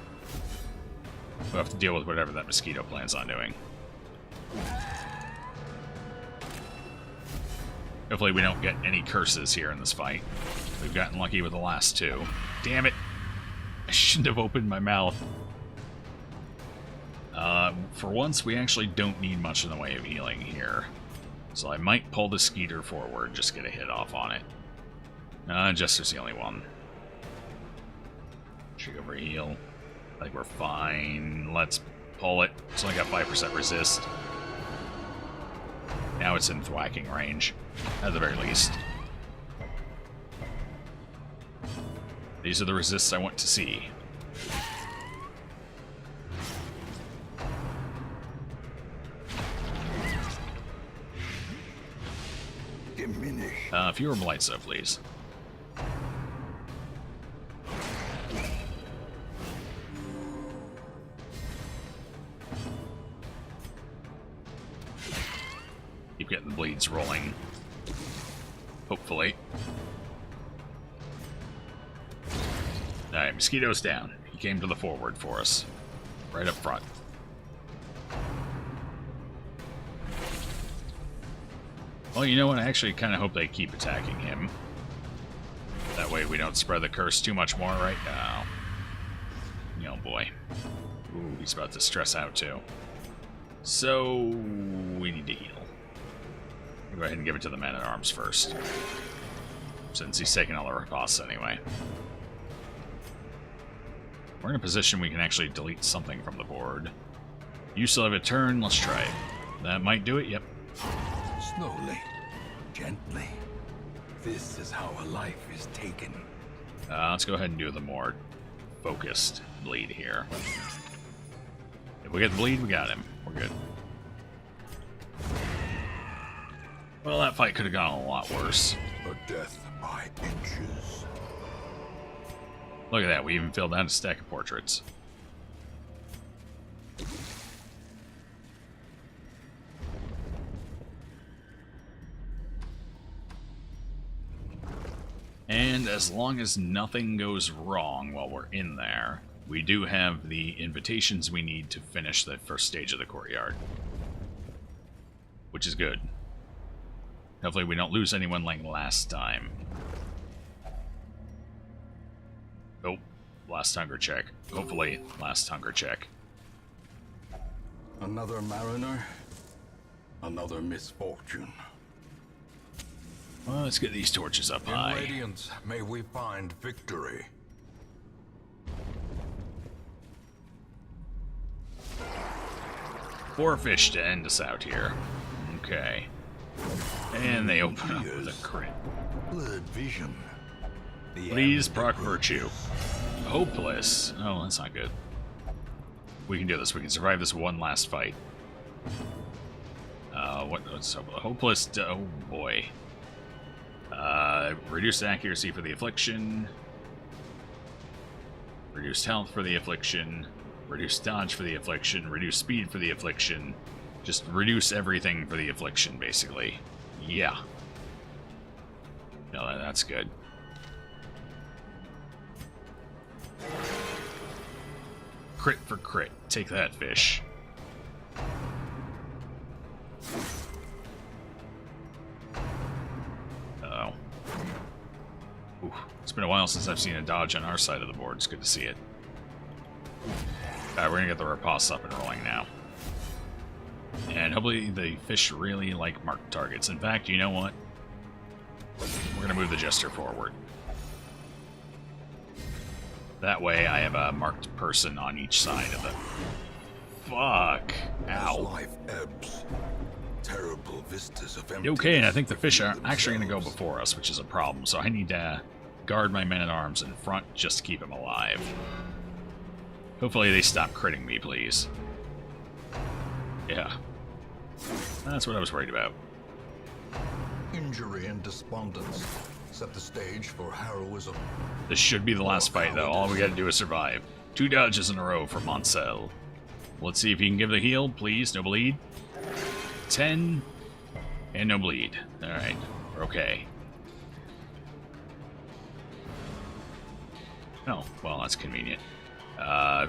We'll have to deal with whatever that mosquito plans on doing. Hopefully we don't get any curses here in this fight. We've gotten lucky with the last 2. Damn it! I shouldn't have opened my mouth. For once, we actually don't need much in the way of healing here. So I might pull the Skeeter forward, just get a hit off on it. Jester's the only one. Should go for a heal. I think we're fine. Let's pull it. It's only got 5% resist. Now it's in thwacking range, at the very least. These are the resists I want to see. diminish. Fewer blights, though, please. Keep getting the bleeds rolling. Hopefully. Alright, Mosquito's down. He came to the forward for us. Right up front. Well, you know what? I actually kind of hope they keep attacking him. That way we don't spread the curse too much more right now. Oh boy. Ooh, he's about to stress out too. So, we need to heal. We'll go ahead and give it to the man-at-arms first. Since he's taking all our costs anyway. We're in a position we can actually delete something from the board. You still have a turn, let's try it. That might do it, yep. Slowly, gently. This is how a life is taken. Let's go ahead and do the more focused bleed here. If we get the bleed, we got him. We're good. Well, that fight could have gone a lot worse. A death by inches. Look at that, we even filled out a stack of portraits. And as long as nothing goes wrong while we're in there, we do have the invitations we need to finish the first stage of the courtyard. Which is good. Hopefully we don't lose anyone like last time. Oh, last hunger check. Hopefully, last hunger check. Another mariner, another misfortune. Well, let's get these torches up In high. Radiance, may we find victory. 4 fish to end us out here. Okay. And they open up with a crit. Blurred vision. Please proc virtue. Hopeless. Oh, that's not good. We can do this. We can survive this one last fight. What's hopeless? Oh boy. Reduced accuracy for the affliction. Reduced health for the affliction. Reduced dodge for the affliction. Reduced speed for the affliction. Just reduce everything for the affliction, basically. Yeah. No, that's good. Crit for crit. Take that, fish. Uh-oh. Ooh, it's been a while since I've seen a dodge on our side of the board. It's good to see it. Alright, we're gonna get the riposte up and rolling now. And hopefully the fish really like marked targets. In fact, you know what? We're gonna move the Jester forward. That way I have a marked person on each side of it. Fuck. As Ow. life ebbs, terrible vistas of Okay, and I think the emptiness fish are reveal actually going to go themselves. before us, which is a problem. So I need to guard my men-at-arms in front just to keep them alive. Hopefully they stop critting me, please. Yeah. That's what I was worried about. Injury and despondence set the stage for heroism. This should be the last fight, though. All we gotta do is survive. 2 dodges in a row for Moncel. Let's see if he can give the heal, please. No bleed. 10. And no bleed. Alright. We're okay. Oh, well, that's convenient.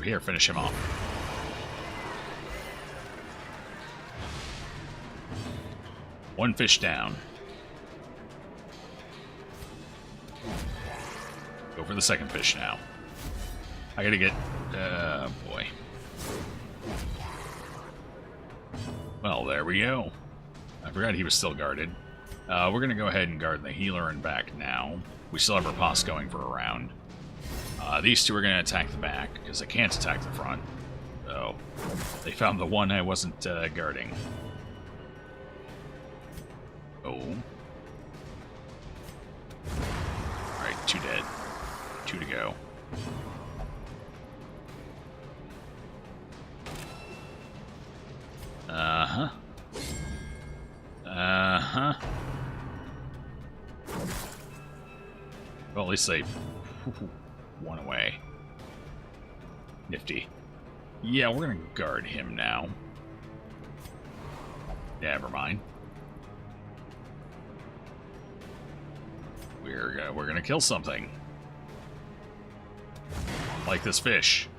Here, finish him off. One fish down. Go for the second fish now. I gotta get... boy. Well, there we go. I forgot he was still guarded. We're gonna go ahead and guard the healer and back now. We still have riposte going for a round. These two are gonna attack the back, because they can't attack the front. So, they found the one I wasn't guarding. Oh. Alright, 2 dead. 2 to go. Uh-huh. Uh-huh. Well, at least they... one away. Nifty. Yeah, we're gonna guard him now. Yeah, never mind. We're gonna kill something. Like this fish.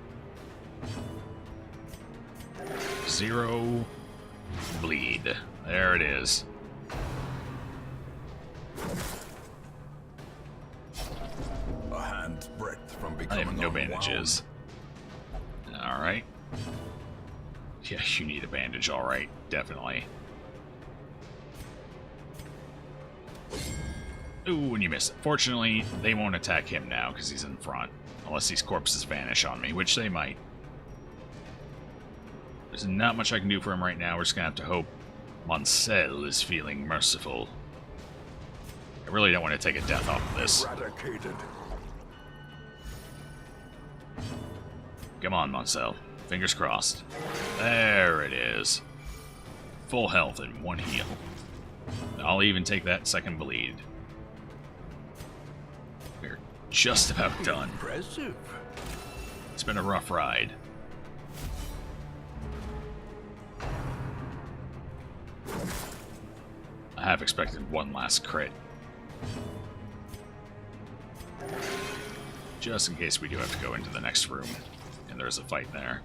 0 bleed. There it is. A hand's breadth from I becoming have no unwound. bandages. Alright. Yeah, you need a bandage, alright. Definitely. Ooh, and you missed it. Fortunately, they won't attack him now because he's in front. Unless these corpses vanish on me, which they might. There's not much I can do for him right now. We're just gonna have to hope Moncel is feeling merciful. I really don't want to take a death off of this. Eradicated. Come on, Moncel. Fingers crossed. There it is. Full health and 1 heal. I'll even take that second bleed. We're just about done. Impressive. It's been a rough ride. I have expected one last crit. Just in case we do have to go into the next room. And there's a fight there.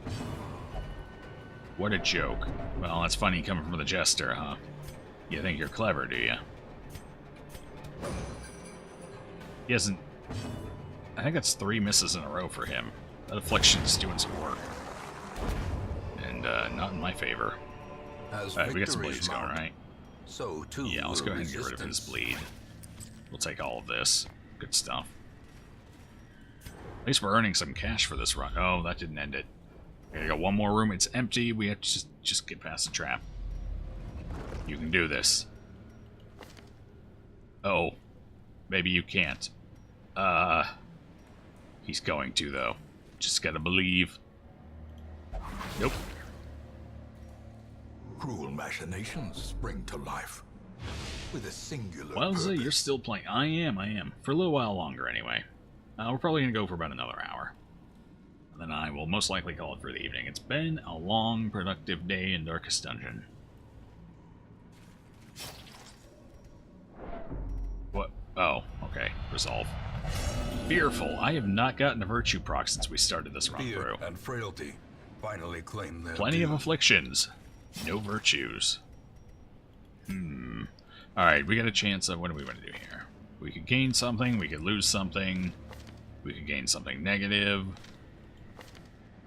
What a joke. Well, that's funny coming from the Jester, huh? You think you're clever, do you? He hasn't... I think that's 3 misses in a row for him. That affliction's doing some work. And, not in my favor. As Alright, we got some victories bleeds going, mount, right? So too Yeah, let's will go ahead and get rid of his resistance. bleed. We'll take all of this. Good stuff. At least we're earning some cash for this run. Oh, that didn't end it. Okay, I got one more room. It's empty. We have to just get past the trap. You can do this. Oh. Maybe you can't. He's going to, though. Just gotta believe. Nope. Cruel machinations spring to life. with a singular Wowza, purpose. you're still playing. I am. For a little while longer, anyway. We're probably going to go for about another hour. And then I will most likely call it for the evening. It's been a long, productive day in Darkest Dungeon. What? Oh, okay. Resolve. Fearful. I have not gotten a virtue proc since we started this run Fear through. and frailty finally claim their Plenty of due. afflictions. No virtues. Alright, we got a chance of... What do we want to do here? We could gain something, we could lose something, we could gain something negative.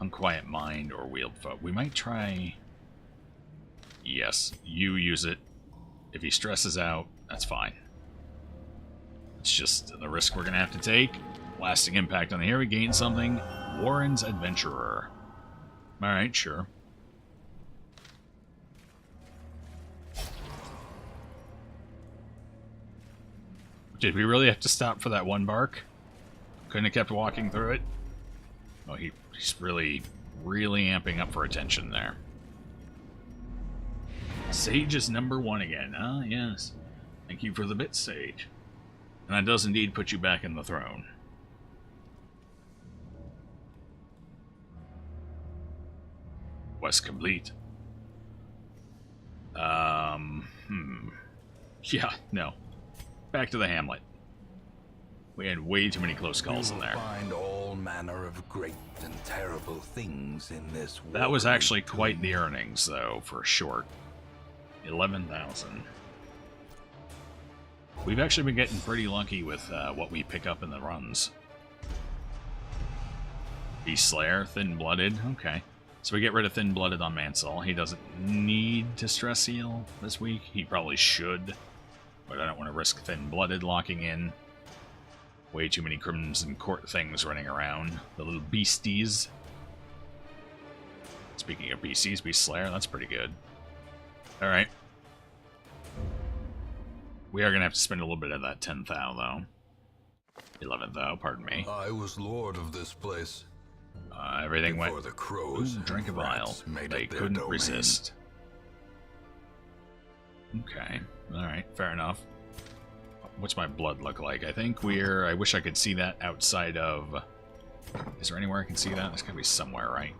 Unquiet Mind or Wield Foe. We might try... Yes, you use it. If he stresses out, that's fine. It's just the risk we're going to have to take. Lasting impact on the here. We gain something. Warren's Adventurer. Alright, sure. Did we really have to stop for that one bark? Couldn't have kept walking through it? Oh, he's really, really amping up for attention there. Sage is number 1 again. Ah, yes. Thank you for the bit, Sage. And that does indeed put you back in the throne. Quest complete. Yeah, no. Back to the hamlet. We had way too many close calls in there. Find all manner of great and terrible things in this world. That was actually quite the earnings, though, for short. 11,000. We've actually been getting pretty lucky with what we pick up in the runs. Beast Slayer, Thin-Blooded, okay. So we get rid of Thin-Blooded on Mansell. He doesn't need to stress heal this week. He probably should, but I don't want to risk Thin-Blooded locking in. Way too many Crimson Court things running around. The little beasties. Speaking of beasties, Beast Slayer, that's pretty good. Alright. We are going to have to spend a little bit of that 10th thou, though. 11th thou, pardon me. I was lord of this place. Everything Before went... the crows Ooh, drink a and vial. rats made They it their couldn't domain. resist. Okay. Alright, fair enough. What's my blood look like? I think we're... I wish I could see that outside of... Is there anywhere I can see that? There's gotta be somewhere, right?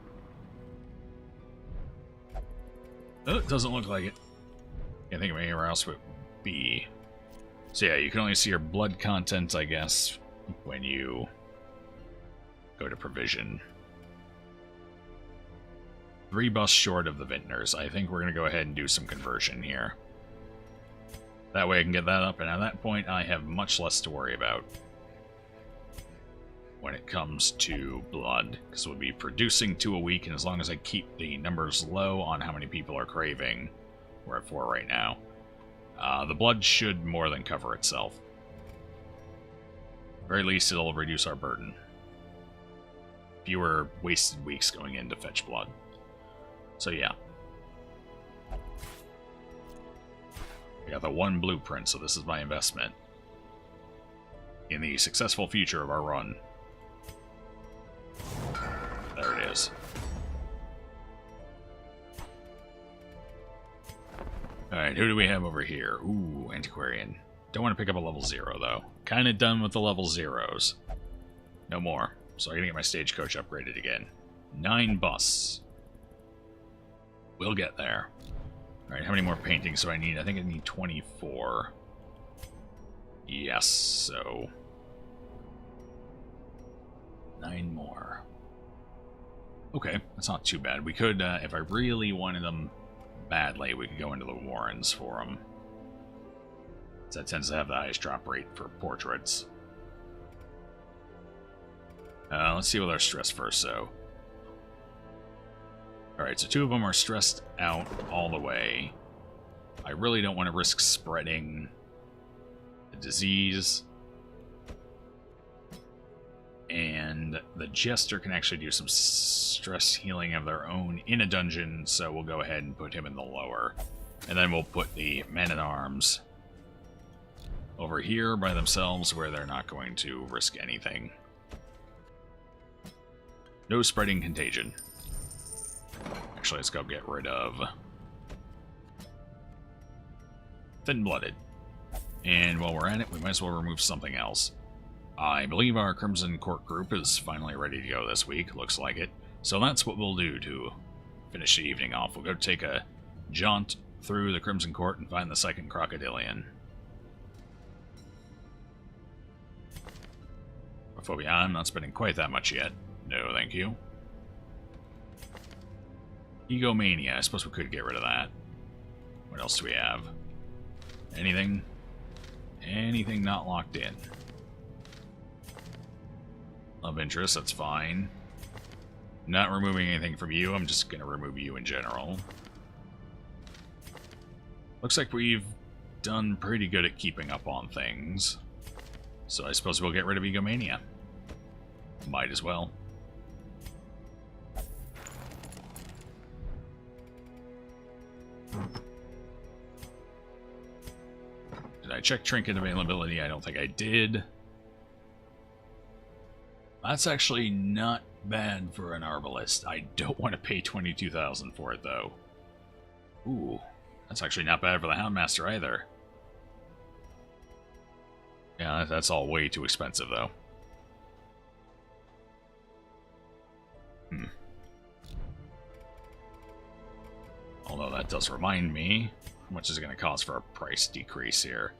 Oh, it doesn't look like it. Can't think of anywhere else would be. So yeah, you can only see your blood content, I guess, when you go to provision. 3 busts short of the Vintners. I think we're going to go ahead and do some conversion here. That way I can get that up, and at that point I have much less to worry about when it comes to blood, because we'll be producing 2 a week, and as long as I keep the numbers low on how many people are craving, we're at 4 right now, the blood should more than cover itself. At the very least, it'll reduce our burden. Fewer wasted weeks going in to fetch blood. So yeah. We got the 1 blueprint, so this is my investment in the successful future of our run. There it is. Alright, who do we have over here? Ooh, Antiquarian. Don't want to pick up a level 0, though. Kind of done with the level 0s. No more. So I gotta get my stagecoach upgraded again. 9 busts. We'll get there. Alright, how many more paintings do I need? I think I need 24. Yes, so... 9 more. Okay, that's not too bad. We could, if I really wanted them badly, we could go into the Warrens for them. That tends to have the highest drop rate for portraits. Let's see with our stress first, though. Alright, so 2 of them are stressed out all the way. I really don't want to risk spreading the disease. And the Jester can actually do some stress healing of their own in a dungeon, so we'll go ahead and put him in the lower. And then we'll put the Men-at-Arms over here by themselves, where they're not going to risk anything. No spreading contagion. Actually, let's go get rid of Thin-Blooded. And while we're at it, we might as well remove something else. I believe our Crimson Court group is finally ready to go this week. Looks like it. So that's what we'll do to finish the evening off. We'll go take a jaunt through the Crimson Court and find the second Crocodilian. Phobia, I'm not spending quite that much yet. No, thank you. Egomania, I suppose we could get rid of that. What else do we have? Anything? Anything not locked in? Love interest, that's fine. Not removing anything from you, I'm just going to remove you in general. Looks like we've done pretty good at keeping up on things. So I suppose we'll get rid of Egomania. Might as well. Did I check trinket availability? I don't think I did. That's actually not bad for an arbalist. I don't want to pay 22,000 for it, though. Ooh, that's actually not bad for the Houndmaster either. Yeah, that's all way too expensive, though. Although that does remind me, how much is it going to cost for a price decrease here?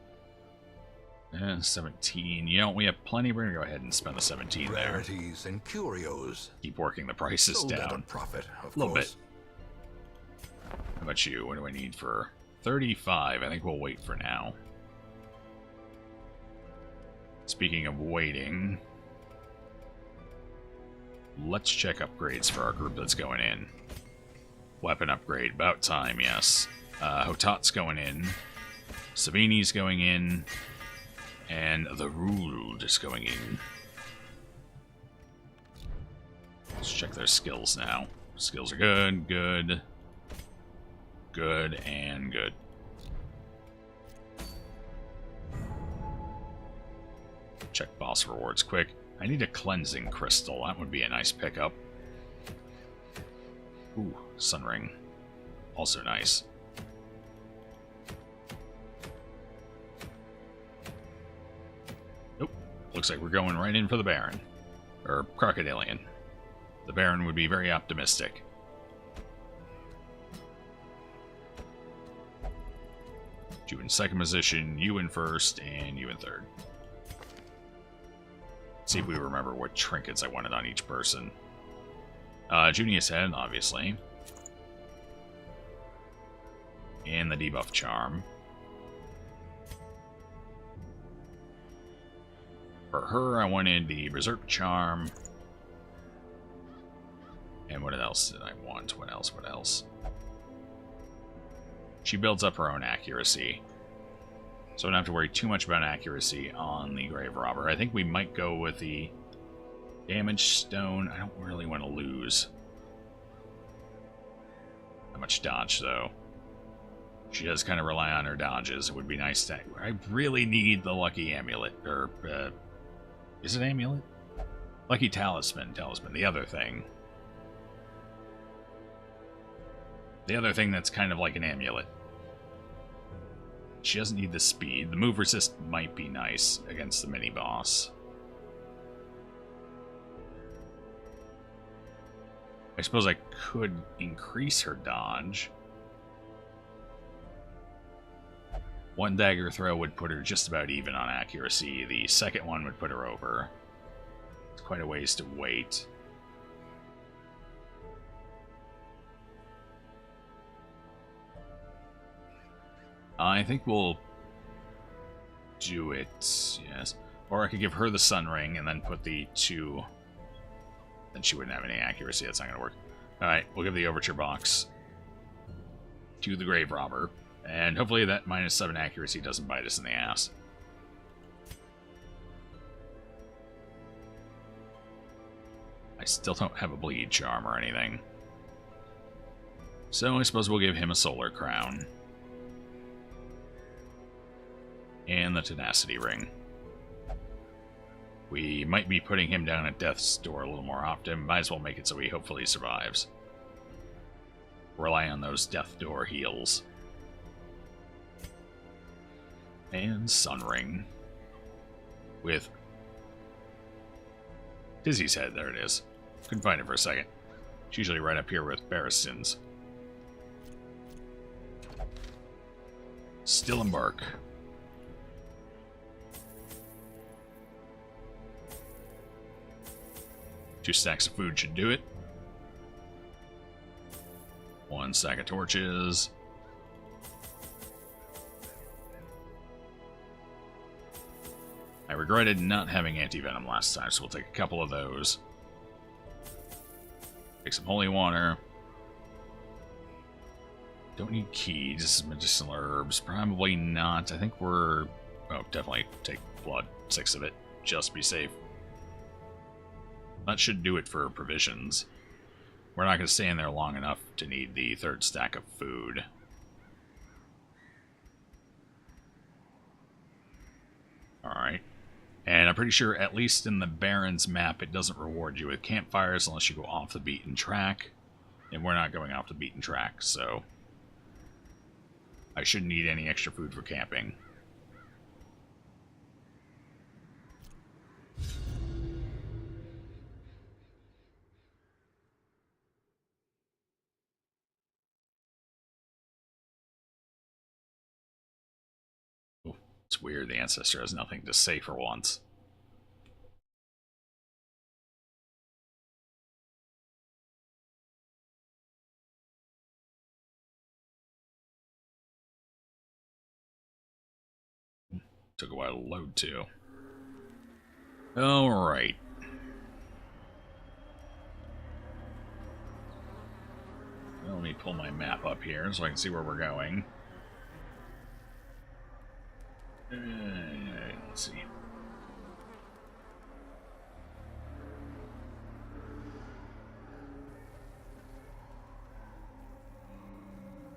17. You know, we have plenty. We're going to go ahead and spend the 17 there. Rarities and curios. Keep working the prices Sold at a down. profit, of A little course. bit. How about you? What do I need for 35? I think we'll wait for now. Speaking of waiting, let's check upgrades for our group that's going in. Weapon upgrade, about time, yes. Hotat's going in. Sabini's going in. And the Ruled is going in. Let's check their skills now. Skills are good, good, good, and good. Check boss rewards quick. I need a cleansing crystal. That would be a nice pickup. Ooh, sun ring. Also nice. Nope. Looks like we're going right in for the Baron. Or Crocodilian. The Baron would be very optimistic. You in second position, you in first, and you in third. See if we remember what trinkets I wanted on each person. Junius Head, obviously. And the debuff charm. For her, I wanted the Berserk charm. And what else did I want? What else? What else? She builds up her own accuracy. So I don't have to worry too much about accuracy on the Grave Robber. I think we might go with the Damage Stone. I don't really want to lose that much dodge, though. She does kind of rely on her dodges. It would be nice to... I really need the Lucky Amulet. Or, is it Amulet? Lucky Talisman. Talisman. The other thing. The other thing that's kind of like an amulet. She doesn't need the speed. The move resist might be nice against the mini-boss. I suppose I could increase her dodge. One dagger throw would put her just about even on accuracy. The second one would put her over. It's quite a ways to wait. I think we'll do it, yes. Or I could give her the Sun Ring and then put the two... Then she wouldn't have any accuracy. That's not going to work. Alright, we'll give the Overture Box to the Grave Robber. And hopefully that -7 accuracy doesn't bite us in the ass. I still don't have a Bleed Charm or anything. So I suppose we'll give him a Solar Crown. And the Tenacity Ring. We might be putting him down at Death's Door a little more often. Might as well make it so he hopefully survives. Rely on those Death Door heals. And Sunring. With Dizzy's head. There it is. Couldn't find it for a second. It's usually right up here with Barristan's. Still embark. Two stacks of food should do it. One stack of torches. I regretted not having anti-venom last time, so we'll take a couple of those. Take some holy water. Don't need keys, medicinal herbs. Probably not. I think we're... Oh, definitely take blood. 6 of it. Just be safe. That should do it for provisions. We're not going to stay in there long enough to need the 3rd stack of food. Alright. And I'm pretty sure, at least in the Baron's map, it doesn't reward you with campfires unless you go off the beaten track. And we're not going off the beaten track, so... I shouldn't need any extra food for camping. It's weird the Ancestor has nothing to say for once. Took a while to load too. Alright. Well, let me pull my map up here so I can see where we're going. Let's see.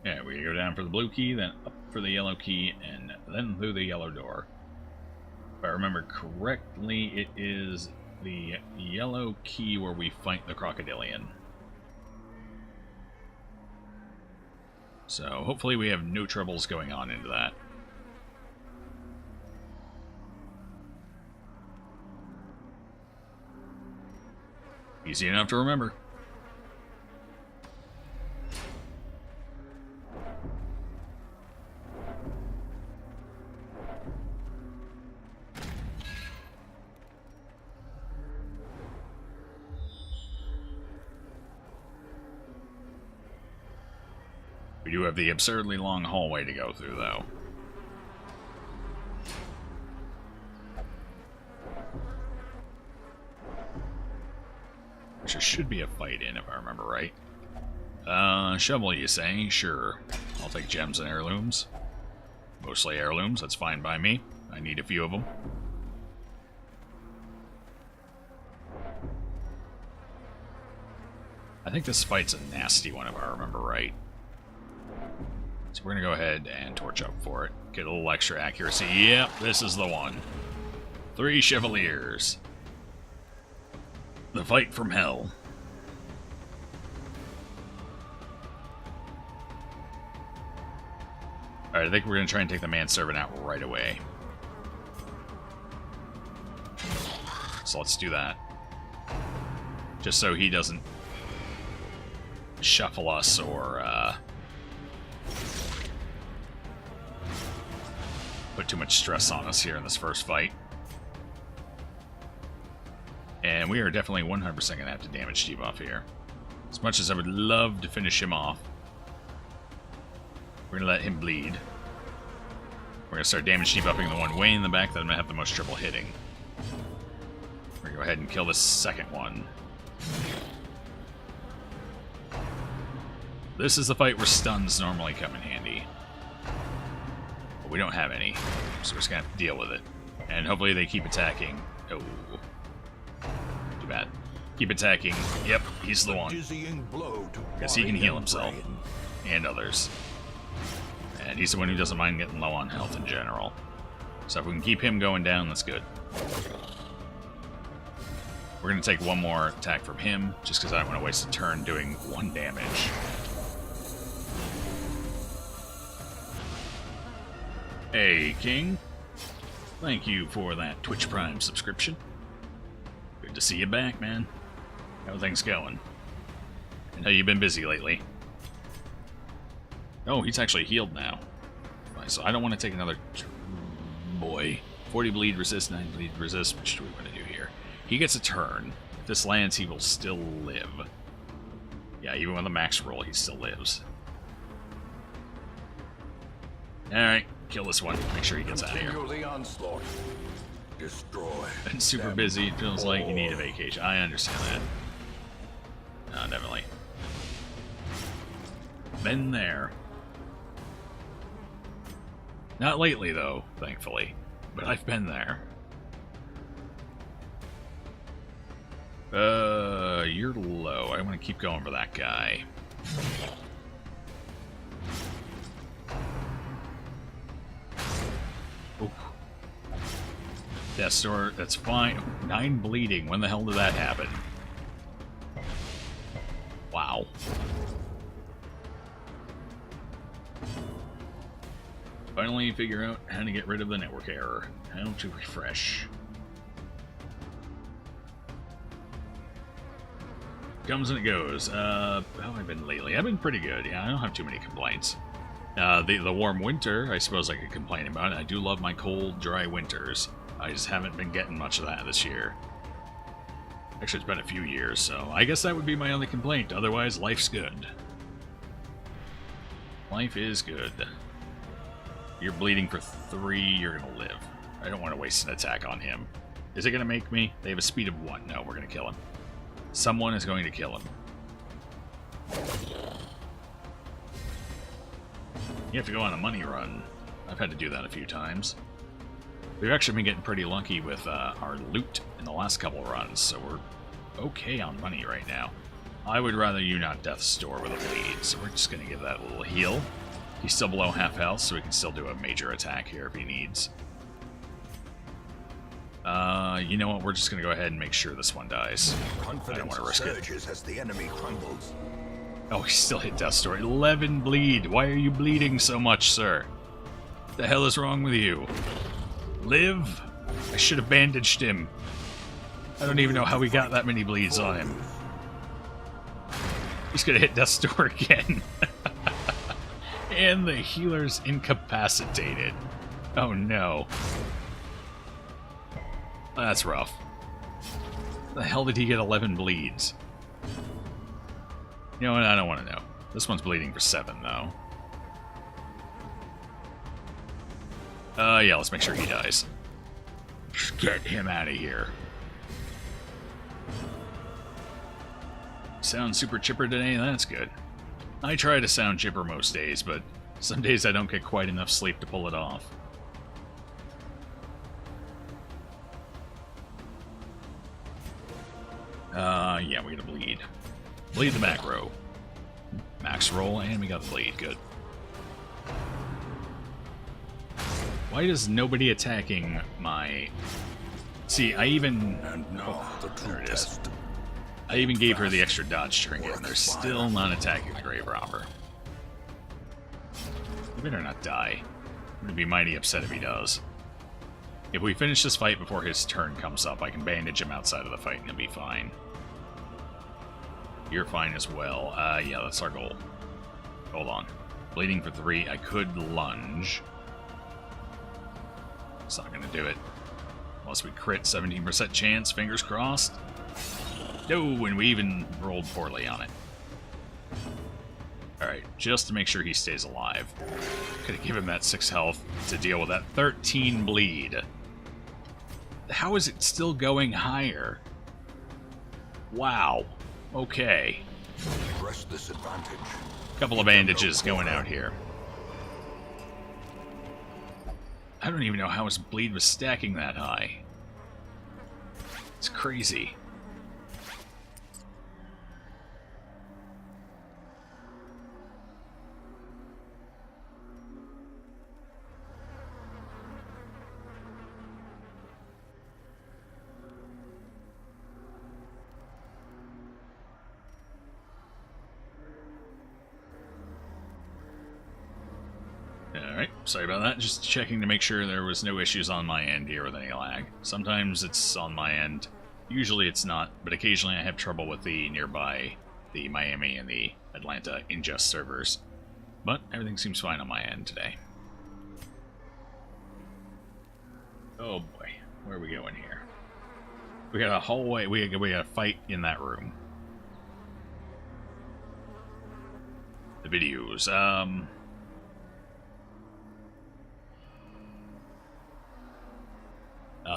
Yeah, we go down for the blue key, then up for the yellow key, and then through the yellow door. If I remember correctly, it is the yellow key where we fight the crocodilian. So hopefully we have no troubles going on into that. Easy enough to remember. We do have the absurdly long hallway to go through, though. Which there should be a fight in, if I remember right. Shovel, you say? Sure. I'll take gems and heirlooms. Mostly heirlooms, that's fine by me. I need a few of them. I think this fight's a nasty one, if I remember right. So we're going to go ahead and torch up for it. Get a little extra accuracy. Yep, this is the one. 3 Chevaliers. The fight from hell. Alright, I think we're going to try and take the manservant out right away. So let's do that. Just so he doesn't shuffle us or put too much stress on us here in this first fight. And we are definitely 100% going to have to damage debuff here. As much as I would love to finish him off, we're going to let him bleed. We're going to start damage debuffing the one way in the back that I'm going to have the most trouble hitting. We're going to go ahead and kill this second one. This is the fight where stuns normally come in handy. But we don't have any, so we're just going to have to deal with it. And hopefully they keep attacking. Oh. Too bad. Keep attacking. Yep, he's the one. Because he can heal himself. And others. And he's the one who doesn't mind getting low on health in general. So if we can keep him going down, that's good. We're going to take one more attack from him, just because I don't want to waste a turn doing 1 damage. Hey, King. Thank you for that Twitch Prime subscription. Good to see you back, man. How things going? I know you've been busy lately. Oh, he's actually healed now. So I don't want to take another... Boy. 40 bleed resist, 9 bleed resist. Which do we want to do here? He gets a turn. If this lands, he will still live. Yeah, even with a max roll, he still lives. Alright, kill this one. Make sure he gets out of here. Continue the onslaught. Destroy. Been super busy. It feels like you need a vacation. I understand that. No, definitely. Been there. Not lately, though, thankfully. But I've been there. You're low. I want to keep going for that guy. Ooh. Death Store, that's fine. 9 bleeding. When the hell did that happen? Wow. Finally figure out how to get rid of the network error. How to refresh. Comes and it goes. How have I been lately? I've been pretty good. Yeah, I don't have too many complaints. The warm winter, I suppose I could complain about. I do love my cold, dry winters. I just haven't been getting much of that this year. Actually, it's been a few years, so I guess that would be my only complaint. Otherwise, life's good. Life is good. You're bleeding for 3, you're gonna live. I don't want to waste an attack on him. Is it gonna make me? They have a speed of 1. No, we're gonna kill him. Someone is going to kill him. You have to go on a money run. I've had to do that a few times. We've actually been getting pretty lucky with our loot in the last couple of runs, so we're okay on money right now. I would rather you not Death Store with a bleed, so we're just going to give that a little heal. He's still below half health, so we can still do a major attack here if he needs. You know what? We're just going to go ahead and make sure this one dies. I don't want to risk it. As the enemy crumbles. Oh, he still hit Death Store. 11 bleed. Why are you bleeding so much, sir? The hell is wrong with you? Live? I should have bandaged him. I don't even know how we got that many bleeds on him. He's gonna hit Death Store again. And the healer's incapacitated. Oh no. That's rough. The hell did he get 11 bleeds? You know what? I don't want to know. This one's bleeding for 7, though. Yeah, let's make sure he dies. Just get him out of here. Sound super chipper today? That's good. I try to sound chipper most days, but some days I don't get quite enough sleep to pull it off. Yeah, we gotta bleed. Bleed the back row. Max roll, and we got the bleed. Good. Why is nobody attacking my... See, I even... Oh, there it is. I even gave her the extra dodge trinket, and they're still not attacking the grave robber. He better not die. I'm gonna be mighty upset if he does. If we finish this fight before his turn comes up, I can bandage him outside of the fight and he'll be fine. You're fine as well. Yeah, that's our goal. Hold on. Bleeding for 3. I could lunge. It's not gonna do it. Unless we crit 17% chance, fingers crossed. No, and we even rolled poorly on it. Alright, just to make sure he stays alive. Could have given him that 6 health to deal with that 13 bleed. How is it still going higher? Wow. Okay. Press this advantage. Couple of bandages going out here. I don't even know how his bleed was stacking that high. It's crazy. Alright, sorry about that. Just checking to make sure there was no issues on my end here with any lag. Sometimes it's on my end. Usually it's not, but occasionally I have trouble with the nearby, the Miami and the Atlanta ingest servers. But everything seems fine on my end today. Oh boy, where are we going here? We got a hallway, we got a fight in that room. The videos,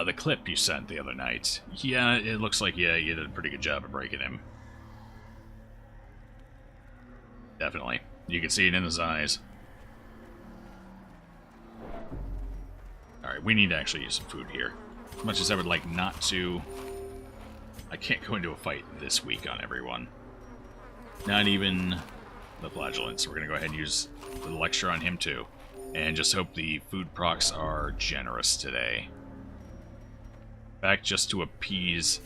the clip you sent the other night. Yeah, it looks like, yeah, you did a pretty good job of breaking him. Definitely. You can see it in his eyes. Alright, we need to actually use some food here. As much as I would like not to, I can't go into a fight this week on everyone. Not even the flagellant, so we're going to go ahead and use the lecture on him too. And just hope the food procs are generous today. In fact, just to appease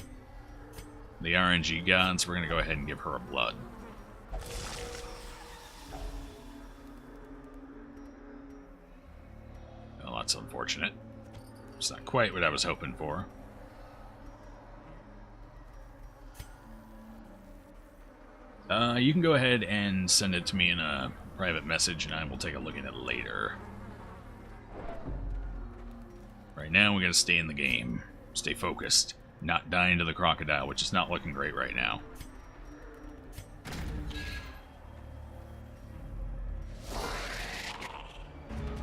the RNG gods, we're going to go ahead and give her a blood. Well, that's unfortunate. It's not quite what I was hoping for. You can go ahead and send it to me in a private message, and I will take a look at it later. Right now, we gotta stay in the game. Stay focused. Not die into the crocodile, which is not looking great right now.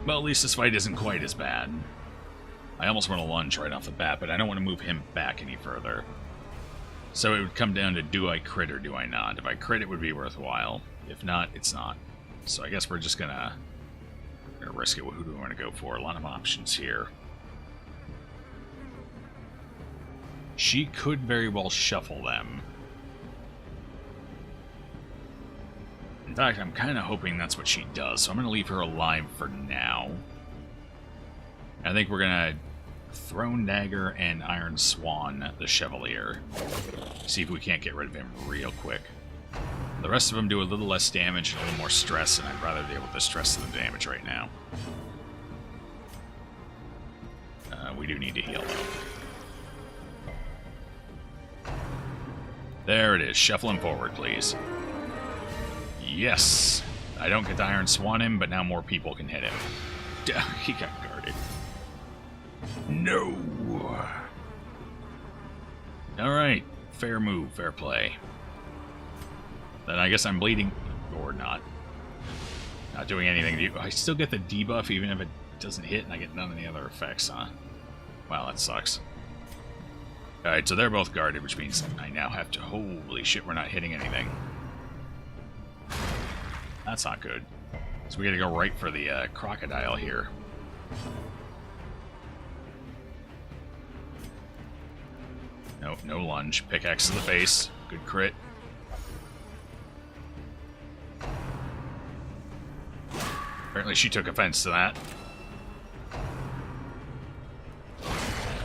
Well, at least this fight isn't quite as bad. I almost want to lunge right off the bat, but I don't want to move him back any further. So it would come down to, do I crit or do I not? If I crit, it would be worthwhile. If not, it's not. So I guess we're just gonna risk it. Who do we want to go for? A lot of options here. She could very well shuffle them. In fact, I'm kind of hoping that's what she does, so I'm going to leave her alive for now. I think we're going to Throne Dagger and Iron Swan the Chevalier. See if we can't get rid of him real quick. The rest of them do a little less damage and a little more stress, and I'd rather deal with the stress than the damage right now. We do need to heal, though. There it is. Shuffle him forward, please. Yes! I don't get to Iron Swan him, but now more people can hit him. He got guarded. No! Alright. Fair move. Fair play. Then I guess I'm bleeding. Or not. Not doing anything. I still get the debuff even if it doesn't hit and I get none of the other effects, huh? Wow, that sucks. Alright, so they're both guarded, which means I now have to... Holy shit, we're not hitting anything. That's not good. So we gotta go right for the crocodile here. Nope, no lunge. Pickaxe to the face. Good crit. Apparently she took offense to that.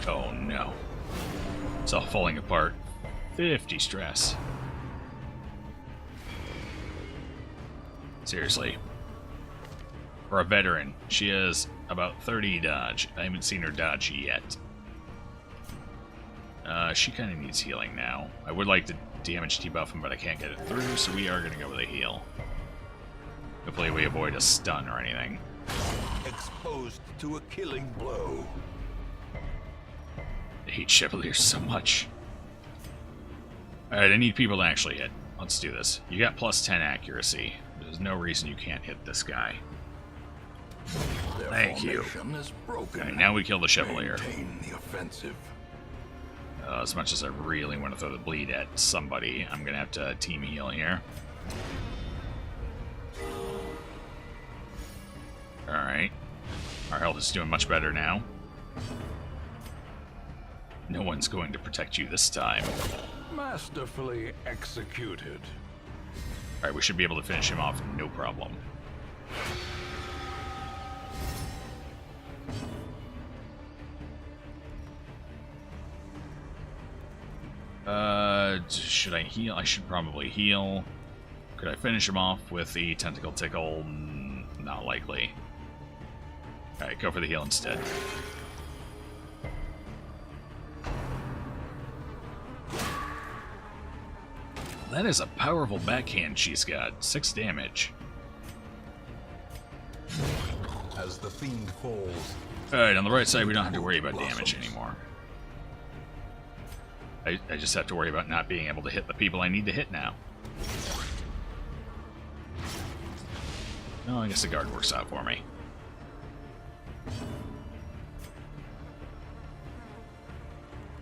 Oh no. It's all falling apart. 50 stress. Seriously. For a veteran, she has about 30 dodge. I haven't seen her dodge yet. She kind of needs healing now. I would like to damage debuff him, but I can't get it through, so we are going to go with a heal. Hopefully we avoid a stun or anything. Exposed to a killing blow. I hate Chevaliers so much. Alright, I need people to actually hit. Let's do this. You got plus 10 accuracy. There's no reason you can't hit this guy. Thank you. Okay, now we kill the Chevalier. Maintain the offensive. As much as I really want to throw the bleed at somebody, I'm going to have to team heal here. Alright. Our health is doing much better now. No one's going to protect you this time. Masterfully executed. Alright, we should be able to finish him off, no problem. Should I heal? I should probably heal. Could I finish him off with the Tentacle Tickle? Not likely. Alright, go for the heal instead. That is a powerful backhand she's got. 6 damage. As the fiend falls, Alright, on the right side, we don't have to worry about damage anymore. I just have to worry about not being able to hit the people I need to hit now. No, I guess the guard works out for me.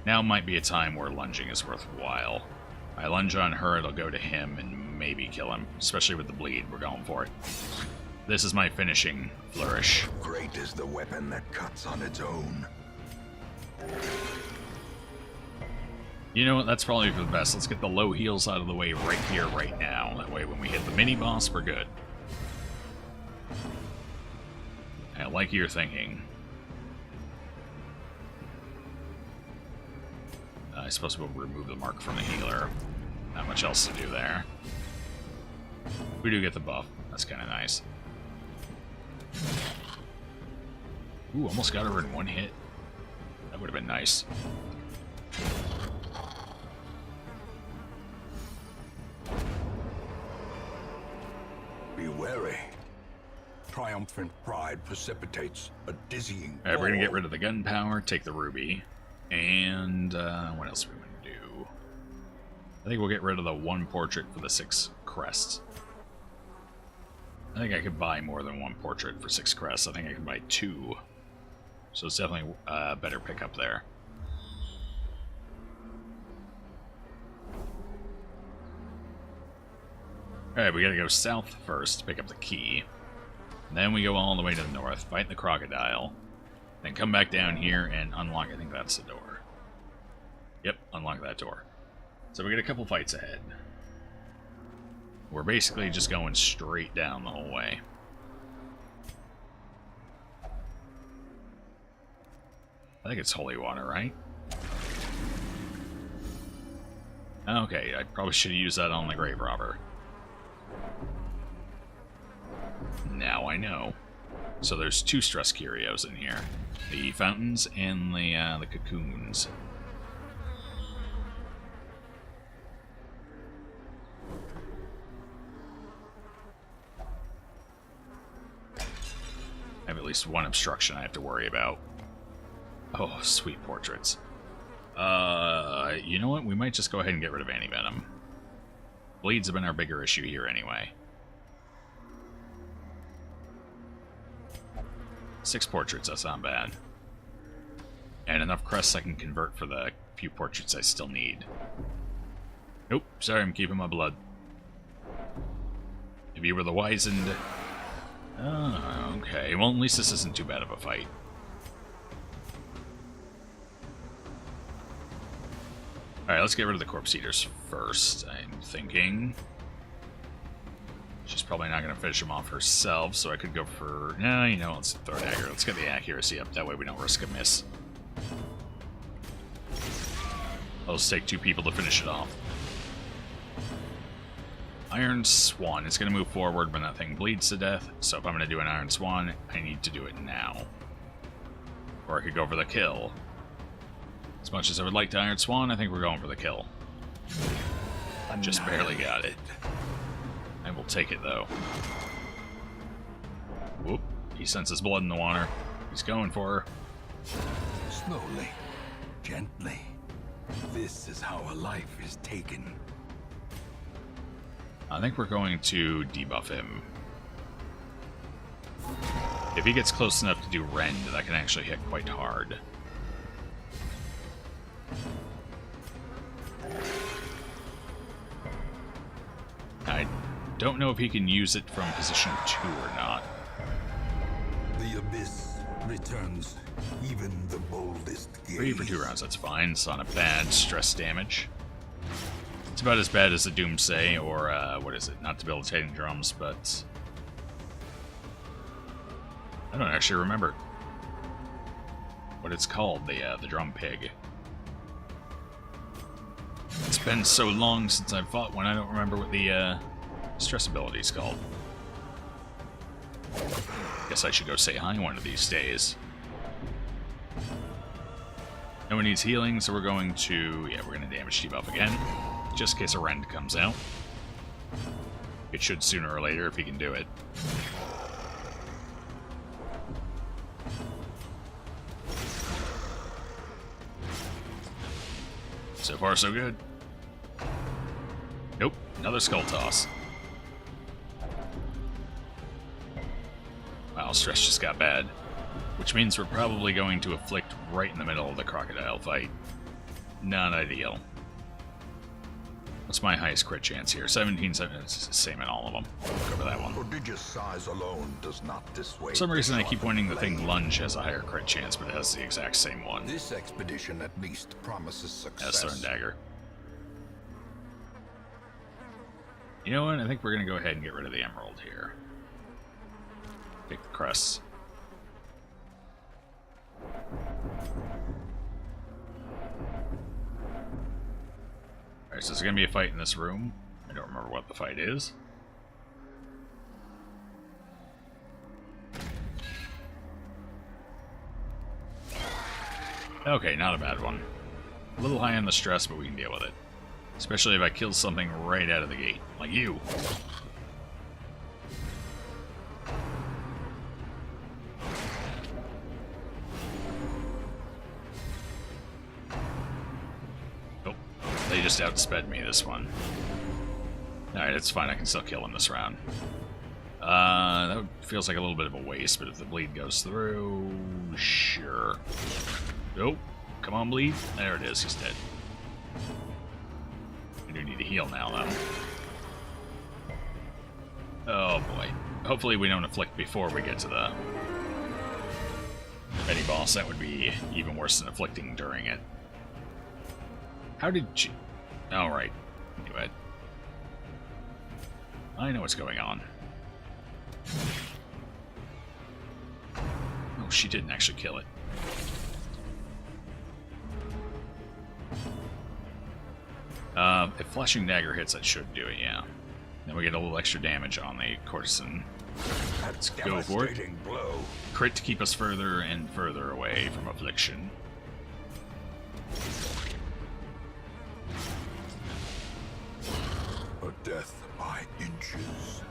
Now might be a time where lunging is worthwhile. I lunge on her, it'll go to him and maybe kill him. Especially with the bleed, we're going for it. This is my finishing flourish. Great is the weapon that cuts on its own. You know what, that's probably for the best. Let's get the low heals out of the way right here, right now. That way when we hit the mini-boss, we're good. I like your thinking. I suppose we'll remove the mark from the healer. Not much else to do there. We do get the buff. That's kind of nice. Ooh, almost got her in one hit. That would have been nice. Be wary. Triumphant pride precipitates a dizzying Alright, we're gonna get fall. rid of the gunpowder, take the ruby, and what else are we gonna do? I think we'll get rid of the 1 portrait for the 6 crests. I think I could buy more than 1 portrait for 6 crests. I think I can buy 2. So it's definitely a better pickup there. Alright, we gotta go south first to pick up the key. Then we go all the way to the north, fight the crocodile. Then come back down here and unlock, I think that's the door. Yep, unlock that door. So we got a couple fights ahead. We're basically just going straight down the whole way. I think it's holy water, right? Okay, I probably should have used that on the grave robber. Now I know. So there's 2 stress curios in here. The fountains and the cocoons. I have at least 1 obstruction I have to worry about. Oh, sweet portraits. You know what? We might just go ahead and get rid of anti-venom. Bleeds have been our bigger issue here anyway. 6 portraits, that's not bad. And enough crests I can convert for the few portraits I still need. Nope, sorry, I'm keeping my blood. If you were the wizened... Oh, okay. Well, at least this isn't too bad of a fight. Alright, let's get rid of the corpse eaters first, I'm thinking. She's probably not going to finish him off herself, so I could go for... No, you know, let's throw dagger. Let's get the accuracy up. That way we don't risk a miss. I'll just take 2 people to finish it off. Iron Swan. It's going to move forward when that thing bleeds to death, so if I'm going to do an Iron Swan, I need to do it now. Or I could go for the kill. As much as I would like to Iron Swan, I think we're going for the kill. Just barely got it. I will take it, though. Whoop. He senses blood in the water. He's going for her. Slowly, gently. This is how a life is taken. I think we're going to debuff him. If he gets close enough to do rend, that can actually hit quite hard. I don't know if he can use it from position 2 or not. the abyss returns even the boldest gaze. 3 for 2 rounds, that's fine. It's not a bad stress damage. It's about as bad as the Doomsday, or, what is it? Not debilitating drums, but... I don't actually remember what it's called, the drum pig. It's been so long since I've fought one, I don't remember what the stress ability is called. Guess I should go say hi one of these days. No one needs healing, so we're going to... Yeah, we're going to damage debuff again. Just in case a rend comes out. It should sooner or later if he can do it. So far, so good. Nope, another skull toss. Wow, stress just got bad. Which means we're probably going to afflict right in the middle of the crocodile fight. Not ideal. What's my highest crit chance here? 17, 7, it's the same in all of them. Look over that one. Prodigious size alone does not dissuade. For some reason I keep pointing the thing lunge has a higher crit chance, but it has the exact same one. This expedition at least promises As success. Thorn Dagger. You know what? I think we're going to go ahead and get rid of the emerald here. Take the crests. Alright, so there's going to be a fight in this room. I don't remember what the fight is. Okay, not a bad one. A little high on the stress, but we can deal with it. Especially if I kill something right out of the gate. Like you. Oh, they just outsped me this one. Alright, it's fine. I can still kill him this round. That feels like a little bit of a waste, but if the bleed goes through... Sure. Nope. Come on, bleed. There it is. He's dead. I do need to heal now, though. Oh, boy. Hopefully we don't afflict before we get to the Betty boss. That would be even worse than afflicting during it. How did she... Alright. Go ahead. I know what's going on. Oh, she didn't actually kill it. If Flashing Dagger hits, that should do it, yeah. Then we get a little extra damage on the Courtesan. Let's go for it. Blow. Crit to keep us further and further away from Affliction. A death by inches.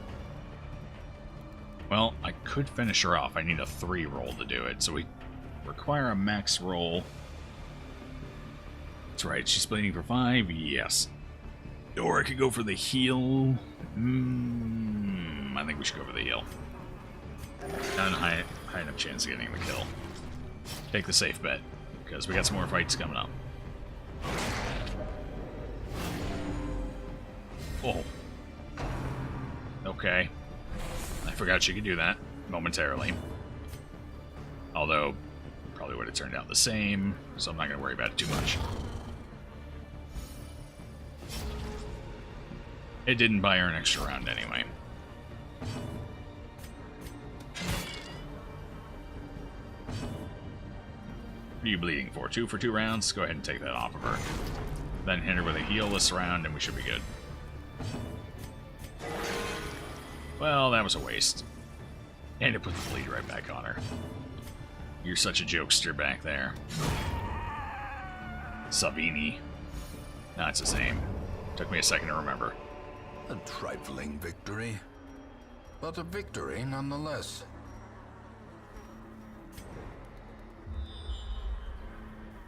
Well, I could finish her off. I need a 3 roll to do it, so we require a max roll. That's right, she's bleeding for 5, yes. Or I could go for the heal. I think we should go for the heal. Not a high enough chance of getting the kill. Take the safe bet, because we got some more fights coming up. Oh. Okay. I forgot she could do that momentarily. Although, probably would have turned out the same, so I'm not going to worry about it too much. It didn't buy her an extra round anyway. What are you bleeding for? 2 for 2 rounds? Go ahead and take that off of her. Then hit her with a heal this round and we should be good. Well, that was a waste. And it put the bleed right back on her. You're such a jokester back there. Savini. No, it's his name. Took me a second to remember. A trifling victory, but a victory nonetheless.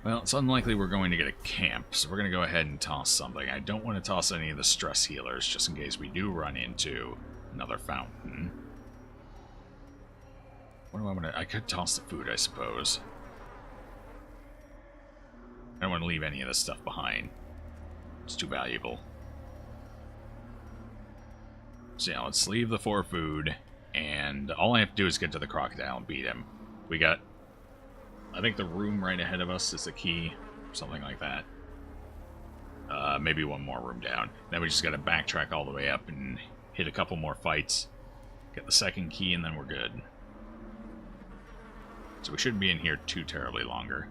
Well, it's unlikely we're going to get a camp, so we're going to go ahead and toss something. I don't want to toss any of the stress healers, just in case we do run into another fountain. What do I want to... I could toss the food, I suppose. I don't want to leave any of this stuff behind. It's too valuable. So yeah, let's leave the 4 food, and all I have to do is get to the crocodile and beat him. We got... I think the room right ahead of us is the key, something like that. Maybe one more room down. Then we just gotta backtrack all the way up and hit a couple more fights, get the second key, and then we're good. So we shouldn't be in here too terribly longer.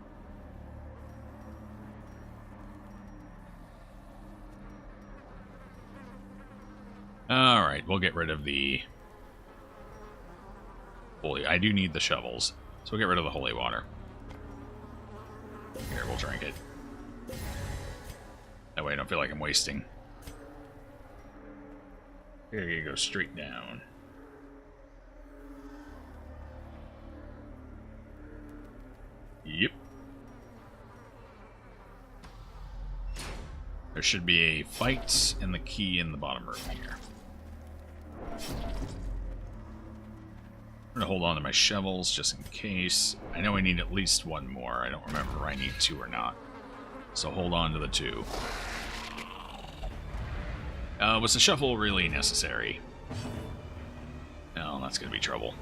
Alright, we'll get rid of the Holy, I do need the shovels, so we'll get rid of the holy water. Here, we'll drink it. That way I don't feel like I'm wasting. Here you go, straight down. Yep. There should be a fight and the key in the bottom room here. I'm gonna hold on to my shovels just in case. I know I need at least one more. I don't remember if I need 2 or not. So hold on to the 2. Was the shovel really necessary? No, that's gonna be trouble.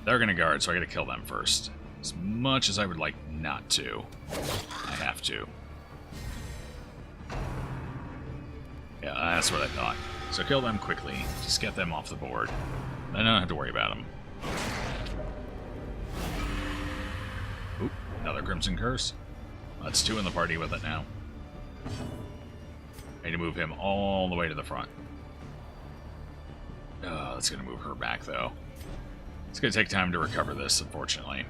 They're gonna guard, so I gotta kill them first. As much as I would like not to, I have to. Yeah, that's what I thought. So kill them quickly. Just get them off the board. Then I don't have to worry about them. Oop, another Crimson Curse. That's 2 in the party with it now. I need to move him all the way to the front. That's going to move her back, though. It's going to take time to recover this, unfortunately.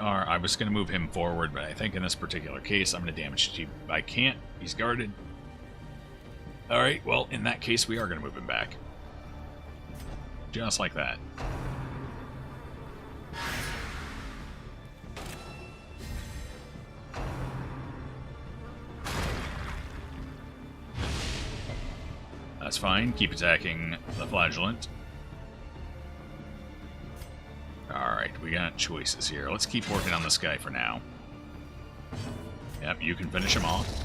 I was going to move him forward, but I think in this particular case, I'm going to damage Chief. I can't. He's guarded. Alright, well, in that case, we are going to move him back. Just like that. That's fine. Keep attacking the Flagellant. Alright, we got choices here. Let's keep working on this guy for now. Yep, you can finish him off.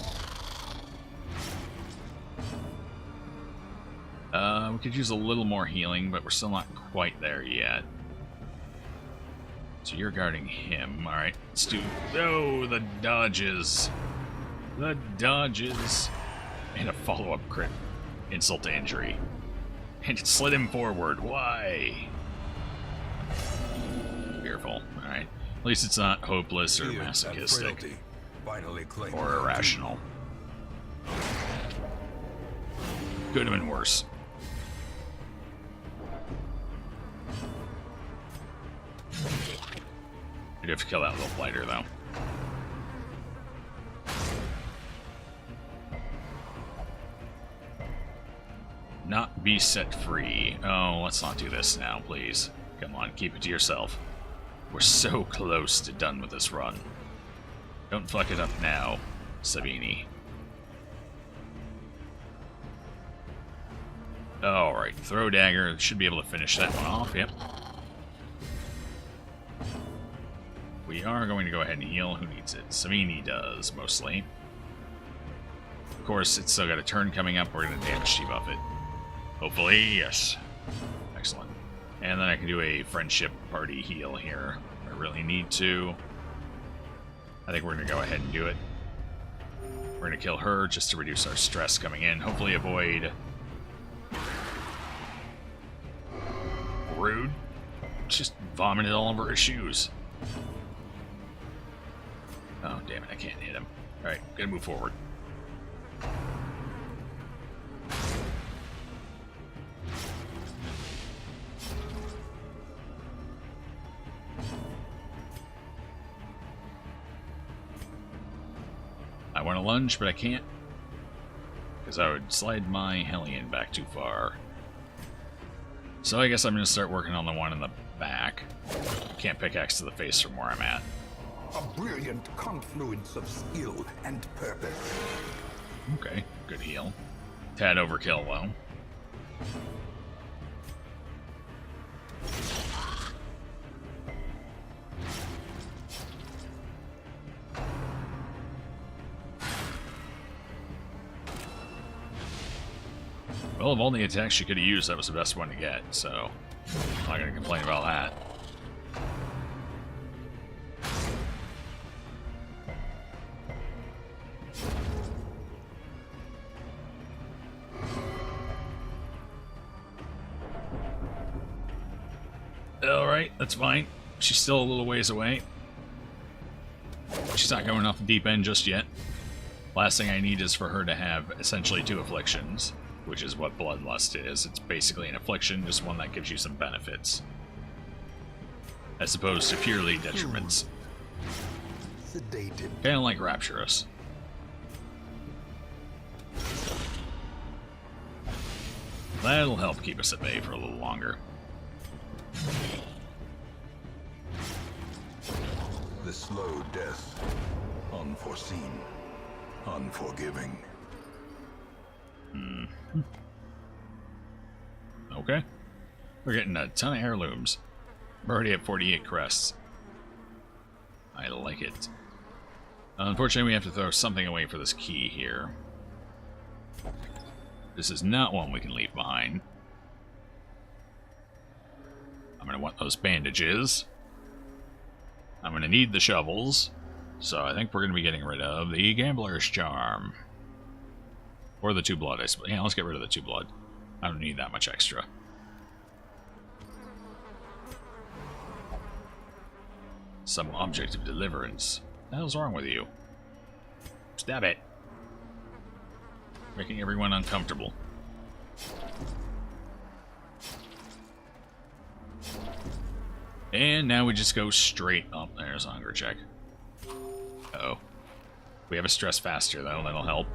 We could use a little more healing, but we're still not quite there yet. So you're guarding him. Alright, let's do... Oh, the dodges. The dodges. And a follow-up crit. Insult to injury. And it slid him forward. Why? Fearful. Alright. At least it's not hopeless or masochistic. Or irrational. Could have been worse. You'd have to kill that little blighter, though. Not be set free. Oh, let's not do this now, please. Come on, keep it to yourself. We're so close to done with this run. Don't fuck it up now, Sabini. Alright, throw dagger. Should be able to finish that one off, yep. We are going to go ahead and heal. Who needs it? Sabini does, mostly. Of course, it's still got a turn coming up. We're going to damage debuff it. Hopefully, yes. Excellent. And then I can do a friendship party heal here. I really need to. I think we're going to go ahead and do it. We're going to kill her just to reduce our stress coming in. Hopefully avoid... Rude. Just vomited all over his shoes. Oh, damn it, I can't hit him. Alright, gotta move forward. I want to lunge, but I can't. Because I would slide my Hellion back too far. So I guess I'm going to start working on the one in the back. Can't pickaxe to the face from where I'm at. A brilliant confluence of skill and purpose. Okay, good heal. Tad overkill, though. Well, of all the attacks she could have used, that was the best one to get, so I'm not going to complain about that. Alright, that's fine. She's still a little ways away. She's not going off the deep end just yet. Last thing I need is for her to have essentially 2 afflictions, which is what Bloodlust is. It's basically an affliction, just one that gives you some benefits, as opposed to purely detriments. Sedated. Kind of like Rapturous. That'll help keep us at bay for a little longer. The slow death. Unforeseen. Unforgiving. Okay. We're getting a ton of heirlooms. We're already at 48 crests. I like it. Unfortunately, we have to throw something away for this key here. This is not one we can leave behind. I'm going to want those bandages. I'm going to need the shovels. So I think we're going to be getting rid of the Gambler's Charm. Or the 2 blood, I suppose. Yeah, let's get rid of the 2 blood. I don't need that much extra. Some object of deliverance. What the hell's wrong with you? Stab it. Making everyone uncomfortable. And now we just go straight up. There's a hunger check. Uh-oh. We have a stress faster, though. That'll help.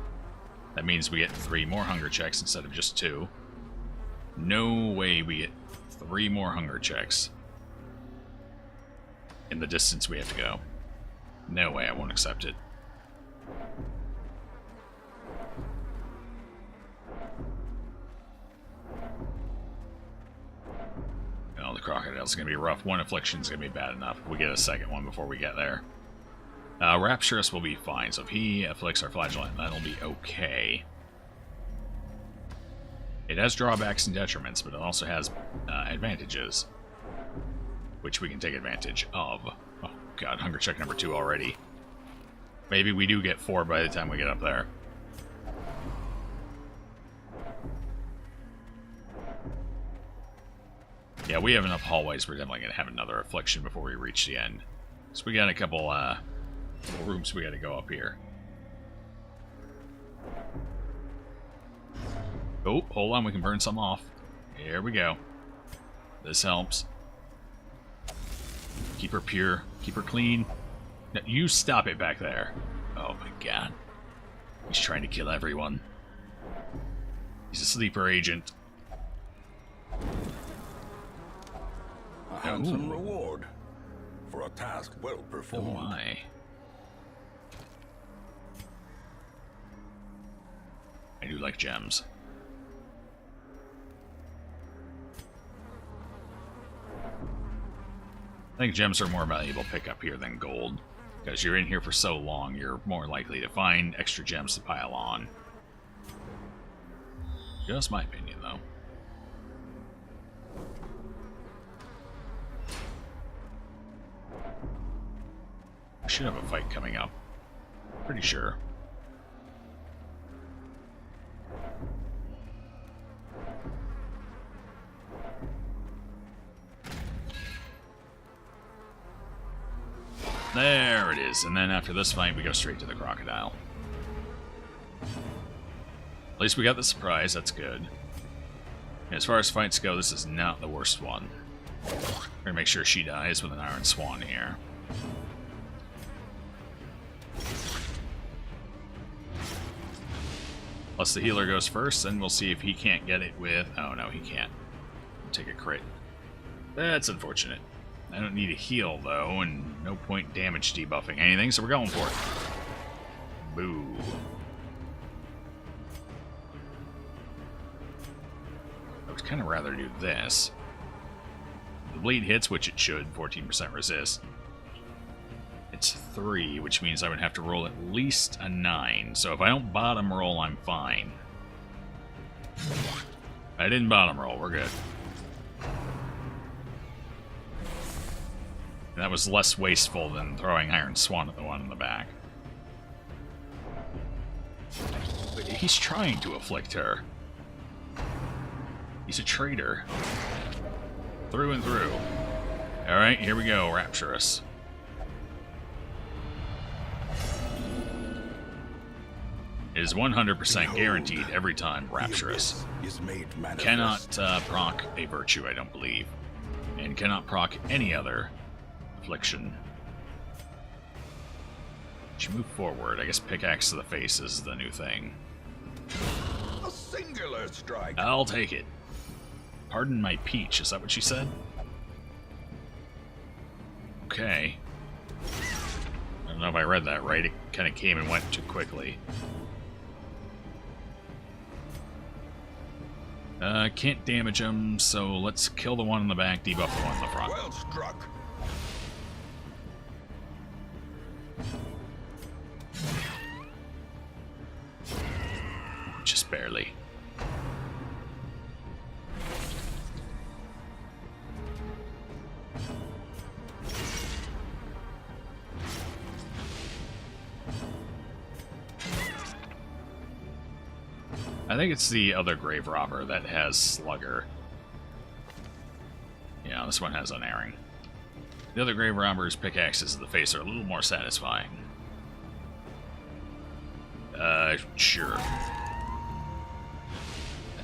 That means we get 3 more hunger checks instead of just 2. No way we get 3 more hunger checks in the distance we have to go. No way, I won't accept it. Oh, the crocodile's gonna be rough. 1 affliction's gonna be bad enough. We get a second one before we get there. Rapturous will be fine, so if he afflicts our flagellant, that'll be okay. It has drawbacks and detriments, but it also has advantages, which we can take advantage of. Oh god, hunger check number 2 already. Maybe we do get 4 by the time we get up there. Yeah, we have enough hallways. We're definitely going to have another affliction before we reach the end. So we got a couple rooms we got to go up here. Oh, hold on. We can burn some off. Here we go. This helps. Keep her pure. Keep her clean. No, you stop it back there. Oh my god. He's trying to kill everyone. He's a sleeper agent. A handsome reward for a task well performed. Oh my. I do like gems. I think gems are more valuable pickup here than gold. Because you're in here for so long, you're more likely to find extra gems to pile on. Just my opinion, though. I should have a fight coming up. Pretty sure. There it is. And then after this fight, we go straight to the crocodile. At least we got the surprise. That's good. As far as fights go, this is not the worst one. We're gonna make sure she dies with an Iron Swan here. Plus the healer goes first, and we'll see if he can't get it with... Oh, no, he can't. Take a crit. That's unfortunate. I don't need a heal, though, and no point damage debuffing anything, so we're going for it. Boo. I would kind of rather do this. The bleed hits, which it should, 14% resist. It's 3, which means I would have to roll at least a 9. So if I don't bottom roll, I'm fine. I didn't bottom roll, we're good. And that was less wasteful than throwing Iron Swan at the one in the back. But he's trying to afflict her. He's a traitor. Through and through. Alright, here we go, Rapturous. is 100% guaranteed every time Rapturous. Is made manifest. Cannot proc a Virtue, I don't believe. And cannot proc any other Affliction. Should move forward. I guess Pickaxe to the Face is the new thing. A singular strike. I'll take it. Pardon my peach, is that what she said? Okay. I don't know if I read that right. It kind of came and went too quickly. Can't damage him, so let's kill the one in the back, debuff the one in the front. Well struck. Just barely. I think it's the other Grave Robber that has Slugger. Yeah, this one has Unerring. The other Grave Robber's pickaxes to the face are a little more satisfying. Sure.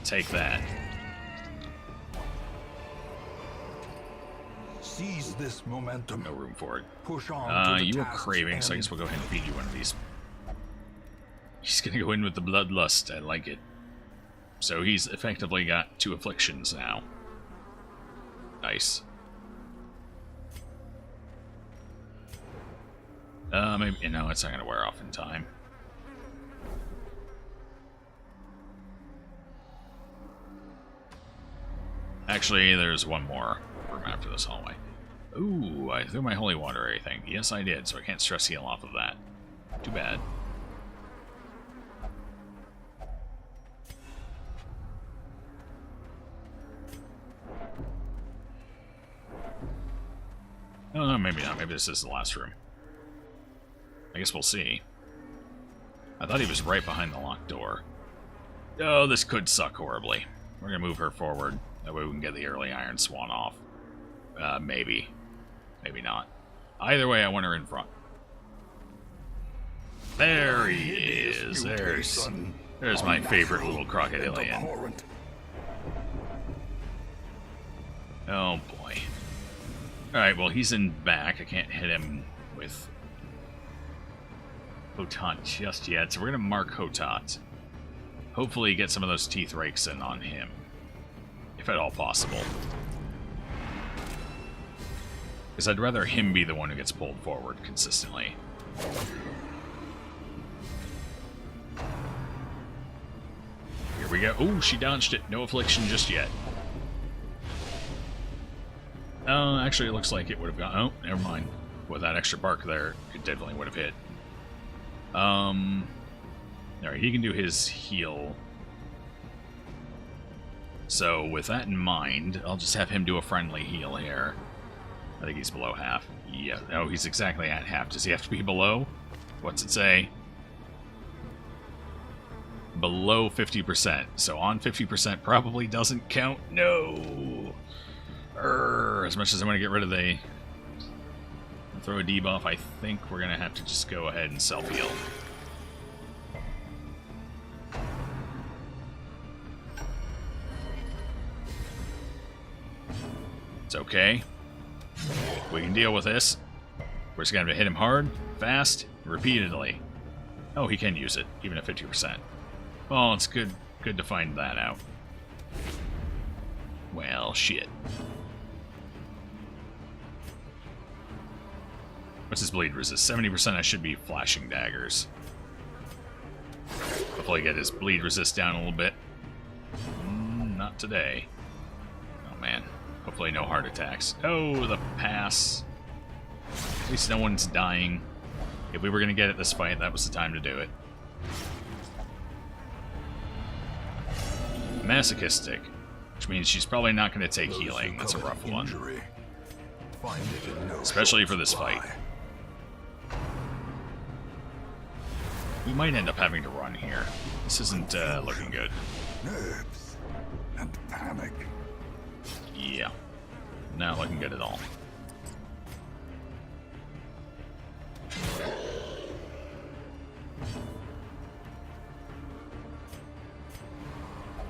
Take that. Seize this momentum. No room for it. Push on. To the You were task's craving, so I end. guess we'll go ahead and feed you one of these. He's gonna go in with the Bloodlust. I like it. So he's effectively got 2 afflictions now. Nice. Maybe, you know, it's not gonna wear off in time. Actually, there's one more room after this hallway. Ooh, I threw my holy water or anything. Yes, I did, so I can't stress heal off of that. Too bad. Oh, no, maybe not. Maybe this is the last room. I guess we'll see. I thought he was right behind the locked door. Oh, this could suck horribly. We're gonna move her forward. That way we can get the early Iron Swan off. Maybe. Maybe not. Either way, I want her in front. There he is. There's my favorite little crocodilian. Abhorrent. Oh boy. Alright, well he's in back. I can't hit him with Hotot just yet, so we're gonna mark Hotot. Hopefully get some of those teeth rakes in on him. If at all possible. Because I'd rather him be the one who gets pulled forward consistently. Here we go. Ooh, she dodged it. No affliction just yet. Actually, it looks like it would have gone... Oh, never mind. With that extra bark there, it definitely would have hit. Alright, he can do his heal. So, with that in mind, I'll just have him do a friendly heal here. I think he's below half. Yeah, no, he's exactly at half. Does he have to be below? What's it say? Below 50%. So on 50% probably doesn't count. No! As much as I want to get rid of the... throw a debuff, I think we're going to have to just go ahead and self-heal. It's okay. We can deal with this. We're just going to have to hit him hard, fast, repeatedly. Oh, he can use it, even at 50%. Well, it's good to find that out. Well, shit. What's his bleed resist? 70%. I should be flashing daggers. Hopefully get his bleed resist down a little bit. Not today. Oh man. Hopefully no heart attacks. Oh, the pass. At least no one's dying. If we were going to get it this fight, that was the time to do it. Masochistic. Which means she's probably not going to take healing. That's a rough one. Especially for this fight. We might end up having to run here. This isn't looking good. Nerves and panic. Yeah. Not looking good at all.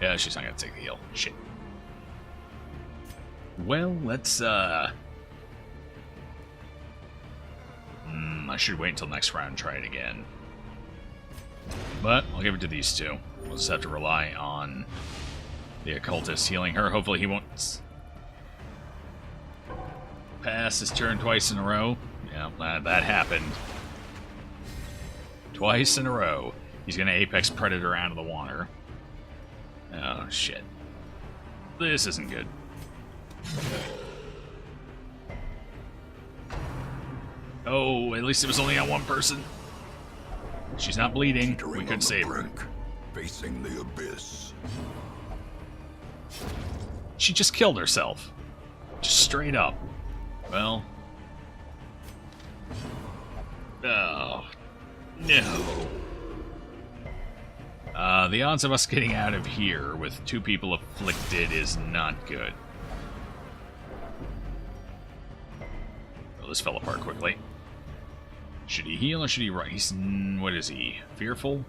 Yeah, she's not gonna take the heal. Shit. Well, let's, I should wait until next round and try it again. But I'll give it to these two. We'll just have to rely on the occultist healing her. Hopefully he won't pass his turn twice in a row. Yeah, that happened. Twice in a row. He's gonna Apex Predator out of the water. Oh, shit. This isn't good. Oh, at least it was only on one person. She's not bleeding. We Teetering on could the save her. brink, facing the abyss. She just killed herself. Just straight up. Well. Oh. No. The odds of us getting out of here with 2 people afflicted is not good. Well, this fell apart quickly. Should he heal or should he run? He's... what is he? Fearful?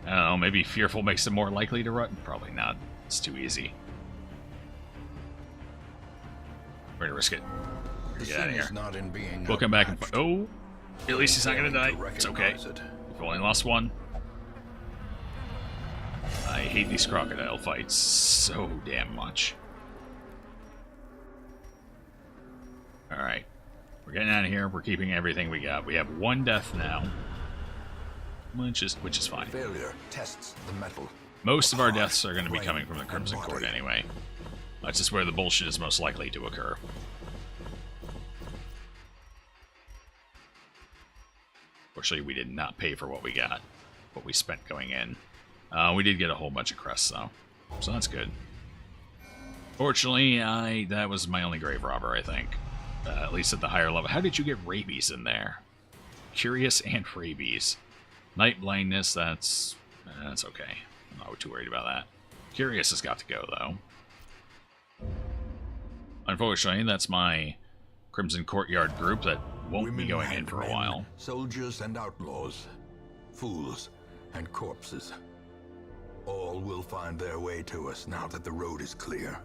I don't know, maybe fearful makes him more likely to run? Probably not. It's too easy. We're gonna risk it. Get out of here. Not in being We'll come back and... outmatched. oh! At least he's not gonna die. To It's okay. recognize it. We've only lost one. I hate these crocodile fights so damn much. Alright. We're getting out of here. We're keeping everything we got. We have 1 death now. Which is fine. Failure tests the metal. Most of our deaths are going to be coming from the Crimson Court anyway. That's just where the bullshit is most likely to occur. Fortunately, we did not pay for what we got. What we spent going in. We did get a whole bunch of crests, though. So that's good. Fortunately, that was my only grave robber, I think. At least at the higher level. How did you get rabies in there? Curious and rabies. Night blindness, that's okay. I'm not too worried about that. Curious has got to go, though. Unfortunately, that's my Crimson Courtyard group that won't be Women going in and for a men, while. Soldiers and outlaws, fools and corpses. All will find their way to us now that the road is clear.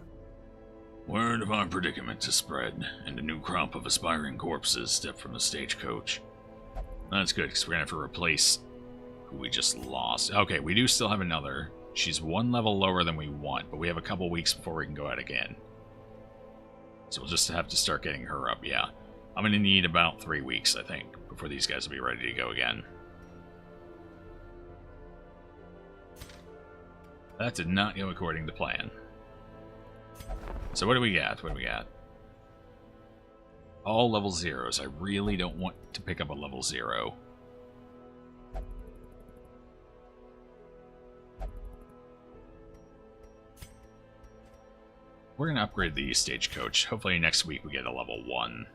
Word of our predicament to spread, and a new crop of aspiring corpses step from the stagecoach. That's good, because we're going to have to replace who we just lost. Okay, we do still have another. She's 1 level lower than we want, but we have a couple weeks before we can go out again. So we'll just have to start getting her up, yeah. I'm going to need about 3 weeks, I think, before these guys will be ready to go again. That did not go according to plan. So what do we got? What do we got? All level 0s. I really don't want to pick up a level 0. We're going to upgrade the stagecoach. Hopefully next week we get a level 1.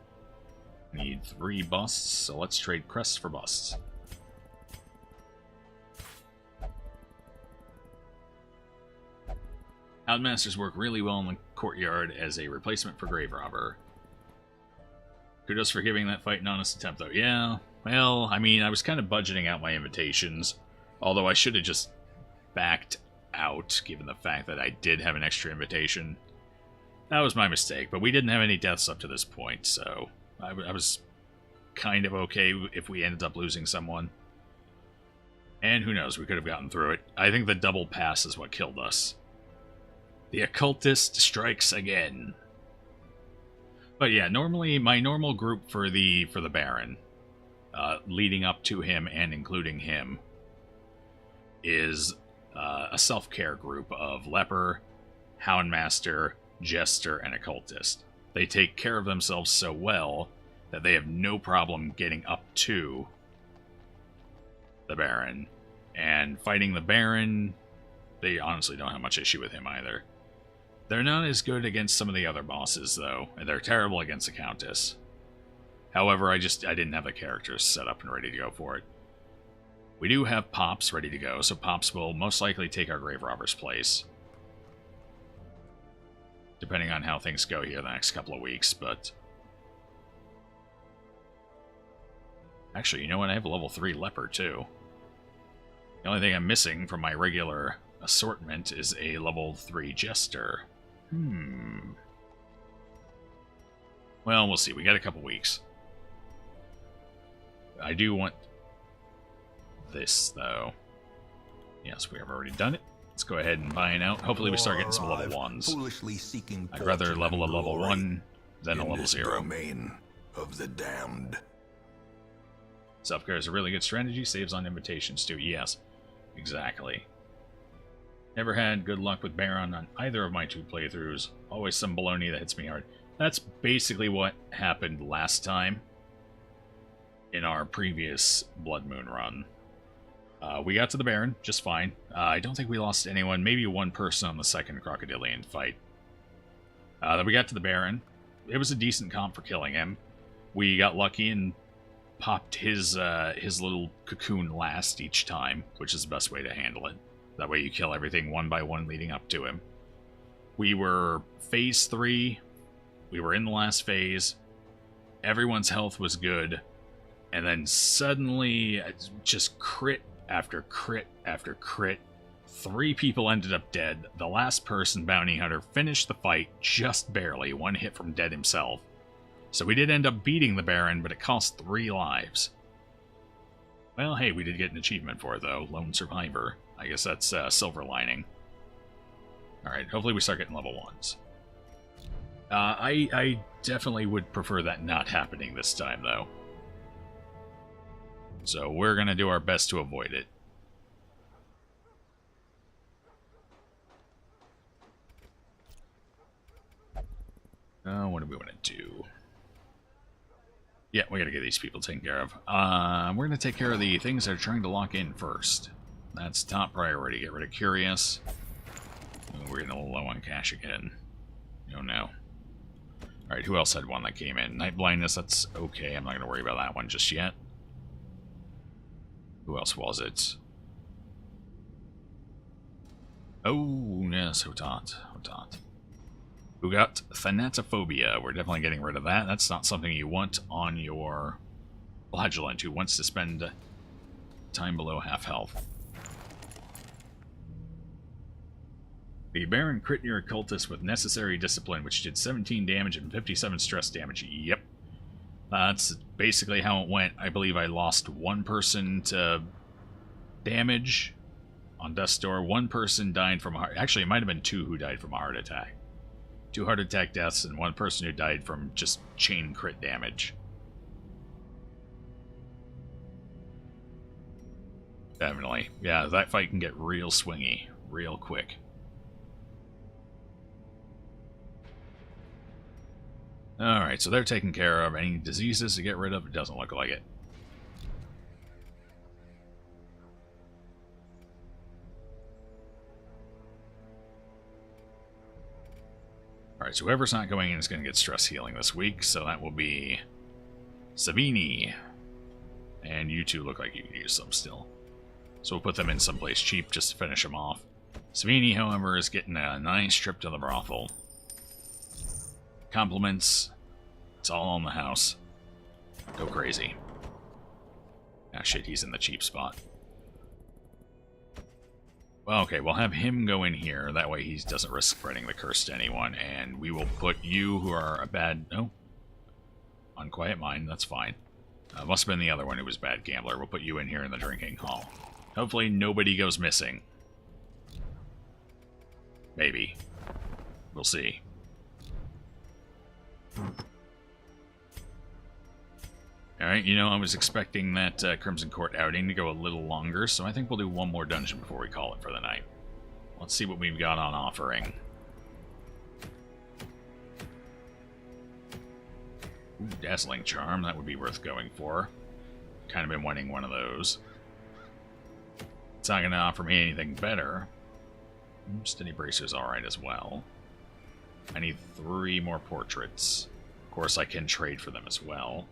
Need 3 busts, so let's trade crests for busts. Outmasters work really well in the courtyard as a replacement for Grave Robber. Kudos for giving that fight an honest attempt, though. Yeah, well, I mean, I was kind of budgeting out my invitations, although I should have just backed out, given the fact that I did have an extra invitation. That was my mistake, but we didn't have any deaths up to this point, so I was kind of okay if we ended up losing someone. And who knows, we could have gotten through it. I think the double pass is what killed us. The occultist strikes again. But yeah, normally my normal group for the Baron, leading up to him and including him, is a self-care group of Leper, Houndmaster, Jester, and Occultist. They take care of themselves so well that they have no problem getting up to the Baron. And fighting the Baron, they honestly don't have much issue with him either. They're not as good against some of the other bosses, though, and they're terrible against the Countess. However, I didn't have the characters set up and ready to go for it. We do have Pops ready to go, so Pops will most likely take our Grave Robber's place. Depending on how things go here the next couple of weeks, but... Actually, you know what? I have a level 3 Leper, too. The only thing I'm missing from my regular assortment is a level 3 jester. Well, we'll see. We got a couple weeks. I do want this, though. Yes, we have already done it. Let's go ahead and buy it out. Hopefully we start getting some level 1s. Foolishly seeking I'd rather fortune level a and level glory 1 than a in level this 0. domain of the damned. Self-care is a really good strategy. Saves on invitations, too. Yes, exactly. Never had good luck with Baron on either of my 2 playthroughs. Always some baloney that hits me hard. That's basically what happened last time in our previous Bloodmoon run. We got to the Baron just fine. I don't think we lost anyone. Maybe one person on the second Crocodilian fight. Then we got to the Baron. It was a decent comp for killing him. We got lucky and popped his little cocoon last each time, which is the best way to handle it. That way you kill everything one by one leading up to him. We were phase 3. We were in the last phase. Everyone's health was good. And then suddenly, just crit after crit after crit. 3 people ended up dead. The last person, Bounty Hunter, finished the fight just barely. 1 hit from dead himself. So we did end up beating the Baron, but it cost 3 lives. Well, hey, we did get an achievement for it, though. Lone Survivor. I guess that's silver lining. Alright, hopefully we start getting level 1s. I definitely would prefer that not happening this time, though. So we're going to do our best to avoid it. What do we want to do? Yeah, we got to get these people taken care of. We're going to take care of the things that are trying to lock in first. That's top priority. Get rid of Curious. We're getting a little low on cash again. Oh no. Alright, who else had one that came in? Night Blindness, that's okay. I'm not going to worry about that one just yet. Who else was it? Oh, yes, Hotot. Who got Thanatophobia? We're definitely getting rid of that. That's not something you want on your Flagellant, who wants to spend time below half health. The Baron crit your Occultist with necessary discipline, which did 17 damage and 57 stress damage. Yep. That's basically how it went. I believe I lost 1 person to damage on Death's Door. 1 person died from a heart... Actually, it might have been 2 who died from a heart attack. 2 heart attack deaths and 1 person who died from just chain crit damage. Definitely. Yeah, that fight can get real swingy, real quick. Alright, so they're taken care of. Any diseases to get rid of? It doesn't look like it. Alright, so whoever's not going in is going to get stress healing this week, so that will be Savini. And you two look like you can use some still. So we'll put them in someplace cheap just to finish them off. Savini, however, is getting a nice trip to the brothel. Compliments. It's all on the house. Go crazy. Ah, shit, he's in the cheap spot. Well, okay, we'll have him go in here. That way he doesn't risk spreading the curse to anyone. And we will put you, who are a bad... Oh. Unquiet mind, that's fine. Must have been the other one who was bad gambler. We'll put you in here in the drinking hall. Hopefully nobody goes missing. Maybe. We'll see. Alright, you know, I was expecting that Crimson Court outing to go a little longer, so I think we'll do 1 more dungeon before we call it for the night. Let's see what we've got on offering. Ooh, Dazzling Charm, that would be worth going for. Kind of been wanting one of those. It's not going to offer me anything better. Steady Bracer's alright as well. I need 3 more portraits. Of course, I can trade for them as well.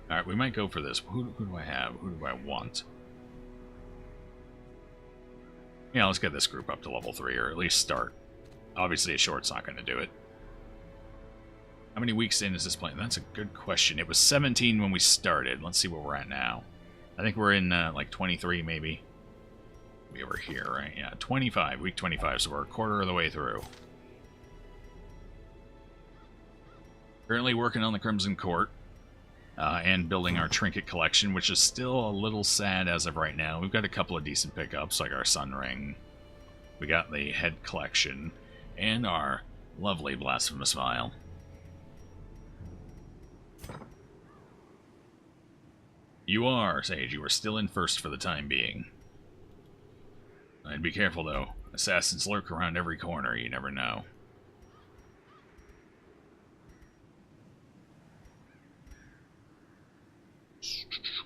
Alright, we might go for this. Who do I have? Who do I want? Yeah, let's get this group up to level 3, or at least start. Obviously, a short's not going to do it. How many weeks in is this playing? That's a good question. It was 17 when we started. Let's see where we're at now. I think we're in like 23 maybe. We were here, right? Yeah, 25. Week 25, so we're a quarter of the way through. Currently working on the Crimson Court and building our trinket collection, which is still a little sad as of right now. We've got a couple of decent pickups, like our Sun Ring. We got the head collection and our lovely Blasphemous Vial. You are, Sage. You are still in first for the time being. And be careful, though. Assassins lurk around every corner. You never know.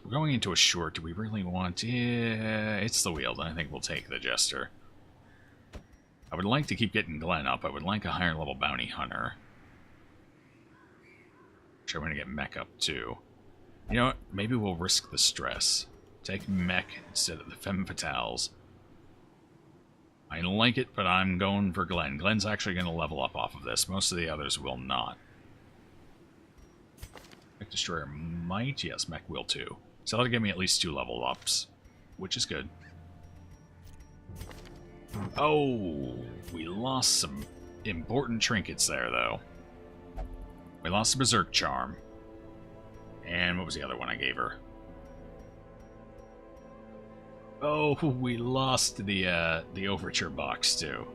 We're going into a short. Do we really want... Yeah, it's the Wield. I think we'll take the Jester. I would like to keep getting Glenn up. I would like a higher level Bounty Hunter. Sure, I'm going to get Mech up, too. You know what? Maybe we'll risk the stress. Take Mech instead of the Femme Fatales. I like it, but I'm going for Glenn. Glenn's actually going to level up off of this. Most of the others will not. Mech Destroyer might. Yes, Mech will too. So that'll give me at least 2 level ups, which is good. Oh, we lost some important trinkets there, though. We lost the Berserk Charm. And what was the other one I gave her? Oh, we lost the Overture box, too.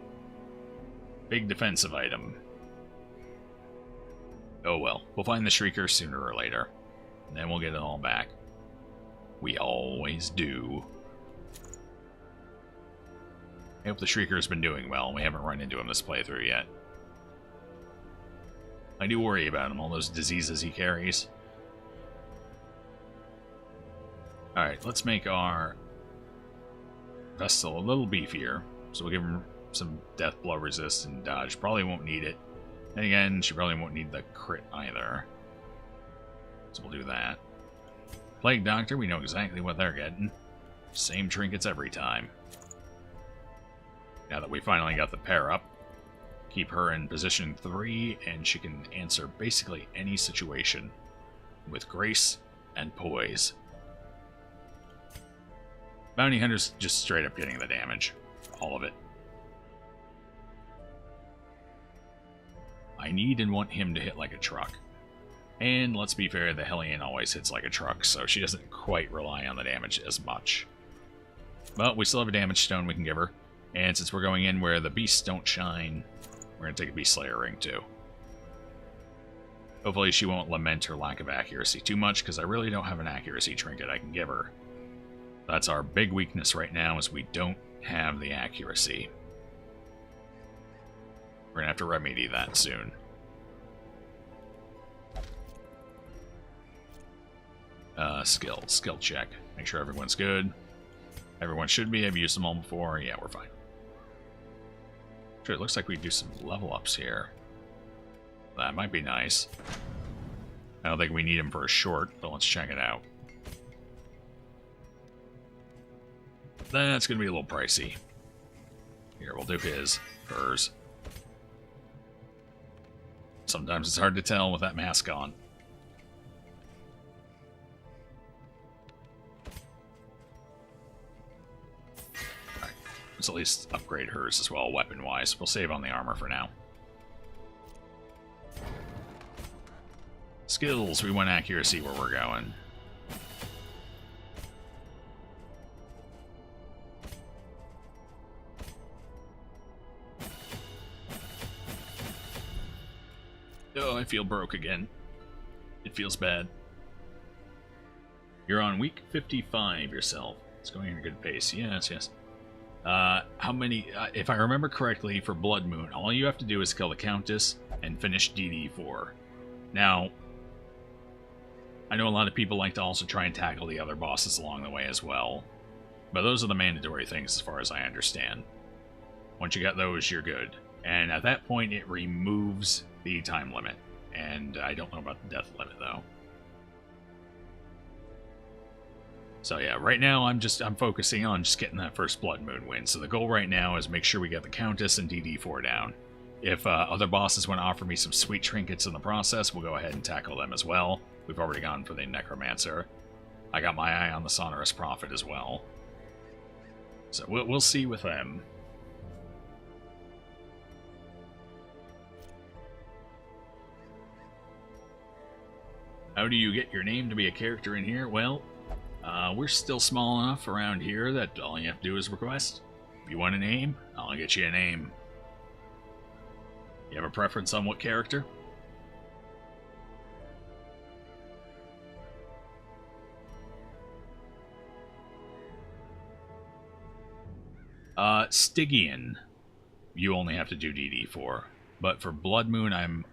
Big defensive item. Oh well, we'll find the Shrieker sooner or later. And then we'll get it all back. We always do. I hope the Shrieker's been doing well. We haven't run into him this playthrough yet. I do worry about him, all those diseases he carries. Alright, let's make our Vestal a little beefier. So we'll give him some death blow resist and dodge. Probably won't need it. And again, she probably won't need the crit either. So we'll do that. Plague Doctor, we know exactly what they're getting. Same trinkets every time. Now that we finally got the pair up, keep her in position 3, and she can answer basically any situation with grace and poise. Bounty Hunter's just straight up getting the damage. All of it. I need and want him to hit like a truck. And let's be fair, the Hellion always hits like a truck, so she doesn't quite rely on the damage as much. But we still have a damage stone we can give her. And since we're going in where the beasts don't shine, we're going to take a Beast Slayer ring too. Hopefully she won't lament her lack of accuracy too much, because I really don't have an accuracy trinket I can give her. That's our big weakness right now, is we don't have the accuracy. We're going to have to remedy that soon. Skill check. Make sure everyone's good. Everyone should be. I've used them all before. Yeah, we're fine. Sure, it looks like we do some level ups here. That might be nice. I don't think we need them for a short, but let's check it out. That's going to be a little pricey. Here, we'll do hers. Sometimes it's hard to tell with that mask on. Alright, let's at least upgrade hers as well, weapon-wise. We'll save on the armor for now. Skills, we want accuracy where we're going. Oh, I feel broke again. It feels bad. You're on week 55 yourself. It's going at a good pace. Yes. How many... if I remember correctly, for Bloodmoon, all you have to do is kill the Countess and finish DD4. Now, I know a lot of people like to also try and tackle the other bosses along the way as well. But those are the mandatory things as far as I understand. Once you got those, you're good. And at that point, it removes the time limit. And I don't know about the death limit, though. So yeah, right now I'm focusing on just getting that first Bloodmoon win. So the goal right now is make sure we get the Countess and DD4 down. If other bosses want to offer me some sweet trinkets in the process, we'll go ahead and tackle them as well. We've already gone for the Necromancer. I got my eye on the Sonorous Prophet as well. So we'll see with them. How do you get your name to be a character in here? Well, we're still small enough around here that all you have to do is request. If you want a name, I'll get you a name. You have a preference on what character? Stygian, you only have to do DD for. But for Bloodmoon, I'm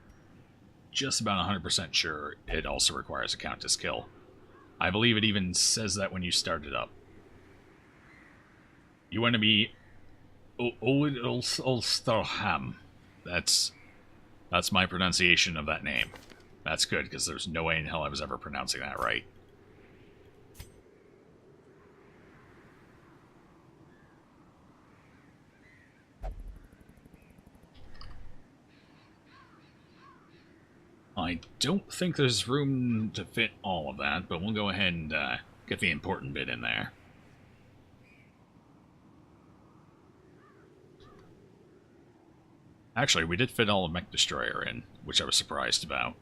just about 100% sure it also requires a Countess kill. I believe it even says that when you start it up. You want to be Ulsterham. That's my pronunciation of that name. That's good, because there's no way in hell I was ever pronouncing that right. I don't think there's room to fit all of that, but we'll go ahead and get the important bit in there. Actually, we did fit all of Mech Destroyer in, which I was surprised about.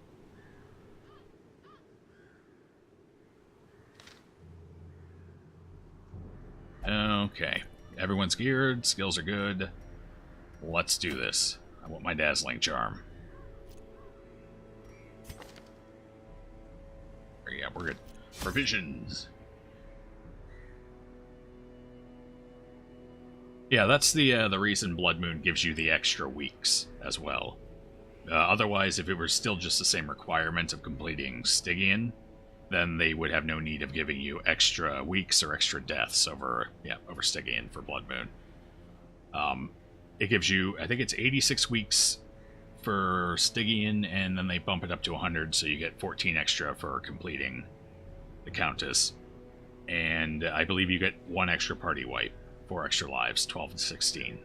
Okay, everyone's geared, skills are good. Let's do this. I want my Dazzling Charm. Yeah, we're good. Provisions. Yeah, that's the reason Bloodmoon gives you the extra weeks as well. Otherwise, if it were still just the same requirement of completing Stygian, then they would have no need of giving you extra weeks or extra deaths over Stygian for Bloodmoon. It gives you, I think it's 86 weeks for Stygian, and then they bump it up to 100, so you get 14 extra for completing the Countess. And I believe you get 1 extra party wipe, 4 extra lives, 12 and 16.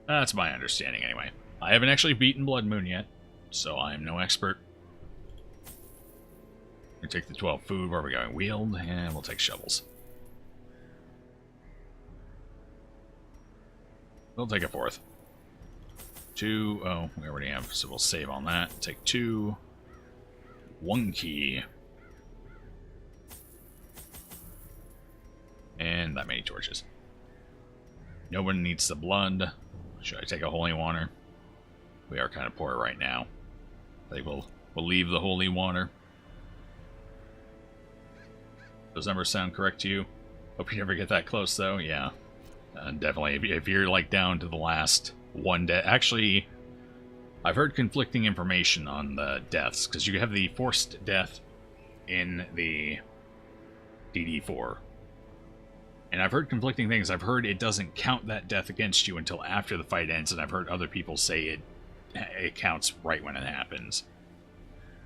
That's my understanding anyway. I haven't actually beaten Bloodmoon yet, so I'm no expert. We'll take the 12 food, where are we going? Wield, and we'll take shovels. We'll take a 4th. 2, oh, we already have, so we'll save on that. Take 2. 1 key. And that many torches. No one needs the blood. Should I take a holy water? We are kind of poor right now. I think we'll leave the holy water. Those numbers sound correct to you? Hope you never get that close, though. Yeah. Definitely. If you're, like, down to the last 1 death... Actually, I've heard conflicting information on the deaths, because you have the forced death in the DD4. And I've heard conflicting things. I've heard it doesn't count that death against you until after the fight ends, and I've heard other people say it counts right when it happens.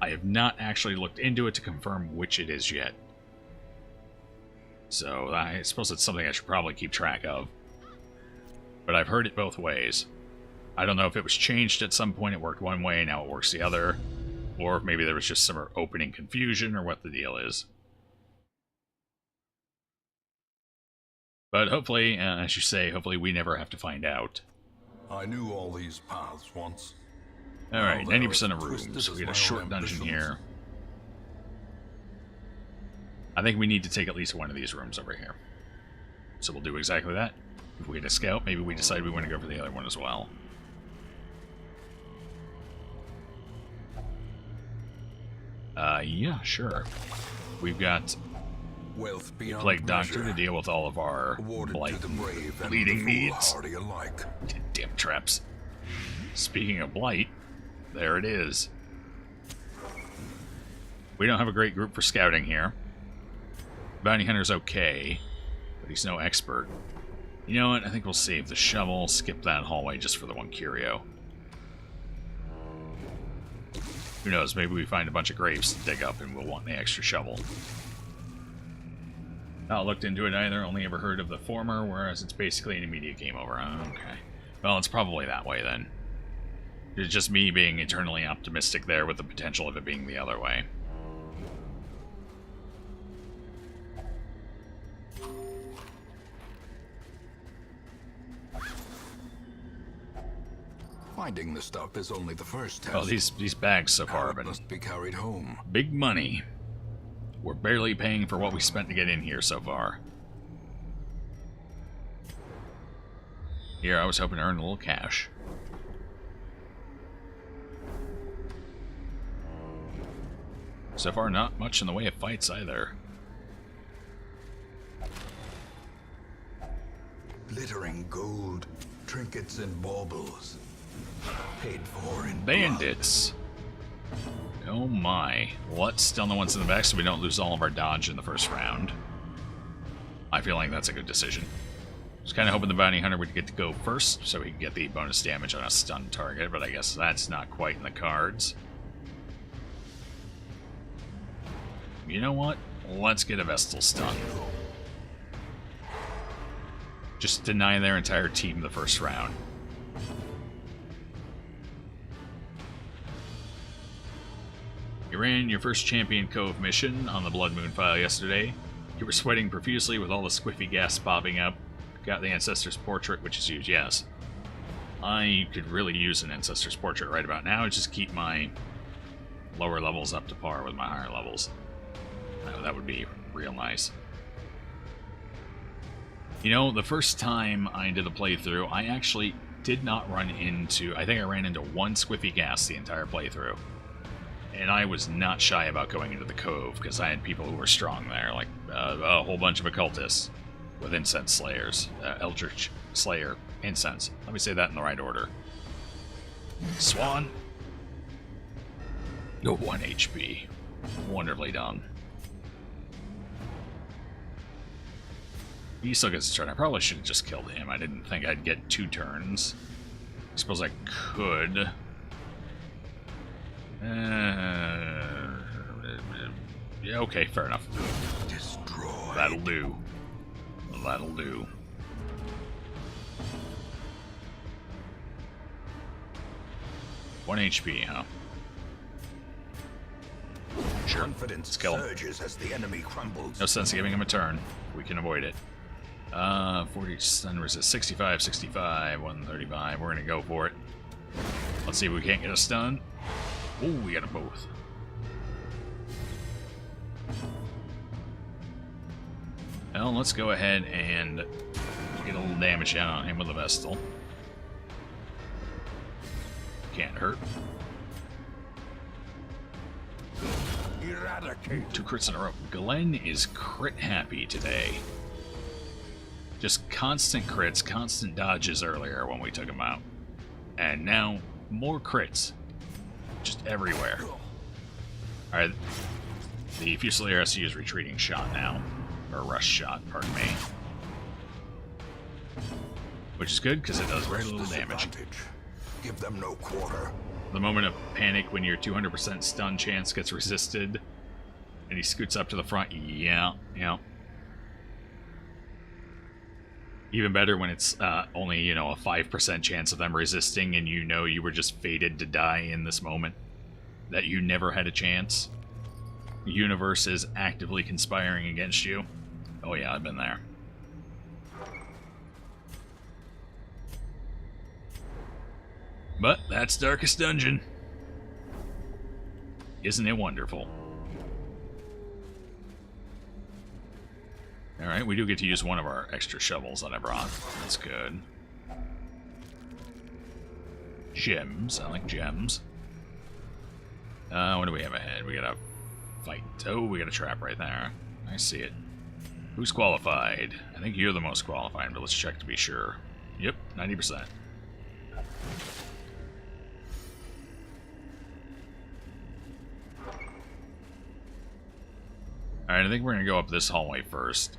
I have not actually looked into it to confirm which it is yet. So I suppose it's something I should probably keep track of. But I've heard it both ways. I don't know if it was changed at some point, it worked one way, now it works the other. Or if maybe there was just some opening confusion, or what the deal is. But hopefully, as you say, hopefully we never have to find out. I knew all these paths once. Alright, Now they're 90% of as twisted rooms. as We get my a own short dungeon ambitions. here. I think we need to take at least one of these rooms over here. So we'll do exactly that. If we get a scout, maybe we decide we want to go for the other one as well. Yeah, sure. We've got Wealth the beyond Plague Doctor measure, to deal with all of our awarded blight to the brave and bleeding the needs. foolhardy alike. Damn traps. Speaking of blight, there it is. We don't have a great group for scouting here. Bounty Hunter's okay, but he's no expert. You know what? I think we'll save the shovel, skip that hallway just for the 1 curio. Who knows, maybe we find a bunch of graves to dig up and we'll want the extra shovel. Not looked into it either, only ever heard of the former, whereas it's basically an immediate game over. Okay. Well, it's probably that way then. It's just me being eternally optimistic there with the potential of it being the other way. Finding the stuff is only the first test. Oh, these bags so far Now have it been must be carried home. big money. We're barely paying for what we spent to get in here so far. Here, I was hoping to earn a little cash. So far, not much in the way of fights either. Glittering gold, trinkets and baubles. Paid for in Bandits! Oh my. Let's stun the ones in the back so we don't lose all of our dodge in the first round. I feel like that's a good decision. Was kind of hoping the bounty hunter would get to go first so he could get the bonus damage on a stun target, but I guess that's not quite in the cards. You know what? Let's get a Vestal stun. Just deny their entire team the first round. You ran your first Champion Cove mission on the Bloodmoon file yesterday. You were sweating profusely with all the squiffy gas popping up. Got the Ancestor's Portrait, which is huge, yes. I could really use an Ancestor's Portrait right about now, just keep my lower levels up to par with my higher levels. That would be real nice. You know, the first time I did the playthrough, I actually did not run into... I think I ran into one squiffy gas the entire playthrough. And I was not shy about going into the cove, because I had people who were strong there, like a whole bunch of occultists with incense slayers. Eldritch Slayer incense. Let me say that in the right order. Swan. No 1 HP. Wonderfully done. He still gets a turn. I probably should have just killed him. I didn't think I'd get 2 turns. I suppose I could. Yeah, okay, fair enough. destroyed. That'll do. That'll do. One HP, huh? Sure. Confidence Let's kill him. surges as the enemy crumbles. No sense giving him a turn. We can avoid it. 40 stun resist. 65, 65, 135. We're gonna go for it. Let's see if we can't get a stun. Oh, we got them both. Well, let's go ahead and get a little damage down on him with a Vestal. Can't hurt. Eradicate. 2 crits in a row. Glenn is crit happy today. Just constant crits, constant dodges earlier when we took him out. And now, more crits. Just everywhere. Alright. The Fusilier has to use Retreating Shot now. Or Rush Shot, pardon me. Which is good, because it does very little damage. Give them no quarter. The moment of panic when your 200% stun chance gets resisted, and he scoots up to the front. Yeah. Even better when it's only, you know, a 5% chance of them resisting, and you know you were just fated to die in this moment. That you never had a chance. The universe is actively conspiring against you. Oh yeah, I've been there. But that's Darkest Dungeon. Isn't it wonderful? Alright, we do get to use one of our extra shovels that I brought. That's good. Gems. I like gems. What do we have ahead? We got a fight. Oh, we got a trap right there. I see it. Who's qualified? I think you're the most qualified, but let's check to be sure. Yep, 90%. Alright, I think we're going to go up this hallway first.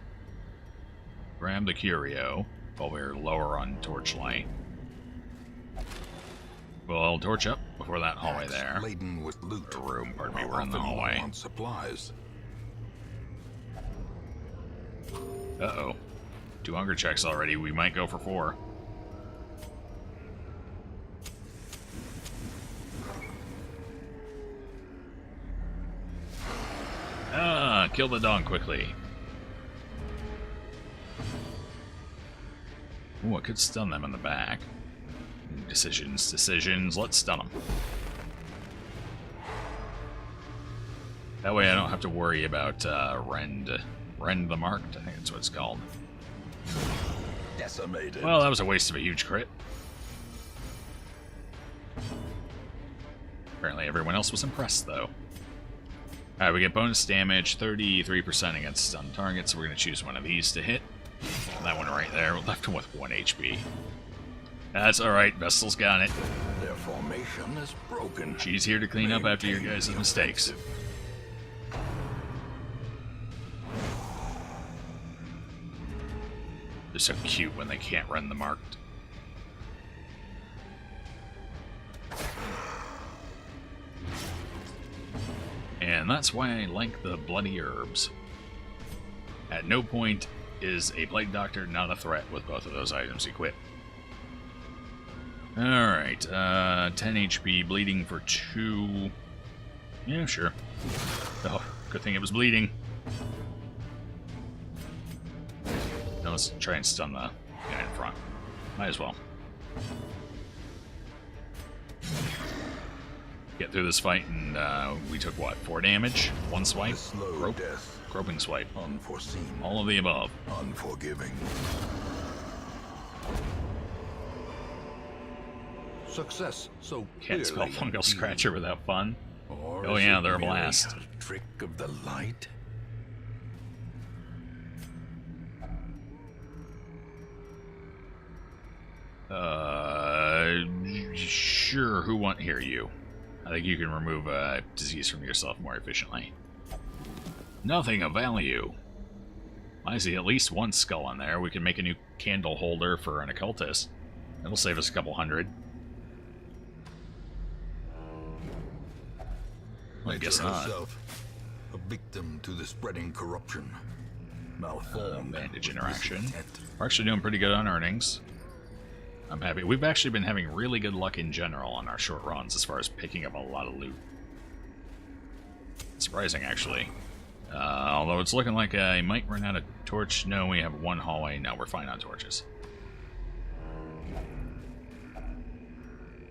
Grab the curio while we're lower on torchlight. We'll torch up before that hallway there. Laden with loot. Or room, pardon me, Are we're in the often low hallway. on supplies. Uh-oh. 2 hunger checks already. We might go for 4. Kill the dog quickly. Ooh, I could stun them in the back. Decisions. Let's stun them. That way I don't have to worry about Rend the Marked. I think that's what it's called. Decimated. Well, that was a waste of a huge crit. Apparently everyone else was impressed, though. Alright, we get bonus damage, 33% against stun targets, so we're going to choose one of these to hit. That one right there, we're left with 1 HP. That's alright, Vestal's got it. Their formation is broken. She's here to clean up after your guys' mistakes. They're so cute when they can't run the Marked. And that's why I like the bloody herbs. At no point is a Plague Doctor not a threat with both of those items equipped. Alright, 10 HP, bleeding for 2. Yeah, sure. Oh, good thing it was bleeding. Now let's try and stun the guy in front. Might as well. Get through this fight, and we took, what, 4 damage? 1 swipe? Slow death. Groping swipe. Unforeseen. All of the above. Unforgiving. Success so Can't spell clearly Fungal Scratcher without fun. Or Oh is yeah, it they're a merely blast. a trick of the light? Sure, who want here you? I think you can remove disease from yourself more efficiently. Nothing of value. I see at least 1 skull in there. We can make a new candle holder for an occultist. That'll save us a couple hundred. I guess Nature not. herself, a victim to the spreading corruption. Malformed. Bandage with interaction. discontent. We're actually doing pretty good on earnings. I'm happy. We've actually been having really good luck in general on our short runs as far as picking up a lot of loot. Surprising, actually. Although it's looking like I might run out of torch. No, we have 1 hallway. No, we're fine on torches.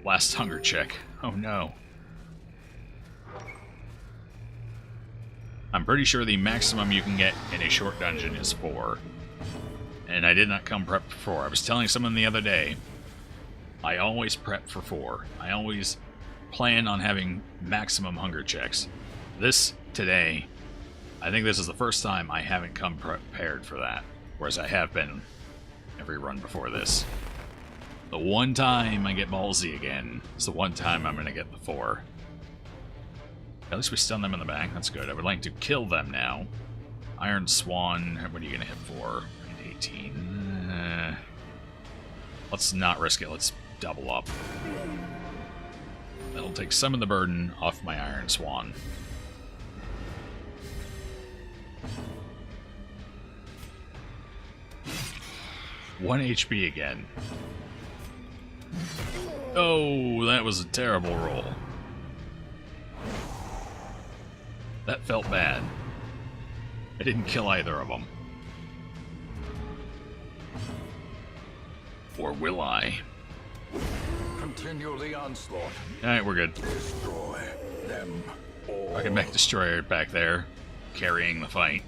Last hunger check. Oh no. I'm pretty sure the maximum you can get in a short dungeon is 4. And I did not come prepped for 4. I was telling someone the other day, I always prep for 4. I always plan on having maximum hunger checks. Today, I think this is the first time I haven't come prepared for that, whereas I have been every run before this. The one time I get ballsy again is the one time I'm going to get the 4. At least we stun them in the back. That's good. I would like to kill them now. Iron Swan, what are you going to hit for? 18. Let's not risk it. Let's double up. That'll take some of the burden off my Iron Swan. One HP again. Oh, that was a terrible roll. That felt bad. I didn't kill either of them. Or will I? Continue the onslaught. Alright, we're good. Destroy them all. Rocket Mech Destroyer back there, carrying the fight.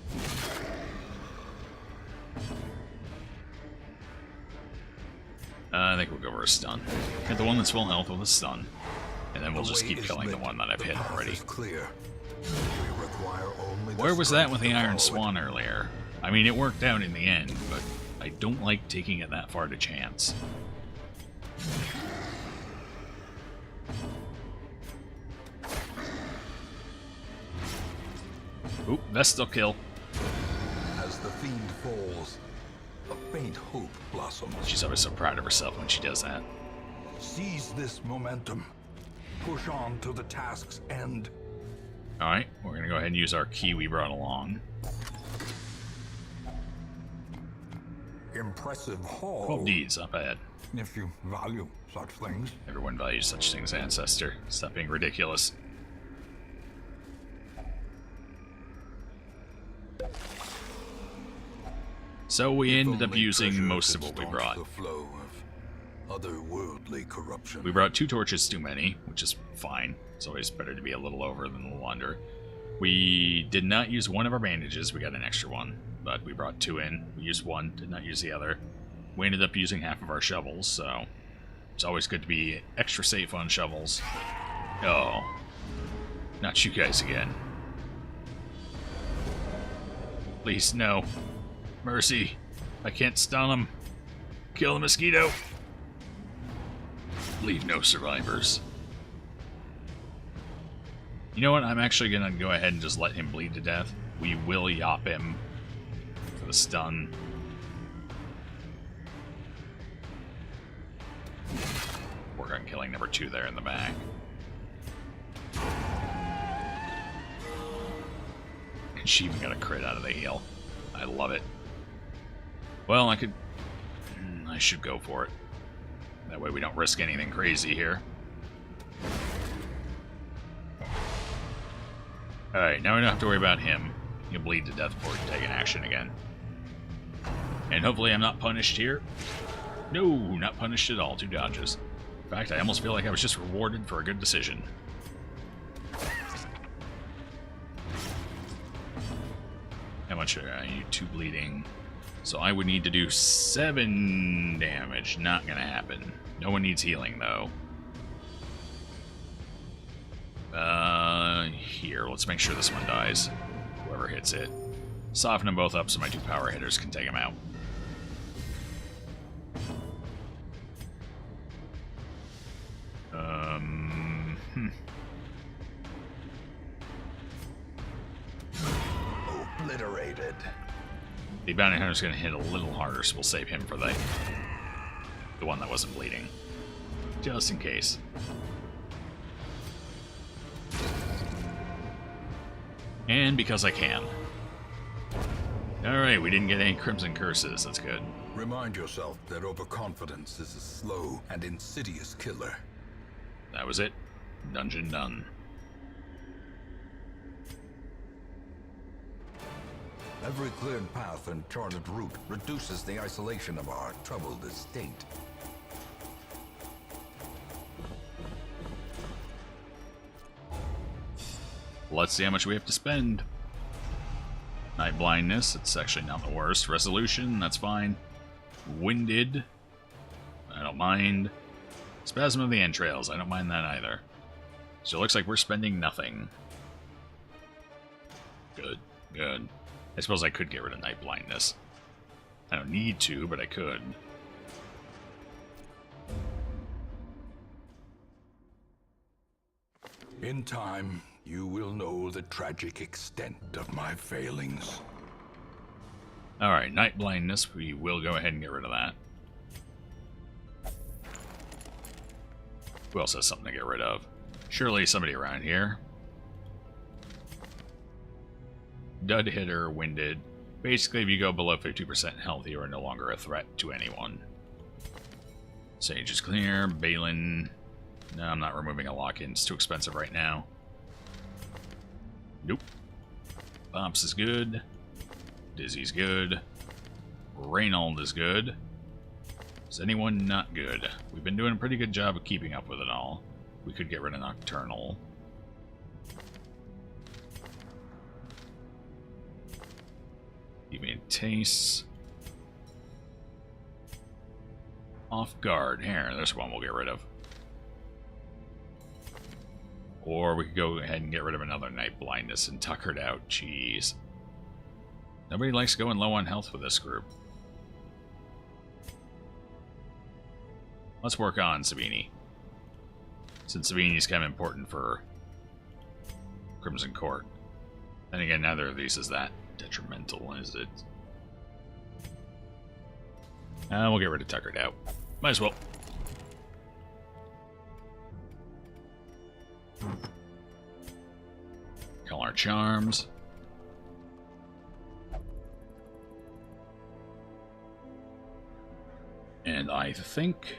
I think we'll go for a stun. Hit the one that's full health with a stun. And then we'll just keep killing the one that I've hit already. Clear. We require only the Where was that with the strength to Iron follow it. Swan earlier? I mean, it worked out in the end, but I don't like taking it that far to chance. Oop, Vestal kill. As the fiend falls, a faint hope blossoms. She's always so proud of herself when she does that. Seize this momentum. Push on to the task's end. Alright, we're gonna go ahead and use our key we brought along. impressive haul. 12 deeds, not bad. If you value such things. Everyone values such things, Ancestor. Stop being ridiculous. So we ended up using most of what we brought. The flow of otherworldly corruption. We brought 2 torches too many, which is fine. It's always better to be a little over than a little under. We did not use one of our bandages. We got an extra one, but we brought 2 in. We used 1, did not use the other. We ended up using half of our shovels, so it's always good to be extra safe on shovels. Oh, not you guys again. Please, no. Mercy. I can't stun him. Kill the mosquito. Leave no survivors. You know what? I'm actually going to go ahead and just let him bleed to death. We will yop him for the stun. Work on killing number 2 there in the back. And she even got a crit out of the heal. I love it. Well, I should go for it. That way we don't risk anything crazy here. Alright, now we don't have to worry about him. He'll bleed to death before he can take an action again. And hopefully I'm not punished here. No, not punished at all. 2 dodges. In fact, I almost feel like I was just rewarded for a good decision. How much I need? 2 bleeding. So I would need to do 7 damage. Not gonna happen. No one needs healing, though. Here, let's make sure this one dies. Whoever hits it. Soften them both up so my 2 power hitters can take them out. Obliterated. The bounty hunter's going to hit a little harder, so we'll save him for the one that wasn't bleeding. Just in case. And because I can. Alright, we didn't get any Crimson Curses. That's good. Remind yourself that overconfidence is a slow and insidious killer. That was it. Dungeon done. Every cleared path and charted route reduces the isolation of our troubled estate. Let's see how much we have to spend. Night blindness, it's actually not the worst. Resolution, that's fine. Winded, I don't mind. Spasm of the entrails, I don't mind that either. So it looks like we're spending nothing. Good, good. I suppose I could get rid of night blindness. I don't need to, but I could. In time, you will know the tragic extent of my failings. Alright, night blindness, we will go ahead and get rid of that. Who else has something to get rid of? Surely somebody around here. Dud hitter, winded. Basically, if you go below 50% health, you are no longer a threat to anyone. Sage is clear. Balin. No, I'm not removing a lock-in. It's too expensive right now. Nope. Bumps is good. Dizzy's good. Reynold is good. Is anyone not good? We've been doing a pretty good job of keeping up with it all. We could get rid of Nocturnal. Give me a taste. Off guard. Here, this one we'll get rid of. Or we could go ahead and get rid of another night blindness and tucker it out. Jeez. Nobody likes going low on health with this group. Let's work on Sabini. Since Sabini's kind of important for Crimson Court. Then again, neither of these is that detrimental, is it? We'll get rid of tuckered out. Might as well. Call our charms. And I think